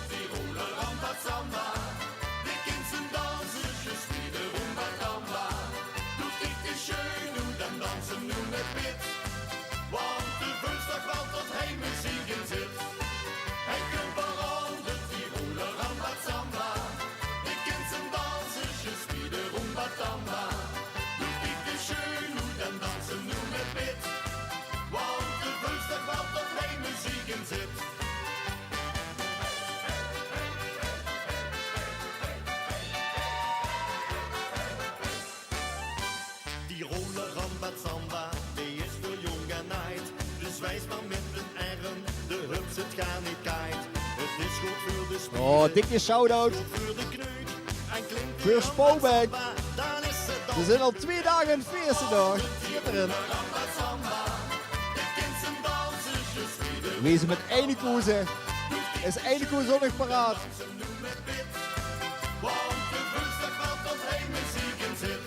Speaker 6: Die roller rambazamba. De kinderen dansen, just wie de rumbatamba. Doe ik de schön, dan dansen nu met pit. Want de woensdag wat tot heen muzieken zit. Hij verandert die roller rambazamba. De kinderen dansen, just wie de rumbatamba. Doe ik de schön, dan dansen nu met pit. Want de woensdag wat tot heen muzieken zit. Die roller rambazamba, die is voor jong en oud. Dus wijs maar met een arm, de hups het gaat niet kwijt. Het is goed voor de spieren,
Speaker 1: Oh, dikke shout-out.
Speaker 6: voor de kneuk. En klinkt
Speaker 1: Voor Spouwbeek.
Speaker 6: dan is het dan.
Speaker 1: We zijn al 2 dagen in het feesten nog. Schitterend.
Speaker 6: Rambazamba, de kinderen dansen, just wie de
Speaker 1: Wezen met Enekoezen. Is Enekoes ook nog paraat?
Speaker 6: Want de woensdag wat tot heen muzieken zit.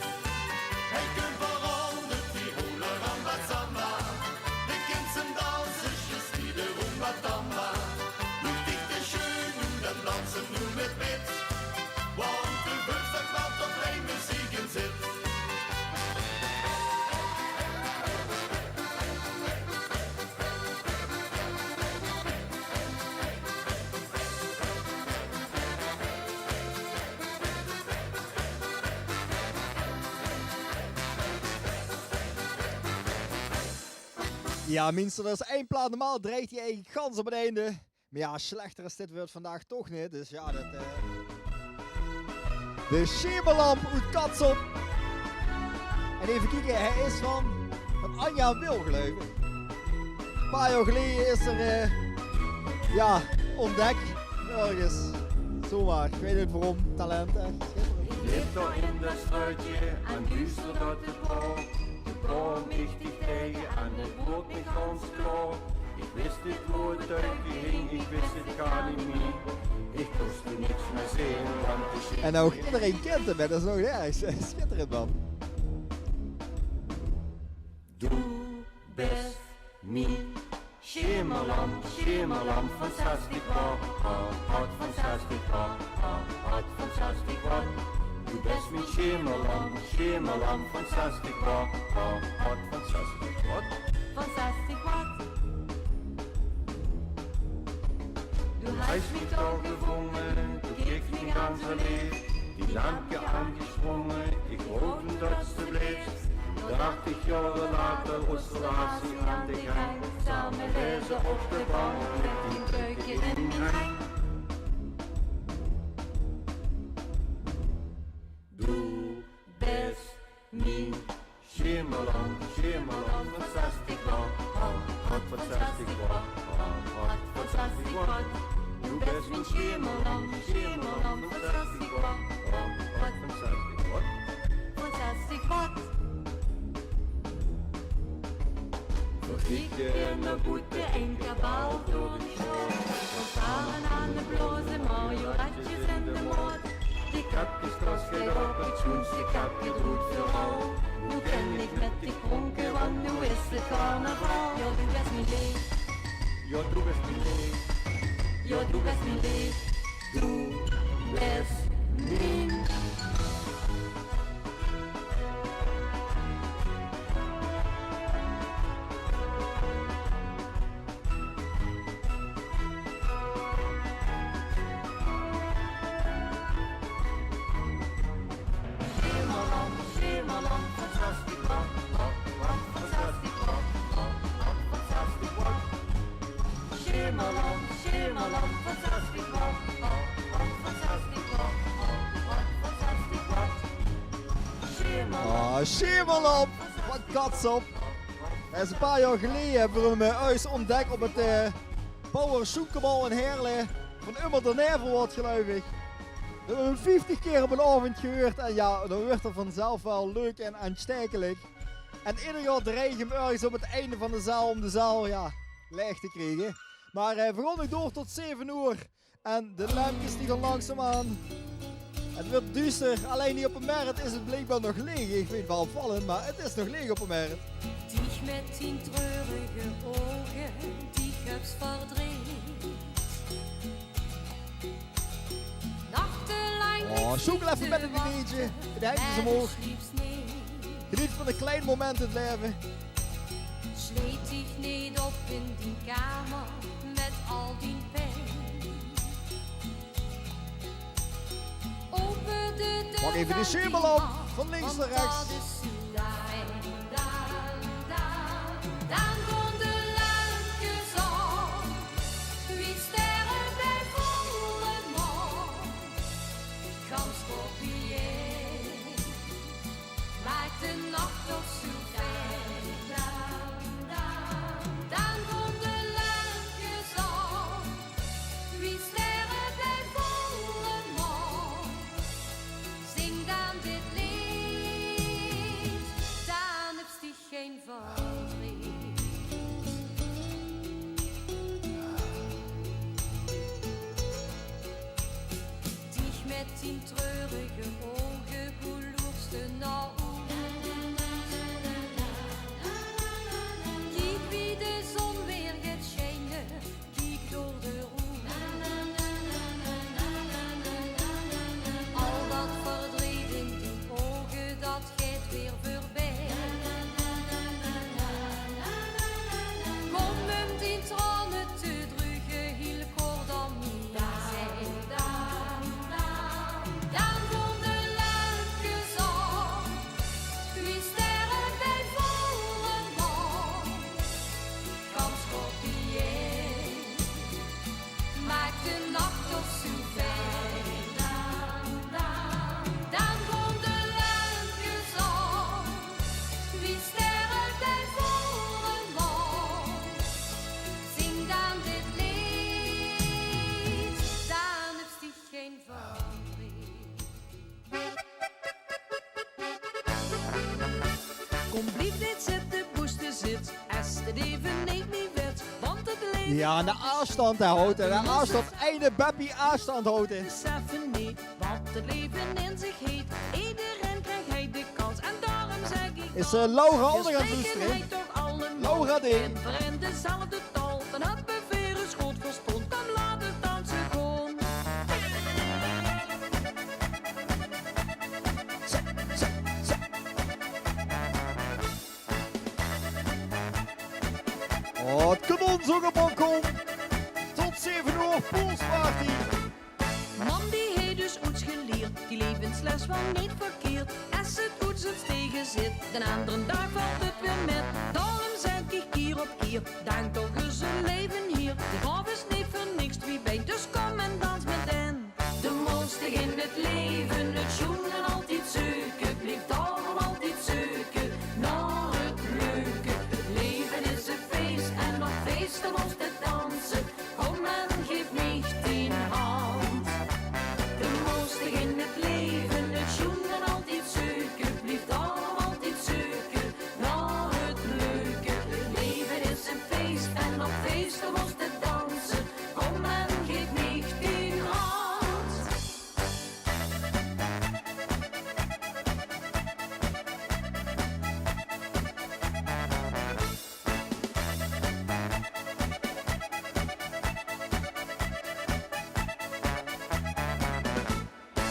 Speaker 6: Hij kunt verandert die roller rambazamba. De kinderen dansen, just wie de rumbatamba. Doe ik de schön, dan dansen nu met wit. Want de woensdag wat tot heen muzieken zit.
Speaker 1: Ja, minstens dat is 1 plaat. Normaal dreigt hij eigenlijk gans op het einde. Maar ja, slechter is dit wordt vandaag toch niet. Dus ja, dat... De Schemerlamp uit Katsel. En even kijken, hij is van Anja en Wil geloof ik. Een paar jaar geleden is er... ja, ontdekt. Ergens. Zomaar, ik weet niet waarom. Talent, hè.
Speaker 9: Leeft toch in dat struitje en duister uit de kool. Ik kwam mich dich tegen en het boot mich ganz klar. Ik wist niet hoe het uit die hing, ik wist het gar niet meer. Ik kost niks meer zien, want de shit...
Speaker 1: En ook iedereen kent hem, hè. Dat is nog erg. Schitterend, man.
Speaker 9: Du bist mein Schemerlamp, Schemerlamp, fantastisch war, hart fantastisch war, hart fantastisch war. Du bist mein Schemerlamp, Schemerlamp, fantastisch war, hart fantastisch war.
Speaker 11: Fantastisch wat.
Speaker 9: Du hast mich auch gewungen, du kriegst mich ganz allein. Die Lampe angesprungen, ich roten dass du lebst. 80 Jahre later, Osterlaas aan de gang.
Speaker 11: Samen lezen op de bank met die breukje in de gang.
Speaker 9: Du bist mein Schemerlamp, Schemerlamp, fantastisch war, hart fantastisch war, hart fantastisch war. Du bist mein Schemerlamp, Schemerlamp, fantastisch war, hart fantastisch war.
Speaker 11: Fantastisch wat.
Speaker 9: Ik in de boete en kabaal door de show.
Speaker 11: Fanfaren aan de bloze, marionetjes in de moord.
Speaker 9: Die kapjes kost geen op, het schoenste kapje doet vooral.
Speaker 11: Nu ken ik met die kronken, want nu is het carnaval. Ja, du best mijn leef.
Speaker 9: Ja, du bist mein Leben.
Speaker 11: Ja, du best mijn leef.
Speaker 9: Du bist
Speaker 1: Ja, schemel op! Wat kats op! Dat is een paar jaar geleden hebben we hem huis ontdekt op het Power Soekebal in Heerlen. Van Immer de Nevel wordt geloof ik. We hebben hem 50 keer op een avond gehoord en ja, dan wordt het vanzelf wel leuk en aanstekelijk. En ieder jaar dreig je hem ergens op het einde van de zaal om de zaal ja, leeg te krijgen. Maar we gaan nog door tot 7 uur. En de lampjes die gaan langzaam aan. Het wordt duister, alleen hier op een markt is het blijkbaar nog leeg. Ik weet wel opvallend, maar het is nog leeg op een markt.
Speaker 11: Dich met 10 treurige ogen, die heb's verdreven. Nachtenlang
Speaker 1: Oh, zoek even met een ideetje. De handjes omhoog. Geniet van een klein moment in het leven.
Speaker 11: Sleet dich niet op in die kamer met al die pijn. Open de deur.
Speaker 1: Pak even de schemel op, van links naar rechts.
Speaker 11: Dan gaan de lampjes op. Wie sterren bij volle maan. Gans kopieer. Maakt de nacht toch zo fijn. Dan gaan de lampjes op. Wie sterren bij volle maan. Zing dan dit lied, dan heb je geen verdriet. Dich met 10 treurige ogen, hoe loerst de nou? Kijk wie de zon weer gaat schijnen, kijk door de roem. Al dat verdriet in die ogen, dat gaat weer voorbij. Kom hem die tranen te drugen, heel kort dan niet zijn. Dan gaan de lampjes op, wie sterren bij volle maan. Gans kopieer, maakt de nacht toch zo fijn. Dan gaan de lampjes op, wie sterren bij volle maan. Zing dan dit lied, dan heb je geen verdriet.
Speaker 16: Kom blief dit zitten, boeste zit, als het even niet meer werd, want het leven...
Speaker 1: Ja, de afstand houden. De afstand, einde bappie afstand houden.
Speaker 16: Beseffen niet wat het leven in zich heeft. Iedereen krijgt hij de kans en daarom zeg ik...
Speaker 1: Is Laura
Speaker 16: dus
Speaker 1: onder aan het
Speaker 16: spreken
Speaker 1: loesteren?
Speaker 16: hij toch allemaal.
Speaker 1: Laura D.
Speaker 16: En voor in dezelfde taal, dan had we weer een schot verstond. Kom laat het dansen gewoon.
Speaker 1: Oh, het kanon zo'n balkon. Tot 7 uur, poolsparty.
Speaker 16: Man die heeft dus oets geleerd, die levensles wel niet verkeerd. Als het oets het tegen zit, de andere dag valt het weer met. Daarom zeg ik keer op keer, dank toch eens een leven hier. De graf is niet voor niks, wie bent, dus kom en dans met hen. De mooiste in het leven, het schoenen altijd zoeken, blijft allemaal altijd zoeken. Naar het leuke, het leven is een feest en op feesten moest het dansen. Kom en geef me die hand. De mooiste in het leven, het schoenen altijd zoeken, blijft allemaal altijd zoeken. Naar het leuke, het leven is een feest en op feesten moest het dansen. Kom en geef me die hand.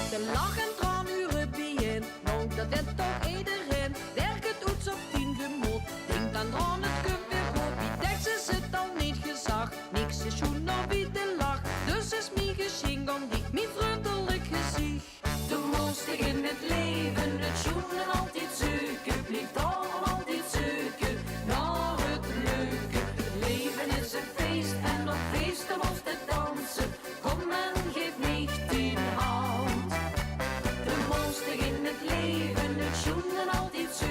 Speaker 16: De lach en tranuren bijeen, nou dat is toch iedereen. Werk het oets op 10 gemoed, denk dan aan het kunt weer goed. Wie tekst is het al niet gezag, niks is schoen nou wie de lach. Dus is mij geschenk om die, mijn vriendelijk gezicht. De mooiste in het leven, het schoenen altijd zoeken, blijft allemaal altijd zoeken. Naar het leuke, het leven is een feest en op feesten moest het dansen. Kom en geef me die hand. De mooiste in het leven, het schoenen altijd zo.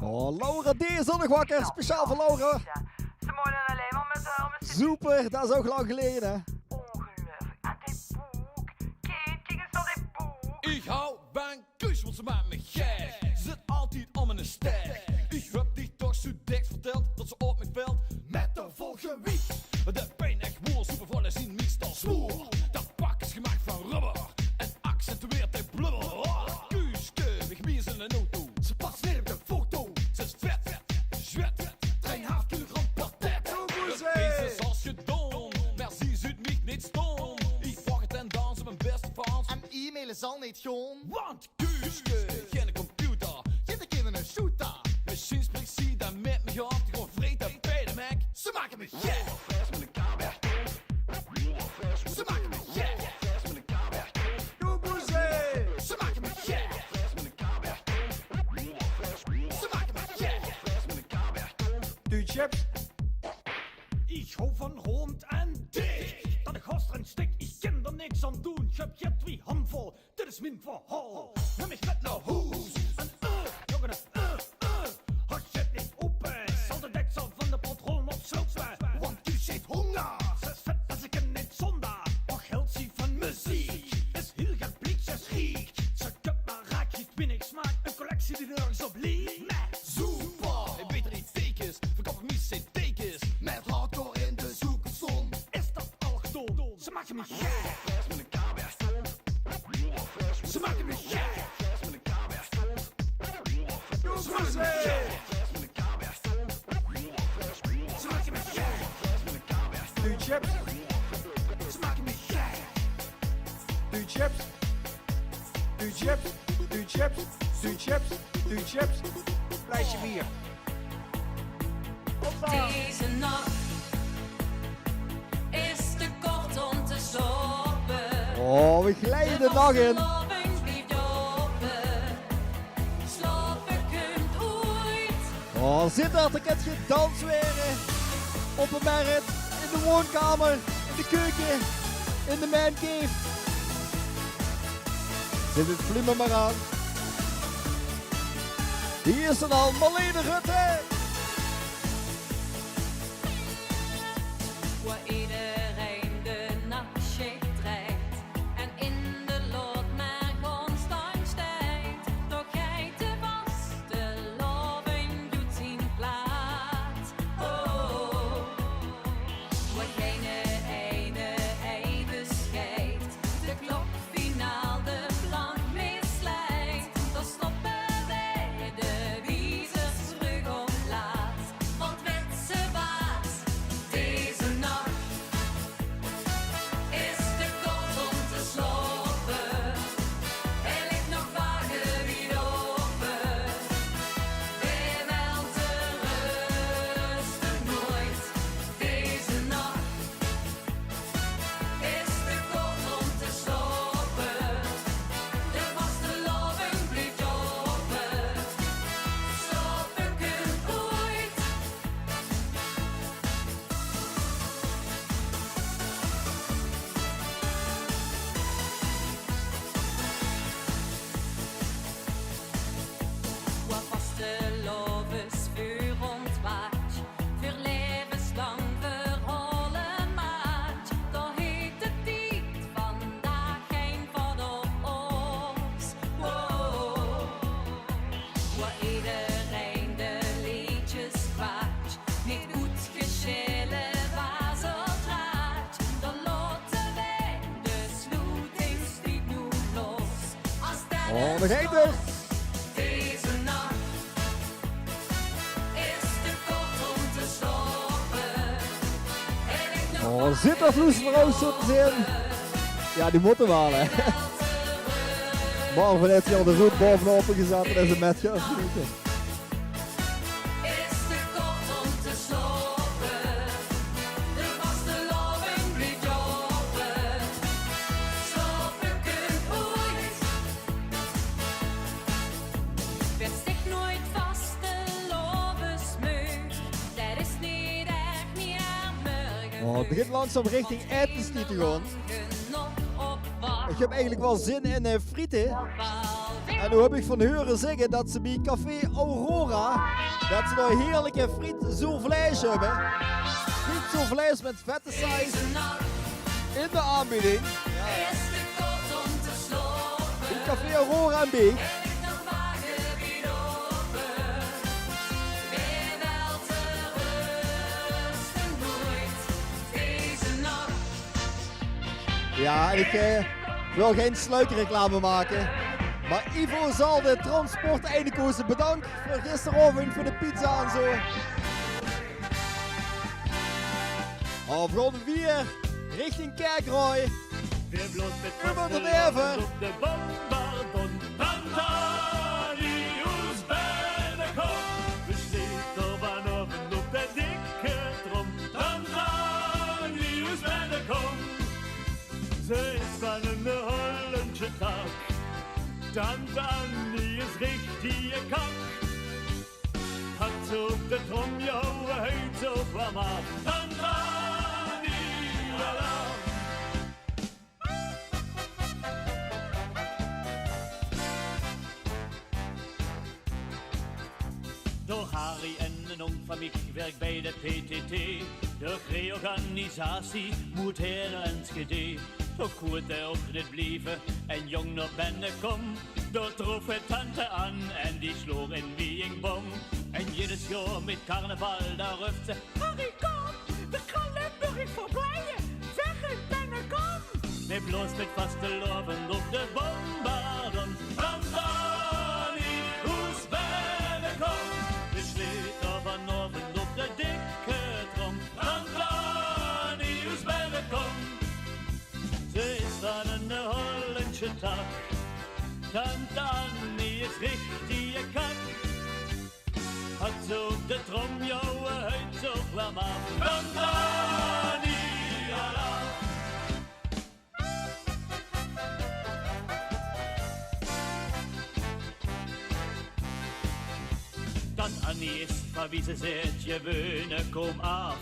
Speaker 1: Oh, Laura D is al nog wakker. Speciaal voor Laura.
Speaker 10: Ze moeten alleen maar met
Speaker 1: Super, dat is ook lang geleden.
Speaker 5: Ik hou van kus, want ze maakt me gek. Ze zit altijd om in een stek. Ik heb die toch zo dik verteld dat ze op me veld met de volgewicht. De pijn echt moer, super vol en zien meestal zwoer. Dat pak is gemaakt van rubber en accentueert de blubber. Kuuske, ik mies in een auto. Ze past neer op de foto. Ze is vet, zwet, 3,5 kilogram patet. Deze is als je dom, merci zuid mich niet stom. Ik wacht het en dans op mijn beste fans. En e-mailen zal niet gewoon. Want kuuske, geen computer, geef ik even een shooter. Misschien spreekt ze dan met me af, die gewoon vreten bij de Mac. Ze maken me gek. Ze maken me gek. Ze maken me gek. Ze maken me gek.
Speaker 22: Du chips. Ich hou van rond en dik. Dat de gast erin stik, ik kan er niks aan doen. Ik heb je 2 handvol, dit is mijn verhaal. Neem mich met naar huis. En jongen, had je het niet open, zal de deksel van de patroon op slot zijn. Want u zit honger. Ze vet als ik een niet zonder. Och held ze van muziek. Is heel gebliek, ze schiet. Ze kunt maar raak, je twinnig smaak. Een collectie die nergens op liegt.
Speaker 5: Super, beter niet tekens, verkopen mis zijn tekens. Met hardcore in de zoekzon.
Speaker 22: Is dat allochtoon? Ze maken me gek. Ze maken me gek. Ze maken me gek. Ze maken me gek. Du chips. Ze maken me gek. Du chips. Du chips. Du chips. Du chips. Du chips. Lijstje bier.
Speaker 11: Deze nacht is te kort om te slapen.
Speaker 1: Oh, we glijden de dag in.
Speaker 11: Slapen kunt ooit.
Speaker 1: Oh, zit daar te kent je dans weer. Op een markt, in de woonkamer, in de keuken, in de mancave. Zit het vlimmen maar aan. Hier is er al Marlene Rutte.
Speaker 11: Waar iedereen de nachtschicht draait en in de lot maar constant stijgt. Toch gij te vaste loving doet zien plaats. Oh, waar geen ene even scheidt, de klok finaal de plank misleidt. Dan stoppen wij de wiezers terug op plaats. Want werd ze baas deze nacht is te kort om te slapen. Er ligt nog wagen wie open. Weer wel te rusten nooit. Deze nacht is te kort om te slapen. De vaste loving blijft open. Slapen kunt ooit. Waar vaste lovens vuur ontwaakt, voor levenslang verholen maakt. Daar heet het niet vandaag geen van op ons. Wow. Waar iedereen de liedjes kwaakt, niet goed geschillen waar ze draait. Dan laten wij de sluitingstijd nu los. Als
Speaker 1: Oh, we eten.
Speaker 11: deze nacht is te kort om te slapen. Er ligt nog
Speaker 1: Oh, zit er vloesvrouw zo te zien. Ja, die moeten wel, hè. Marvin heeft hier al de roet bovenop gezet en is een met gaan schieten.
Speaker 11: is te kort om te slapen. De vaste loving blijft open. Slapen kunt ooit. Werd zich nooit vaste lovens meug. Dat is niet echt niet aan morgen.
Speaker 1: Oh, het begint langzaam richting etenstieten gewoon.
Speaker 11: Nog op wacht.
Speaker 1: Ik heb eigenlijk wel zin in frieten.
Speaker 11: Val weer
Speaker 1: En nu heb ik van horen zeggen dat ze bij Café Aurora, dat ze daar heerlijke friet soufflés hebben. Friet soufflés met vette size in de aanbieding. Bij Café Aurora en Beek. Ja, ik wil geen sluikreclame maken. Maar Ivo zal de transport Eindhoven bedankt voor gisteravond voor de pizza en zo. Oh, we gaan weer richting Kerkrooy.
Speaker 19: Weer bloot met
Speaker 1: Über de Neven.
Speaker 19: op de bombardon. Tantanius binnenkom. We steekt er vanavond op de dikke trom. Tantanius binnenkom. Ze is van een Hollandse tak. Tante Annie is richtig kak. Hat ze op de trom jouw huid zo kwam af. Tante Annie, alarm. Door Harry en een oom van mij werkt bij de PTT. De reorganisatie moet heel Enschede. Toch goed hij ook niet blijven en jong naar binnen kom. Door trof het tante aan en die sloeg in Wiengbom. En jedes jaar met carnaval daar ruft ze: Harry kom, de Kallenburg voorbij, zeg het binnen kom. Nee, bloos met vaste loven op de bombardon. Tantani, hoes binnen kom. We sleten vanavond op de dikke trom. Tantani, hoes binnen kom. Ze is van een Hollandse tak. Tante Annie is richtige kak. Had zo op de trom jouw huid zo kwam af. Tante Annie, alarm. Tante Annie is van wie ze zegt, je weunen kom af.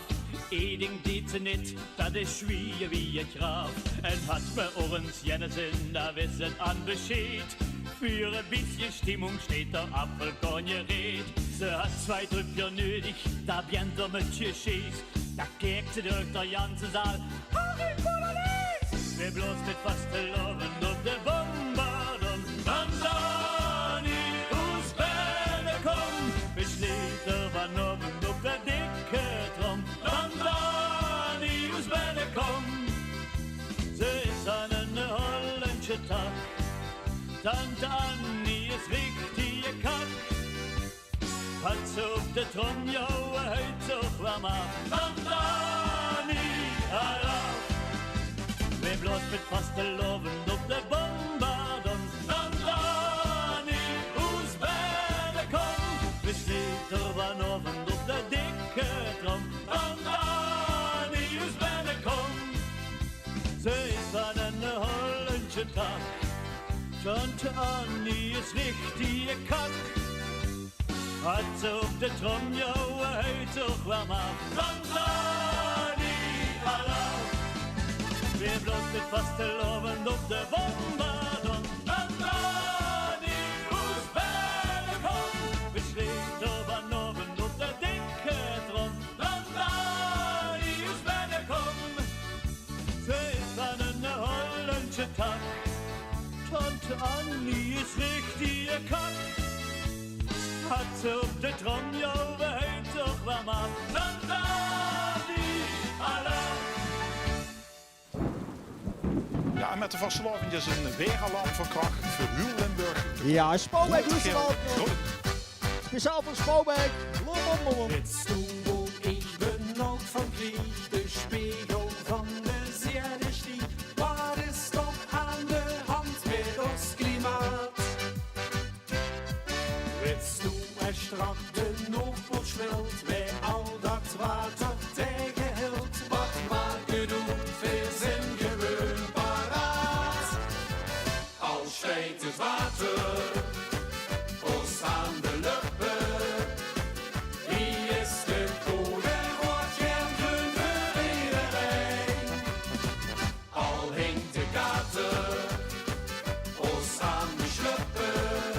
Speaker 19: Eding deed ze niet, dat is schwierig wie het graaf. En had me oorens jennesin, daar wist het aan bescheid. Für een beetje Stimmung steht der Apfelkornje reed. Ze had 2 Trüppchen nötig, da bjent er met je schees. Da kijkt ze door de ganze zaal, Harry Polonaise. Wir bloß mit vaste loven op de bombardon. Tantani, hoes binnen kom. We sleten vanavond op de dikke trom. Tantani, hoes binnen kom. Ze is aan een Hollandse tak. Tante Annie is richtige kak. Had ze op de trom jouw huid zo kwam af. Tante Annie, alarm. We bloot met vaste loven op de bombardon. Tante Annie, hoes binnen kom. We sleten vanavond op de dikke trom. Tante Annie, hoes binnen kom. Ze is van een Hollandse tak. Tante Annie is richtige kak. Had ze op de trom jouw huid zo kwam af. Tante Annie, alarm. Weer bloot met vaste loven op de bombardon. Tante Annie, hoes binnen kom. We sleten vanavond op de dikke trom. Tante Annie, hoes binnen kom. Ze is van een Hollandse tak. Tante Annie is richtige kak. Had ze op de trom jouw huid zo kwam af. Tante Annie, alarm.
Speaker 4: Ja, en met de vastelovend is een weeralarm van kracht voor heel Limburg.
Speaker 1: Ja, Spouwbeek
Speaker 4: Rood,
Speaker 1: doet ze
Speaker 4: geel,
Speaker 1: al.
Speaker 4: rood.
Speaker 1: Speciaal voor Spouwbeek.
Speaker 22: Het stoel even oud van Krieg, de spiegel van de zerde stieg. Wat is toch aan de hand met ons klimaat? Het stoel er strak de Noordpool smelt, bij al dat water tegenhield. Wat maken doen, veel zijn gewoon paraat. Als stijgt het water, ons aan de luppen. Wie is de koning, wordt geen groen voor iedereen. Al hinkt de kater, ons aan de sluppen.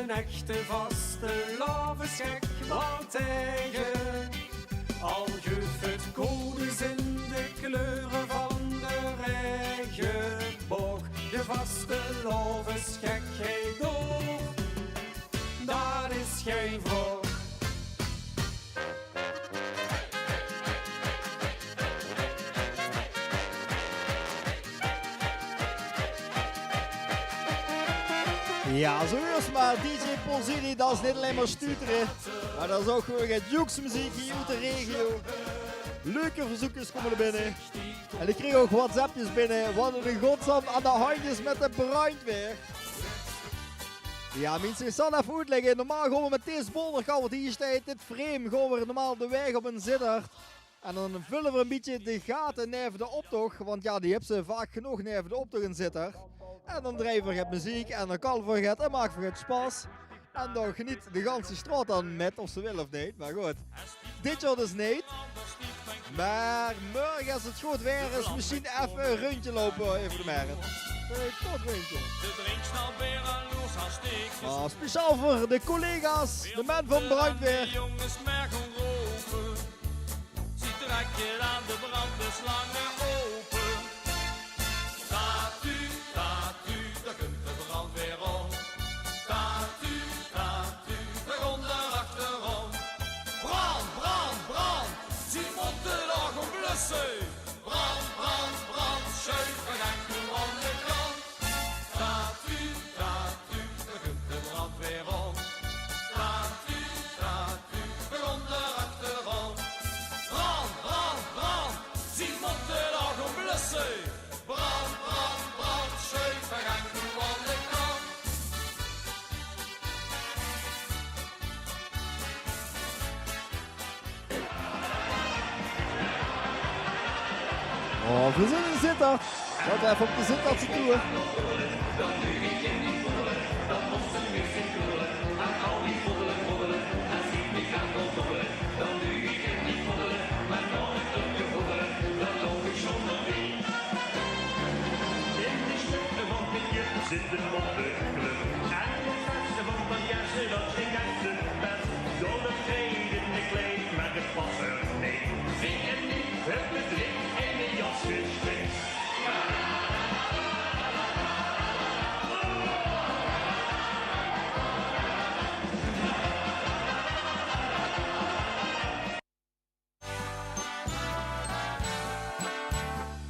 Speaker 5: een echte vaste lavesgek wat eigen. Al geeft het codes in de kleuren van de regenboog. De vaste lavesgekheid door, daar is geen voor.
Speaker 1: Ja, zo is maar. DJ Polziri, dat is niet alleen maar stuteren, maar dat is ook gewoon het joeksmuziek hier uit de regio. Leuke verzoekjes komen er binnen. En ik kreeg ook WhatsAppjes binnen. Wat een godsam aan de handjes met de brandweer. Ja, mensen, ik zal even uitleggen. Normaal gaan we met deze bolderkant, want hier staat dit frame, gaan we normaal de weg op een zittert. En dan vullen we een beetje de gaten neven de optocht, want ja, die hebben ze vaak genoeg neven de optocht in zitter. En dan drijven we het muziek en dan kalven we het en maken we het spas. En dan geniet de ganse straat dan met, of ze willen of niet, maar goed. Dit jaar dus niet. Maar morgen als het goed weer is, misschien even een rondje lopen even de merk. Een kort rondje.
Speaker 2: De drinksnel weer aan los aan steek.
Speaker 1: Ah, speciaal voor de collega's, de men van brandweer.
Speaker 2: Jongens merken roken. Ziet trek je aan de brandweerslangen open. Gaat u, daar kunt de brandweer om. Gaat u, de grond erachterom. Brand, brand, brand, zie moeten nog om blussen. Brand, brand, brand, schuiven en kom aan de kant. Gaat u, daar kunt de brandweer om. Gaat u, de grond erachterom. Brand, brand, brand, zie moeten nog om blussen. Brand, brand, brand, schuiven en kom aan de kant.
Speaker 1: Oh, we zijn in zitter. Laten we even op de zittertje toe.
Speaker 19: Zitten op de club en het beste van van jassen, dat is ik uit de bed. Door de treden de kleed, maar het past er niet. Zingen niet, het bedrijf en de jas gestikt.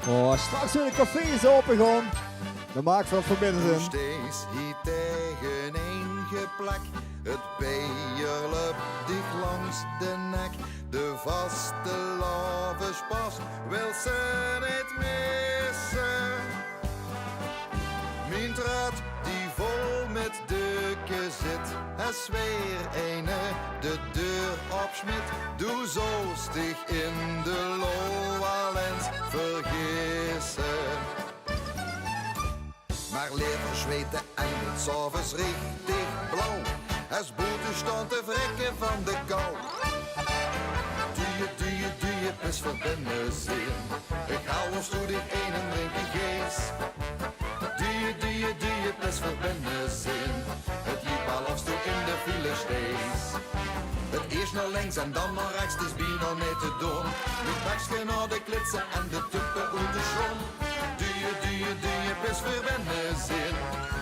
Speaker 1: Oh, straks weer de cafés open gaan. Dan maak ik wat verbinden.
Speaker 12: Nog steeds hier tegen een geplak. Het beer loopt dicht langs de nek. De vaste lavespas wil ze niet missen. Mijn draad die vol met deuken zit. Is weer ene de deur opsmit. Doe zo stig in de Loalens vergissen. Maar leer verzweten en het s'avonds richtig blauw. Als boete stond te vrekken van de kou. Doe je, pis voor binnenzin. Ik hou ons toe die een en drink die geest. Doe je, pis voor binnenzin. Het liep al of toe in de file steeds. Het eerst naar links en dan naar rechts, het is bijna niet te doen. Met bakje naar de klitsen en de tuppen uit de zon. Doe je, pis voor binnenzin.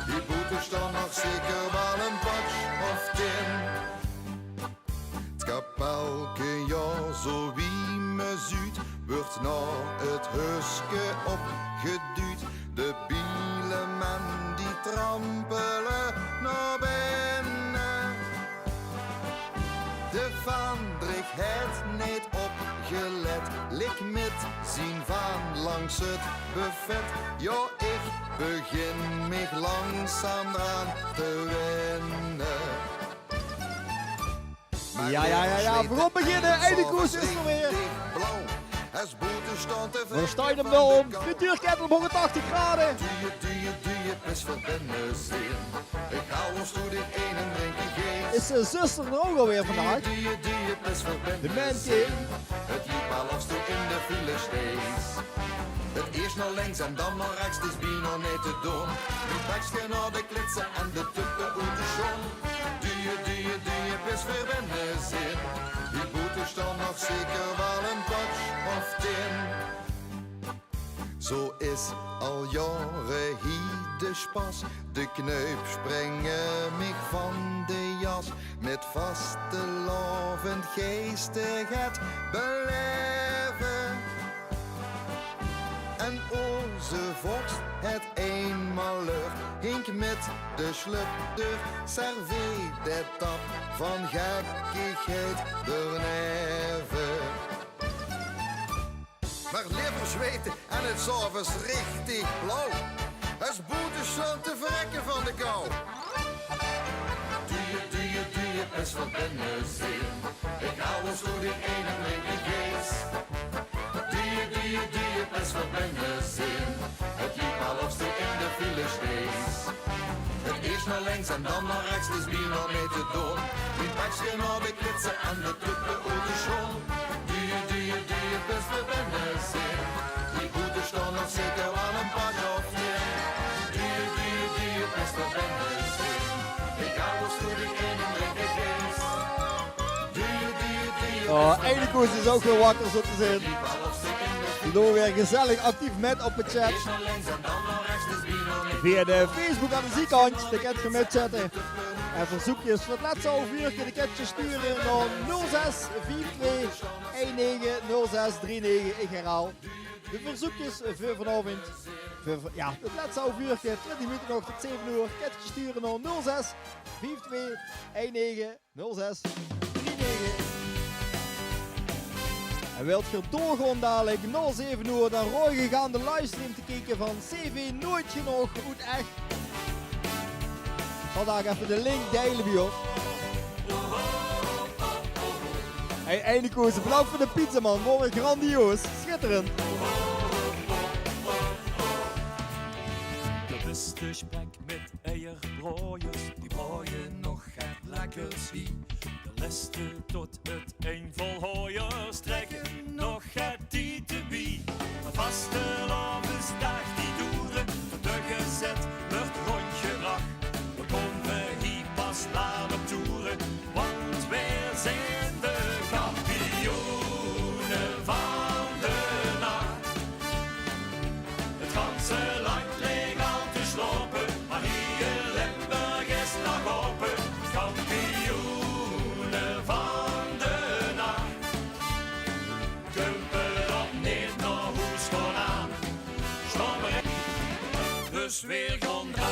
Speaker 12: Die boete staan nog zeker wel een patch of 10. Het kapelke, ja, zo wie me zuid, wordt naar het huske opgeduwd. De bieleman die trampelen naar binnen. De vandrig het niet opgelet, lik met zien van langs het buffet. Ja, ik begin mij langzaam aan te wennen.
Speaker 1: Ja, voorop beginnen. Eindkoers is er weer. We staan hem wel om. Frituurketel 180 graden.
Speaker 12: Doe je, pis voor binnenzin. Ik hou ons toe dit een en drink die geest.
Speaker 1: Is zijn zuster er ook alweer vandaag?
Speaker 12: Doe je, pis voor
Speaker 1: De
Speaker 12: binnenzin.
Speaker 1: mensen.
Speaker 12: Het liep al af toe in de file steeds. Het eerst naar links en dan naar rechts, het is bijna niet te doen. Nu bakje naar de klitsen en de tuppen uit de zon. Zo is al jaren hier de spas. De knuip springen mij van de jas. Met vaste lovend geestigheid beleven. En onze vorst het eenmaal lucht. Hink met de slupdeur. Serveer de tap van gekkigheid beneven. Maar liever zweten en het s'avonds richtig blauw. Als boetestand te verrekken van de kou. Doe je, best van binnenzin. Ik hou ons door die ene drinken gees. Doe je, best van binnenzin. Het liep al of ze in de file steeds. Het eerst naar links en dan naar rechts, dus wie nog mee te doen. Die pakje naar de klitsen en de truppen uit de schoen. Doe je, best van binnenzin. Die boete staan nog zeker wel een paar of meer. Doe je, best van binnenzin. Ik hou ons door die ene drinken gees. Doe je,
Speaker 1: Oh, Eindikoes is ook weer wakker zo te zien. We doen weer gezellig actief met op de chat. Via de Facebook aan de ziekhand, de kan je met chatten. En verzoekjes voor het laatste half uur kun je de sturen naar 06 42 19 06 39. Ik herhaal. De verzoekjes voor vanavond. Ja, het laatste half uur, 20 minuten nog tot 7 uur. Kun je sturen naar 06 42 19 06 39. En wilt je doorgaan dadelijk na 7 uur, dan rooi je gaan de livestream te kijken van CV Nooit Genoeg. Goed echt. Zal daar even de link delen bij ons. Hey, Eindikoes, bedankt voor de pizza man, morgen grandioos, schitterend.
Speaker 2: Dat is de spek met eierbroeiers, die brooien nog het lekker zie. De leste tot het een vol hooiers trekken nog het die te bie. Maar vaste lovensdag die doeren, tot de gezet wordt rondgebracht. We komen hier pas laat op toeren, want wij zijn de kampioenen van de nacht. Het ganse land leeg al te slopen, maar hier Limburg is nog open. Kampioenen van de nacht. Kumpen op niet nog hoes gewoon aan. Stommer dus weer gewoon aan.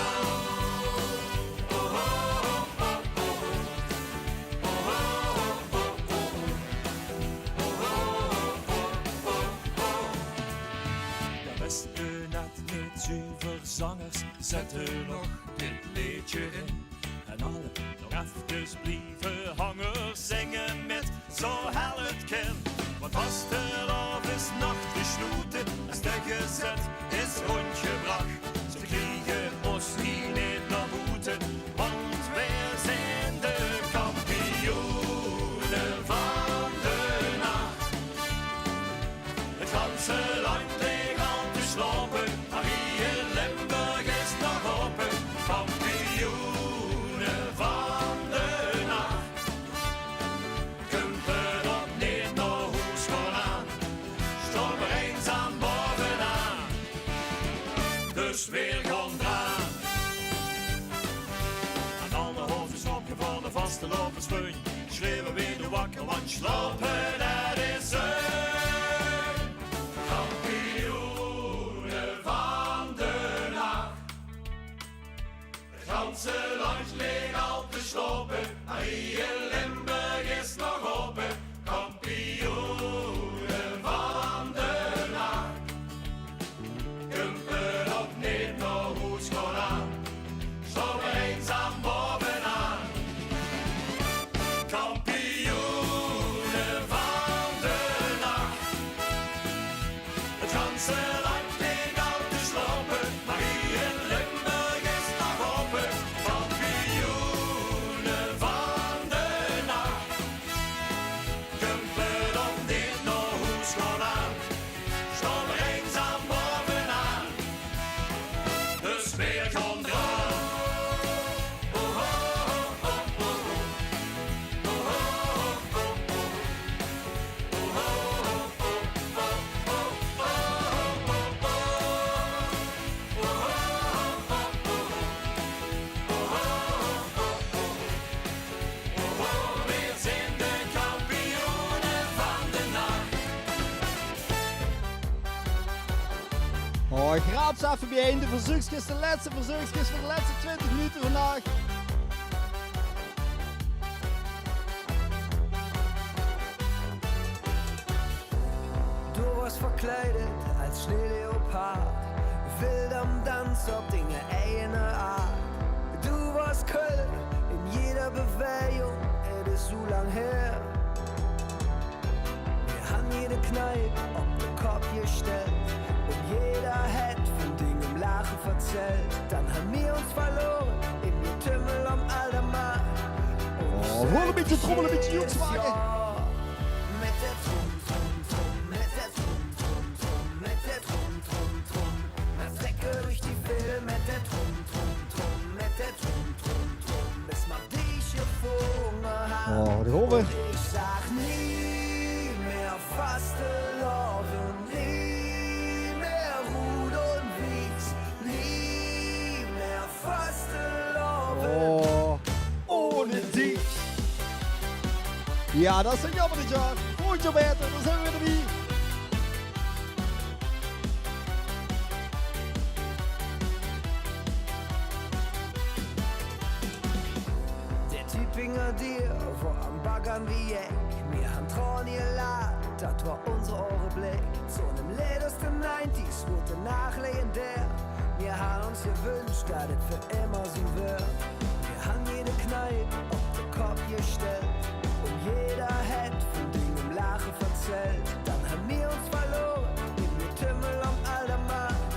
Speaker 2: Zangers zetten nog dit liedje in. En alle nog even blijven hangen zingen met zo hel het kind. Want vastelof is nacht gesloten, als de gezet is rondgebracht. Ze kriegen ons hier niet naar boete, want wij zijn de kampioenen van de nacht. Het ganse land leeg al te slopen, maar hier Limburg is nog open. Kampioenen van de nacht. Kumpen op neer naar hoes gewoon aan. Storm er eens aan bovenaan. Dus weer gewoon draan. Aan alle hoofden stopje van de vaste lopersfeun. Schreeuwen weer de wakker, want slopen dat is een. Kampioenen van de nacht. Het ganse land leeg al te slopen, maar hier Limburg is nog open. Kampioenen van de nacht. Kumpen op niet nog hoes gewoon aan. Stop er eens aan bovenaan. Kampioenen van de nacht. Het ganse land leeg al te slopen, maar hier in Limburg is nog open. Kampioenen
Speaker 1: Oh, graap ze even bijeen. De verzoekjes, de laatste verzoekjes voor de laatste 20 minuten vandaag.
Speaker 8: Du warst verkleidet als Schneeleopard, wild am Tanz auf Dinge eine Art. Du warst Köln in jeder Bewegung, es ist so lang her. Wir haben jede Kneipe auf den Kopf gestellt und jeder hat von Dingen im Lachen verzählt. Dann haben wir uns verloren im Getümmel am Aldermarkt.
Speaker 1: Oh, hoor een beetje trommel, een beetje joekswagen.
Speaker 8: Met der Trum, Trum, Trum, met der Trum, Trum, Trum, met der Trum, Trum, Trum. Das Recke durch die Filme mit der Trum, Trum, Trum, mit der Trum, Trum, Trum. Bis man dich gefunden hat.
Speaker 1: Oh, de horen.
Speaker 8: Ich sag nie mehr Fastelovn, nie mehr Rud und Wies, nie mehr Fastelovn.
Speaker 1: Oh, ohne dich. Ja, dat is een jammer dit jaar. Volgend jaar beter, dan zijn we weer erbij.
Speaker 8: Der Tübinger Dir war am Baggern wie Eck. Wir haben Trauen geladen, das war unser Ohrenblick. Zu einem letzten 90s wurde nach legendär. Wir haben uns gewünscht, dass es für immer so wird. Wir haben jede Kneipe auf den Kopf gestellt. Und jeder hat von Dingen im Lachen verzählt. Dann haben wir uns verloren im Getümmel am Aldermarkt.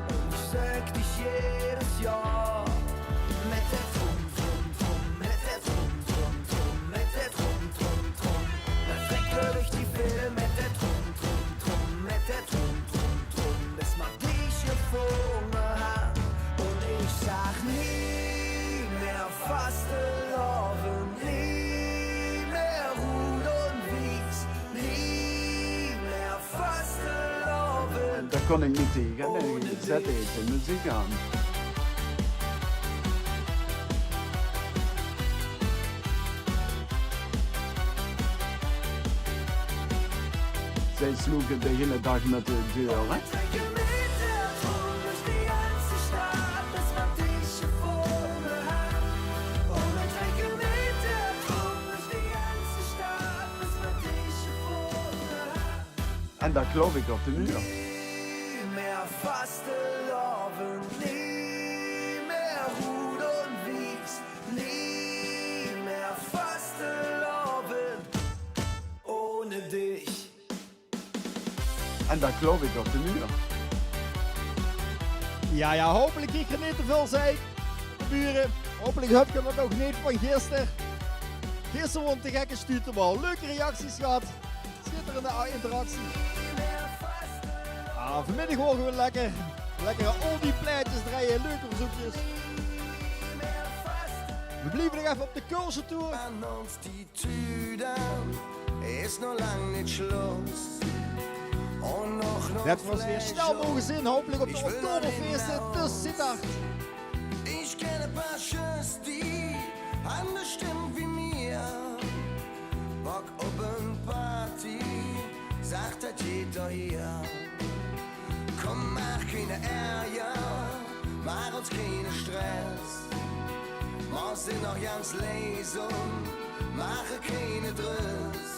Speaker 8: Und ich sag dich jedes Jahr mit der Trum, Trum, Trum, mit der Trum, Trum, Trum, mit der Trum, Trum, Trum. Das Recke durch die Filme mit der Trum, Trum, Trum, mit der Trum, Trum, Trum. Bis man dich gefunden hat. Und ich sag nie mehr Fastelovn, nie mehr Rud und Wies, nie mehr Fastelovn.
Speaker 18: Daar kon ik niet tegen. Nee, zet deze muziek aan. Zij sloegen de hele dag met de deur. Hè? En dat geloof ik op de muur.
Speaker 8: Nie mehr Fastelovn, nie mehr Rud und Wies, nie mehr Fastelovn ohne dich.
Speaker 18: En dat geloof ik op de muur.
Speaker 1: Ja, hopelijk ik er niet te veel zei. De buren. Hopelijk heb je het nog niet van gisteren. Gisteren won de gekke stuuterbal. Leuke reacties gehad. Schitterende interactie. Vanmiddag horen we lekkere oldie plaatjes draaien, leuke verzoekjes. We blijven nog even op de Keulse tour.
Speaker 8: An uns die Tüden ist noch lang nicht Schluss. Und noch
Speaker 1: Dat was weer snel mogen zien, hopelijk op de Oktoberfeesten, dus zit daar.
Speaker 8: Ich kenne paar Schüss, die anders stimmen wie mir. Bock op een Party, sagt das jeder hier. Komm, mach keine Ärger, mach uns keine Stress. Wir sind noch ganz leise, mache keine Driss.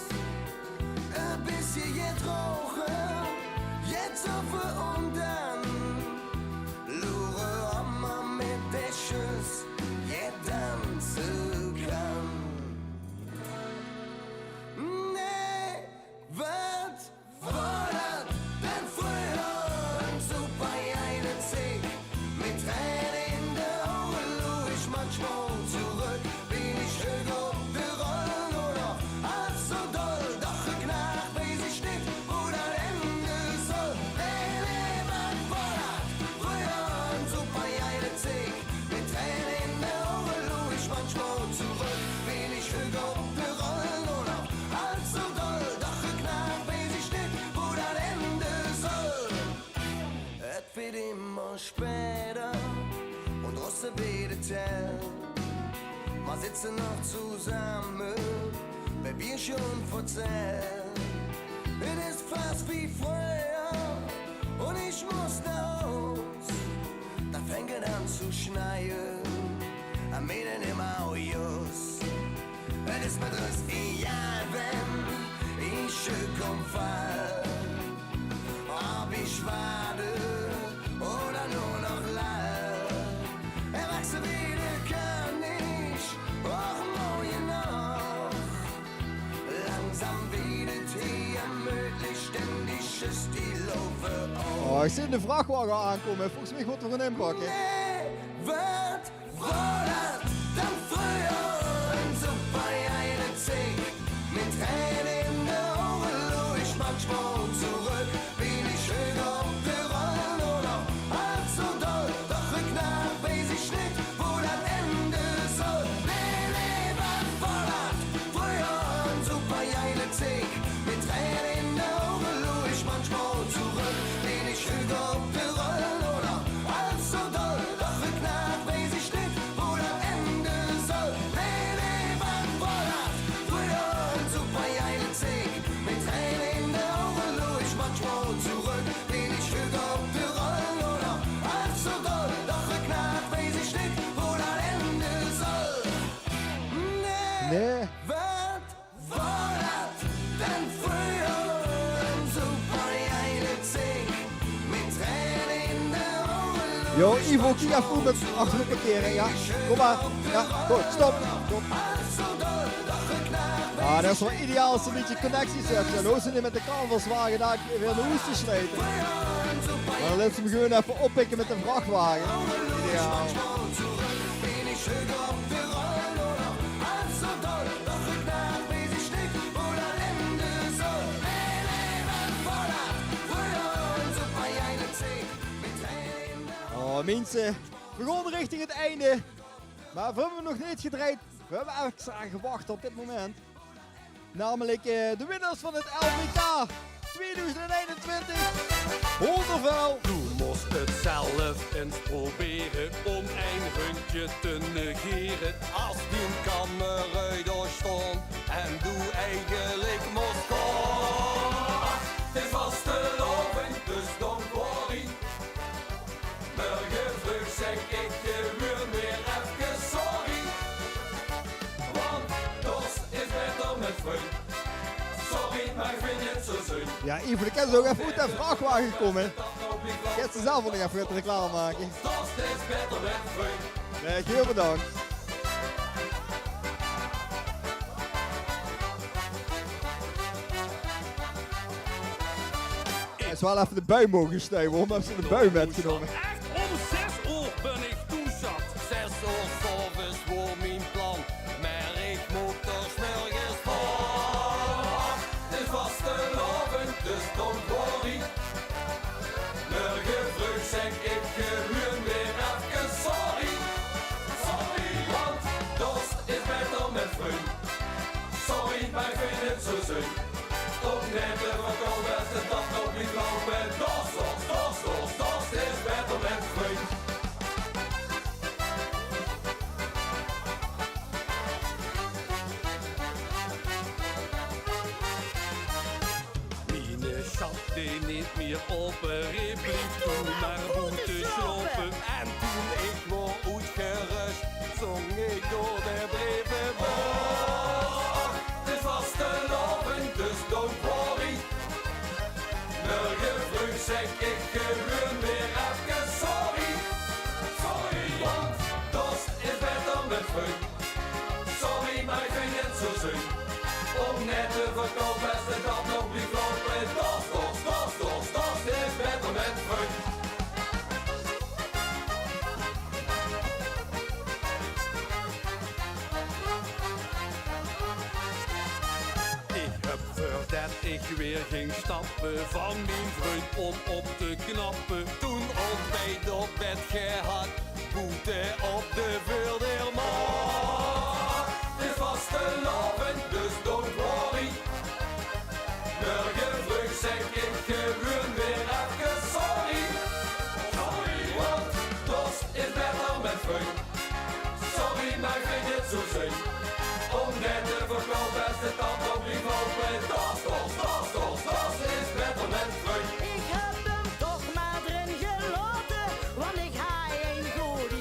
Speaker 8: Ein bisschen jetzt rauchen, jetzt auf und dann. Lure immer mit der Schuss, jetzt tanzen kann. Nee, wat war das denn früher? Ein super geiler Zick, mit Tränen in den Augen, luch ich manchmal zurück. Bin ich höher auf der Rollen oder als so doll? Doch ich nach, weiß ich nicht, wo das Ende soll. Nee, wat war das früher? Ein super geiler Zick, mit Tränen in den Augen, luch ich manchmal zurück. Bin ich höher auf der Rollen oder als so doll? Doch ich nach, weiß ich nicht, wo das Ende soll. Es wird immer später und Russe wieder tell. Wir sitzen noch zusammen, bei Bierchen verzählt. Es ist fast wie früher und ich muss nach Hause. zu schneien, mitten im Aujus. Es ist mir das egal, wenn ich komm fall, ob ich warte oder nur noch lall. Erwachsen wieder kann ich, auch morgen noch. Langsam wieder hier möglich, ständig ist die Laufe auf.
Speaker 1: Oh, ik zie de vrachtwagen aankomen. Volgens mij wordt er een inpakken.
Speaker 8: Wat wordt dan früher ein super eine Zig mit Tränen in den Augen, lo ich manchmal zurück, bin ich schön auf der Rollen oder halb so doll, doch rücknach weiß ich nicht, wo das Ende soll. Nee, was wordt früher ein super eine Zig mit Tränen in den Augen, lo ich manchmal zurück, bin ich schön auf der Rollen oder halb so doll, doch rücknach weiß ich nicht, wo das Ende soll. Nee, was wordt früher ein super eine Zig mit Tränen in den Augen, lo ich manchmal zurück, bin ich schön auf der Rollen oder halb so doll, doch rücknach weiß ich nicht, wo das Ende soll.
Speaker 1: Nee.
Speaker 8: Wat wordt dan früher ein super eine Zig mit Tränen in den Augen?
Speaker 1: Yo, Ivo, kijk even goed met achter het parkeren. Ja, kom maar. Ja, goed, stop. Stop. Ah, dat is wel ideaal als ze een beetje connecties hebben. En hoe ze nu met de canvaswagen daar weer de hoes te sleten. Maar dan laten ze hem gewoon even oppikken met de vrachtwagen. Ideaal. Oh, mensen, we gaan richting het einde. Maar we hebben nog niet gedraaid. We hebben extra gewacht op dit moment. Namelijk de winnaars van het LVK 2021. Hondervel.
Speaker 13: Du moest het zelf eens proberen om een hundje te negeren. Als die kamer door stond en doe eigenlijk moest komen.
Speaker 2: Het is vastelovend, dus don't worry. Morgen vroeg zeg ik gewoon weer even sorry. Want dorst is beter met vriend. Sorry, maar ik vind het zo zin.
Speaker 1: Ja, Ivo, de kan zo ook even goed aan vrachtwagen komen. Gaat ze zelf nog even het reclame maken.
Speaker 2: Dorst is beter met vriend.
Speaker 1: Nee, heel bedankt. Het is wel even de bui mogen stuiven, omdat ze de bui metgenomen.
Speaker 13: Om 6 uur ben ik toezat. 6 uur s'avonds voor mijn plan. Maar ik moet er s'morgens voor.
Speaker 2: Het is vastelovend, dus don't worry. Morgen vroeg zeg ik gewoon weer even sorry. Sorry, want dorst is beter met vriend. Sorry, maar ik vind het zo zin. Om net te voorkomen als de dag nog niet lopen. Dorst is beter met vriend.
Speaker 13: Mine schat die niet meer op een rib blief toen naar boete slopen. En toen ik word uitgerust, zong ik door de brieven.
Speaker 2: Het is vastelovend, dus don't worry. Morgen vroeg zeg ik gewoon weer even sorry. Sorry, want dorst is beter met vriend. Sorry, maar ik vind het zo zin. Om net te verkopen als de dag nog niet lopen. Dorst is beter met vriend.
Speaker 13: Ik heb voordat ik weer ging stappen van mijn vriend om op te knappen. Toen ontbijt op bed gehad, boete op de Wildermarkt.
Speaker 2: Het is vastelovend, dus don't worry. Morgen vroeg zeg ik gewoon weer even sorry. Sorry, want dorst is beter met vriend. Sorry, maar ik vind het zo zin. Om net te verkopen als de tand op niet lopen. Dorst is beter met vriend.
Speaker 11: Ik heb hem toch maar erin gelaten, want ik ga een goede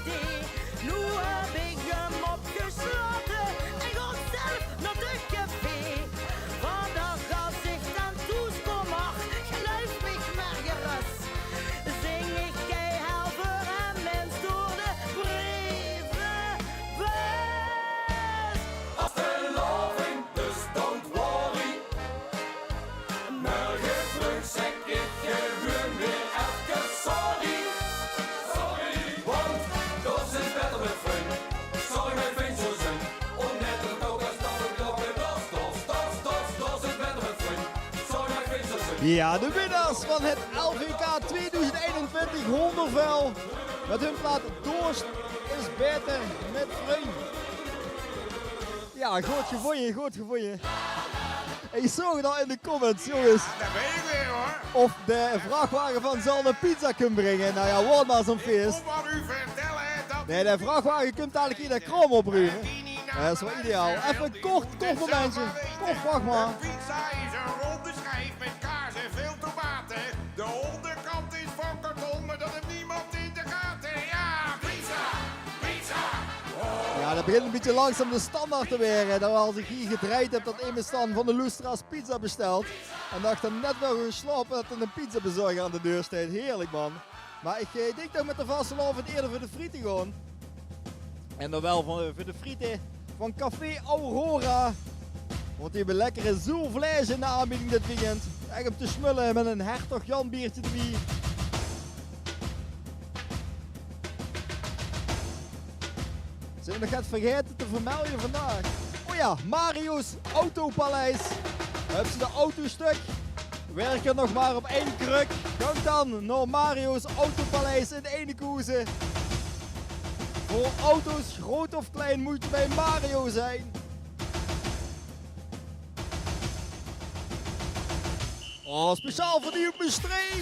Speaker 1: Ja, de winnaars van het LVK 2021 Hondervel. Met hun plaat Dorst is beter met vriend. Ja, goed gevonden, goed gevonden. Ik zag het al in de comments, jongens.
Speaker 14: Daar ben je weer hoor.
Speaker 1: Of de vrachtwagen van Zal een pizza kunnen brengen. Nou ja, wordt maar zo'n feest.
Speaker 14: Ik kom aan u vertellen dat...
Speaker 1: Nee, de vrachtwagen kunt dadelijk hier de krom opruimen. Dat is wel ideaal. Even een kort momentje. Kort, wacht maar.
Speaker 14: Pizza is een ronde schijf met kaas en veel tomaten. De onderkant is van karton, maar dat heeft niemand in de gaten. Ja, pizza, pizza.
Speaker 1: Ja, dat begint een beetje langzaam de standaard te weren. Dat als ik hier gedraaid heb dat een stand van de Lustra's pizza besteld. En dacht dan net wel geslapen dat er een pizzabezorger aan de deur staat. Heerlijk man. Maar ik denk toch met de vaste lof het eerder voor de frieten gewoon. En dan wel voor de frieten van Café Aurora. Want die hebben lekkere zoel vlees in de aanbieding dit weekend. Echt om te smullen met een Hertog Jan biertje erbij. Zijn we nog het vergeten te vermelden vandaag? Oh ja, Mario's Autopaleis. We hebben ze de autostuk. Werken nog maar op 1 kruk. Gang dan naar Mario's Autopaleis in Enekoezen. Voor auto's, groot of klein, moet je bij Mario zijn. Oh, speciaal voor die op mijn streek.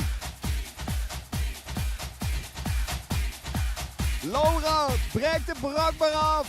Speaker 1: Laura, breek de brak maar af.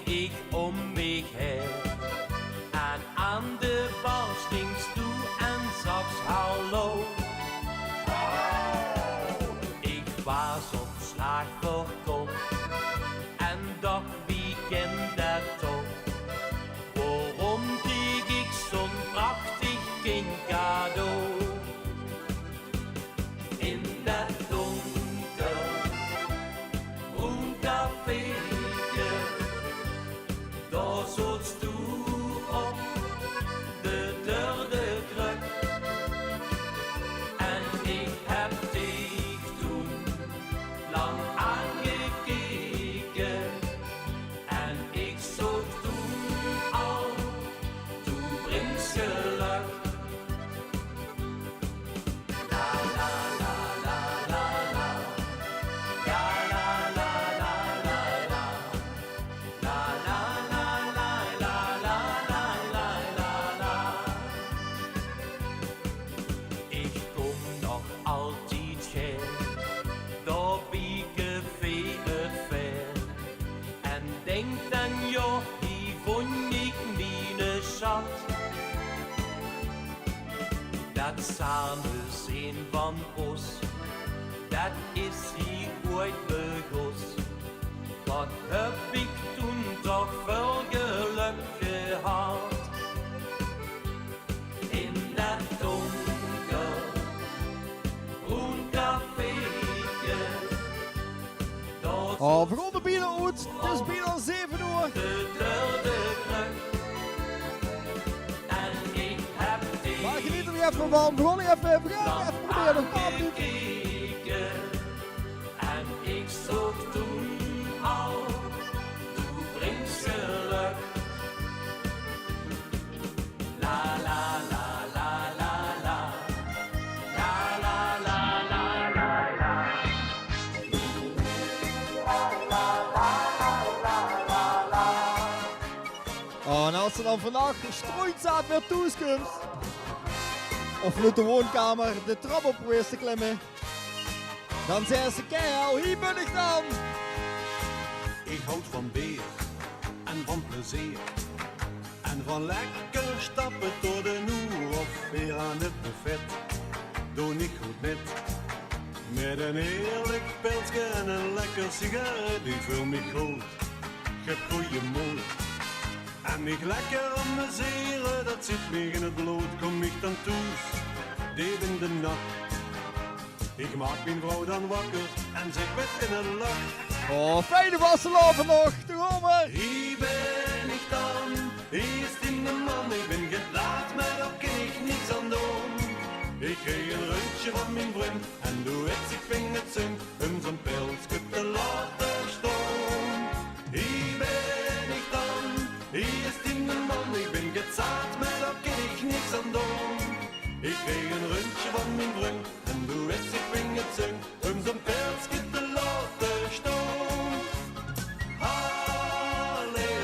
Speaker 15: ik om mij heen. En aan de bar stingst toe en zags hallo. Ik was op slag voor kop en dacht wie kent dat toch? Waarom kreeg ik zo'n prachtig kindcadeau? In dat donker groen cafeetje, daar zat toe op de derde kruk. En ik heb dich toen lang aangekeken en ik zocht toen al, toen brengt geluk. Ik kom nog altijd heen, daar bij café het ver. En denk dan, joh, hier vond ik mijn schat. Dat samen zijn van ons, dat is hier ooit begos. Wat heb ik toen toch veel geluk gehad? In dat donker groen cafeetje.
Speaker 1: Oh, begonnen bieden uit. Het is bijna 7 uur.
Speaker 15: De derde kruk. En ik heb die
Speaker 1: Maar geniet er weer even van. Begon ik even proberen. Nog
Speaker 15: gekeken. En ik zocht toen al, toen brengt geluk.
Speaker 1: ze dan vannacht strooid zaad weer toeskomt. Of uit de woonkamer de trap op probeert te klimmen. Dan zei ze keihard, hier ben ik dan.
Speaker 7: Ik houd van beer en van plezier. En van lekker stappen door de noer of weer aan het buffet. Doe niet goed net. Met een heerlijk pilsje en een lekker sigaret. Die vult me goed, geef goeie moed. En mich lekker amuseren, dat zit me in het bloed. Kom ik dan toes, diep in de nacht. Ik maak mijn vrouw dan wakker en zeg met in een lach.
Speaker 1: Oh, fijne vasteloven nog, doe maar.
Speaker 7: Hier ben ik dan, hier is die man. Ik ben gelaat, maar daar kan ik niks aan doen. Ik kreeg een rundje van mijn vriend en doe het, ik vind het zin om zo'n pilsje te laten staan. Hier ben ik dan, hier is die man. Ik ben gezaad, maar daar kan ik niks aan doen. Ik kreeg een rundje van mijn vriend en doe het, ik vind het zin om zo'n pilsje te laten staan. Halleluja,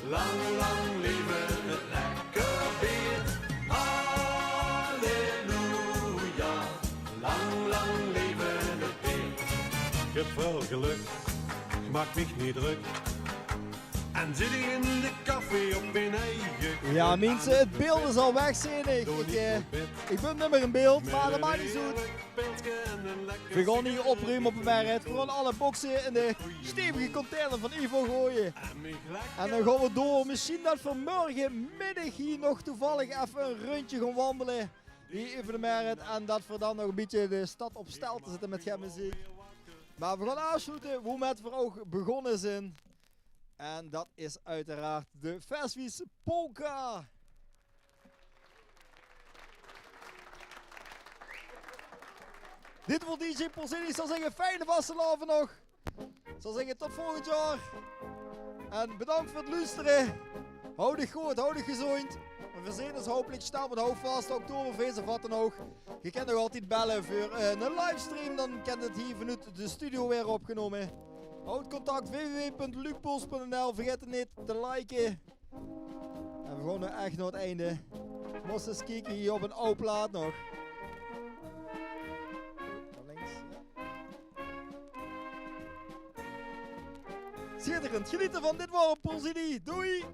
Speaker 7: lang, lang leven het lekker bier. Halleluja, lang, lang leven het bier. Ik heb wel geluk, ik maak mich niet druk. En zit ik in de café op mijn eigen.
Speaker 1: Ja mensen, het beeld is al wegzinnig. Ik ben niet meer in beeld, maar dat maakt niet zo. We gaan hier opruimen op het werk. We gaan alle boxen in de stevige container van Ivo gooien. En dan gaan we door. Misschien dat we morgenmiddag hier nog toevallig even een rondje gaan wandelen. Hier even de markt. En dat we dan nog een beetje de stad op stel te zetten met muziek. Maar we gaan afsluiten hoe met we ook begonnen zijn. En dat is uiteraard de Fesvies Polka. Dit wordt DJ Porzini. Ik zal zeggen, fijne vastelavond nog. Ik zal zeggen, tot volgend jaar. En bedankt voor het luisteren. Houd het goed, houd het gezond. We zien ons hopelijk staan met hoofdvast oktoberfeest of wat dan ook. Je kunt nog altijd bellen voor een livestream. Dan kan het hier vanuit de studio weer opgenomen. Houd contact www.lucpols.nl. Vergeet het niet te liken. En we gaan nu echt naar het einde. Moest eens kijken hier op een oude plaat nog. Links, ja. Schitterend. Geniet ervan. Dit was Porzini. Doei!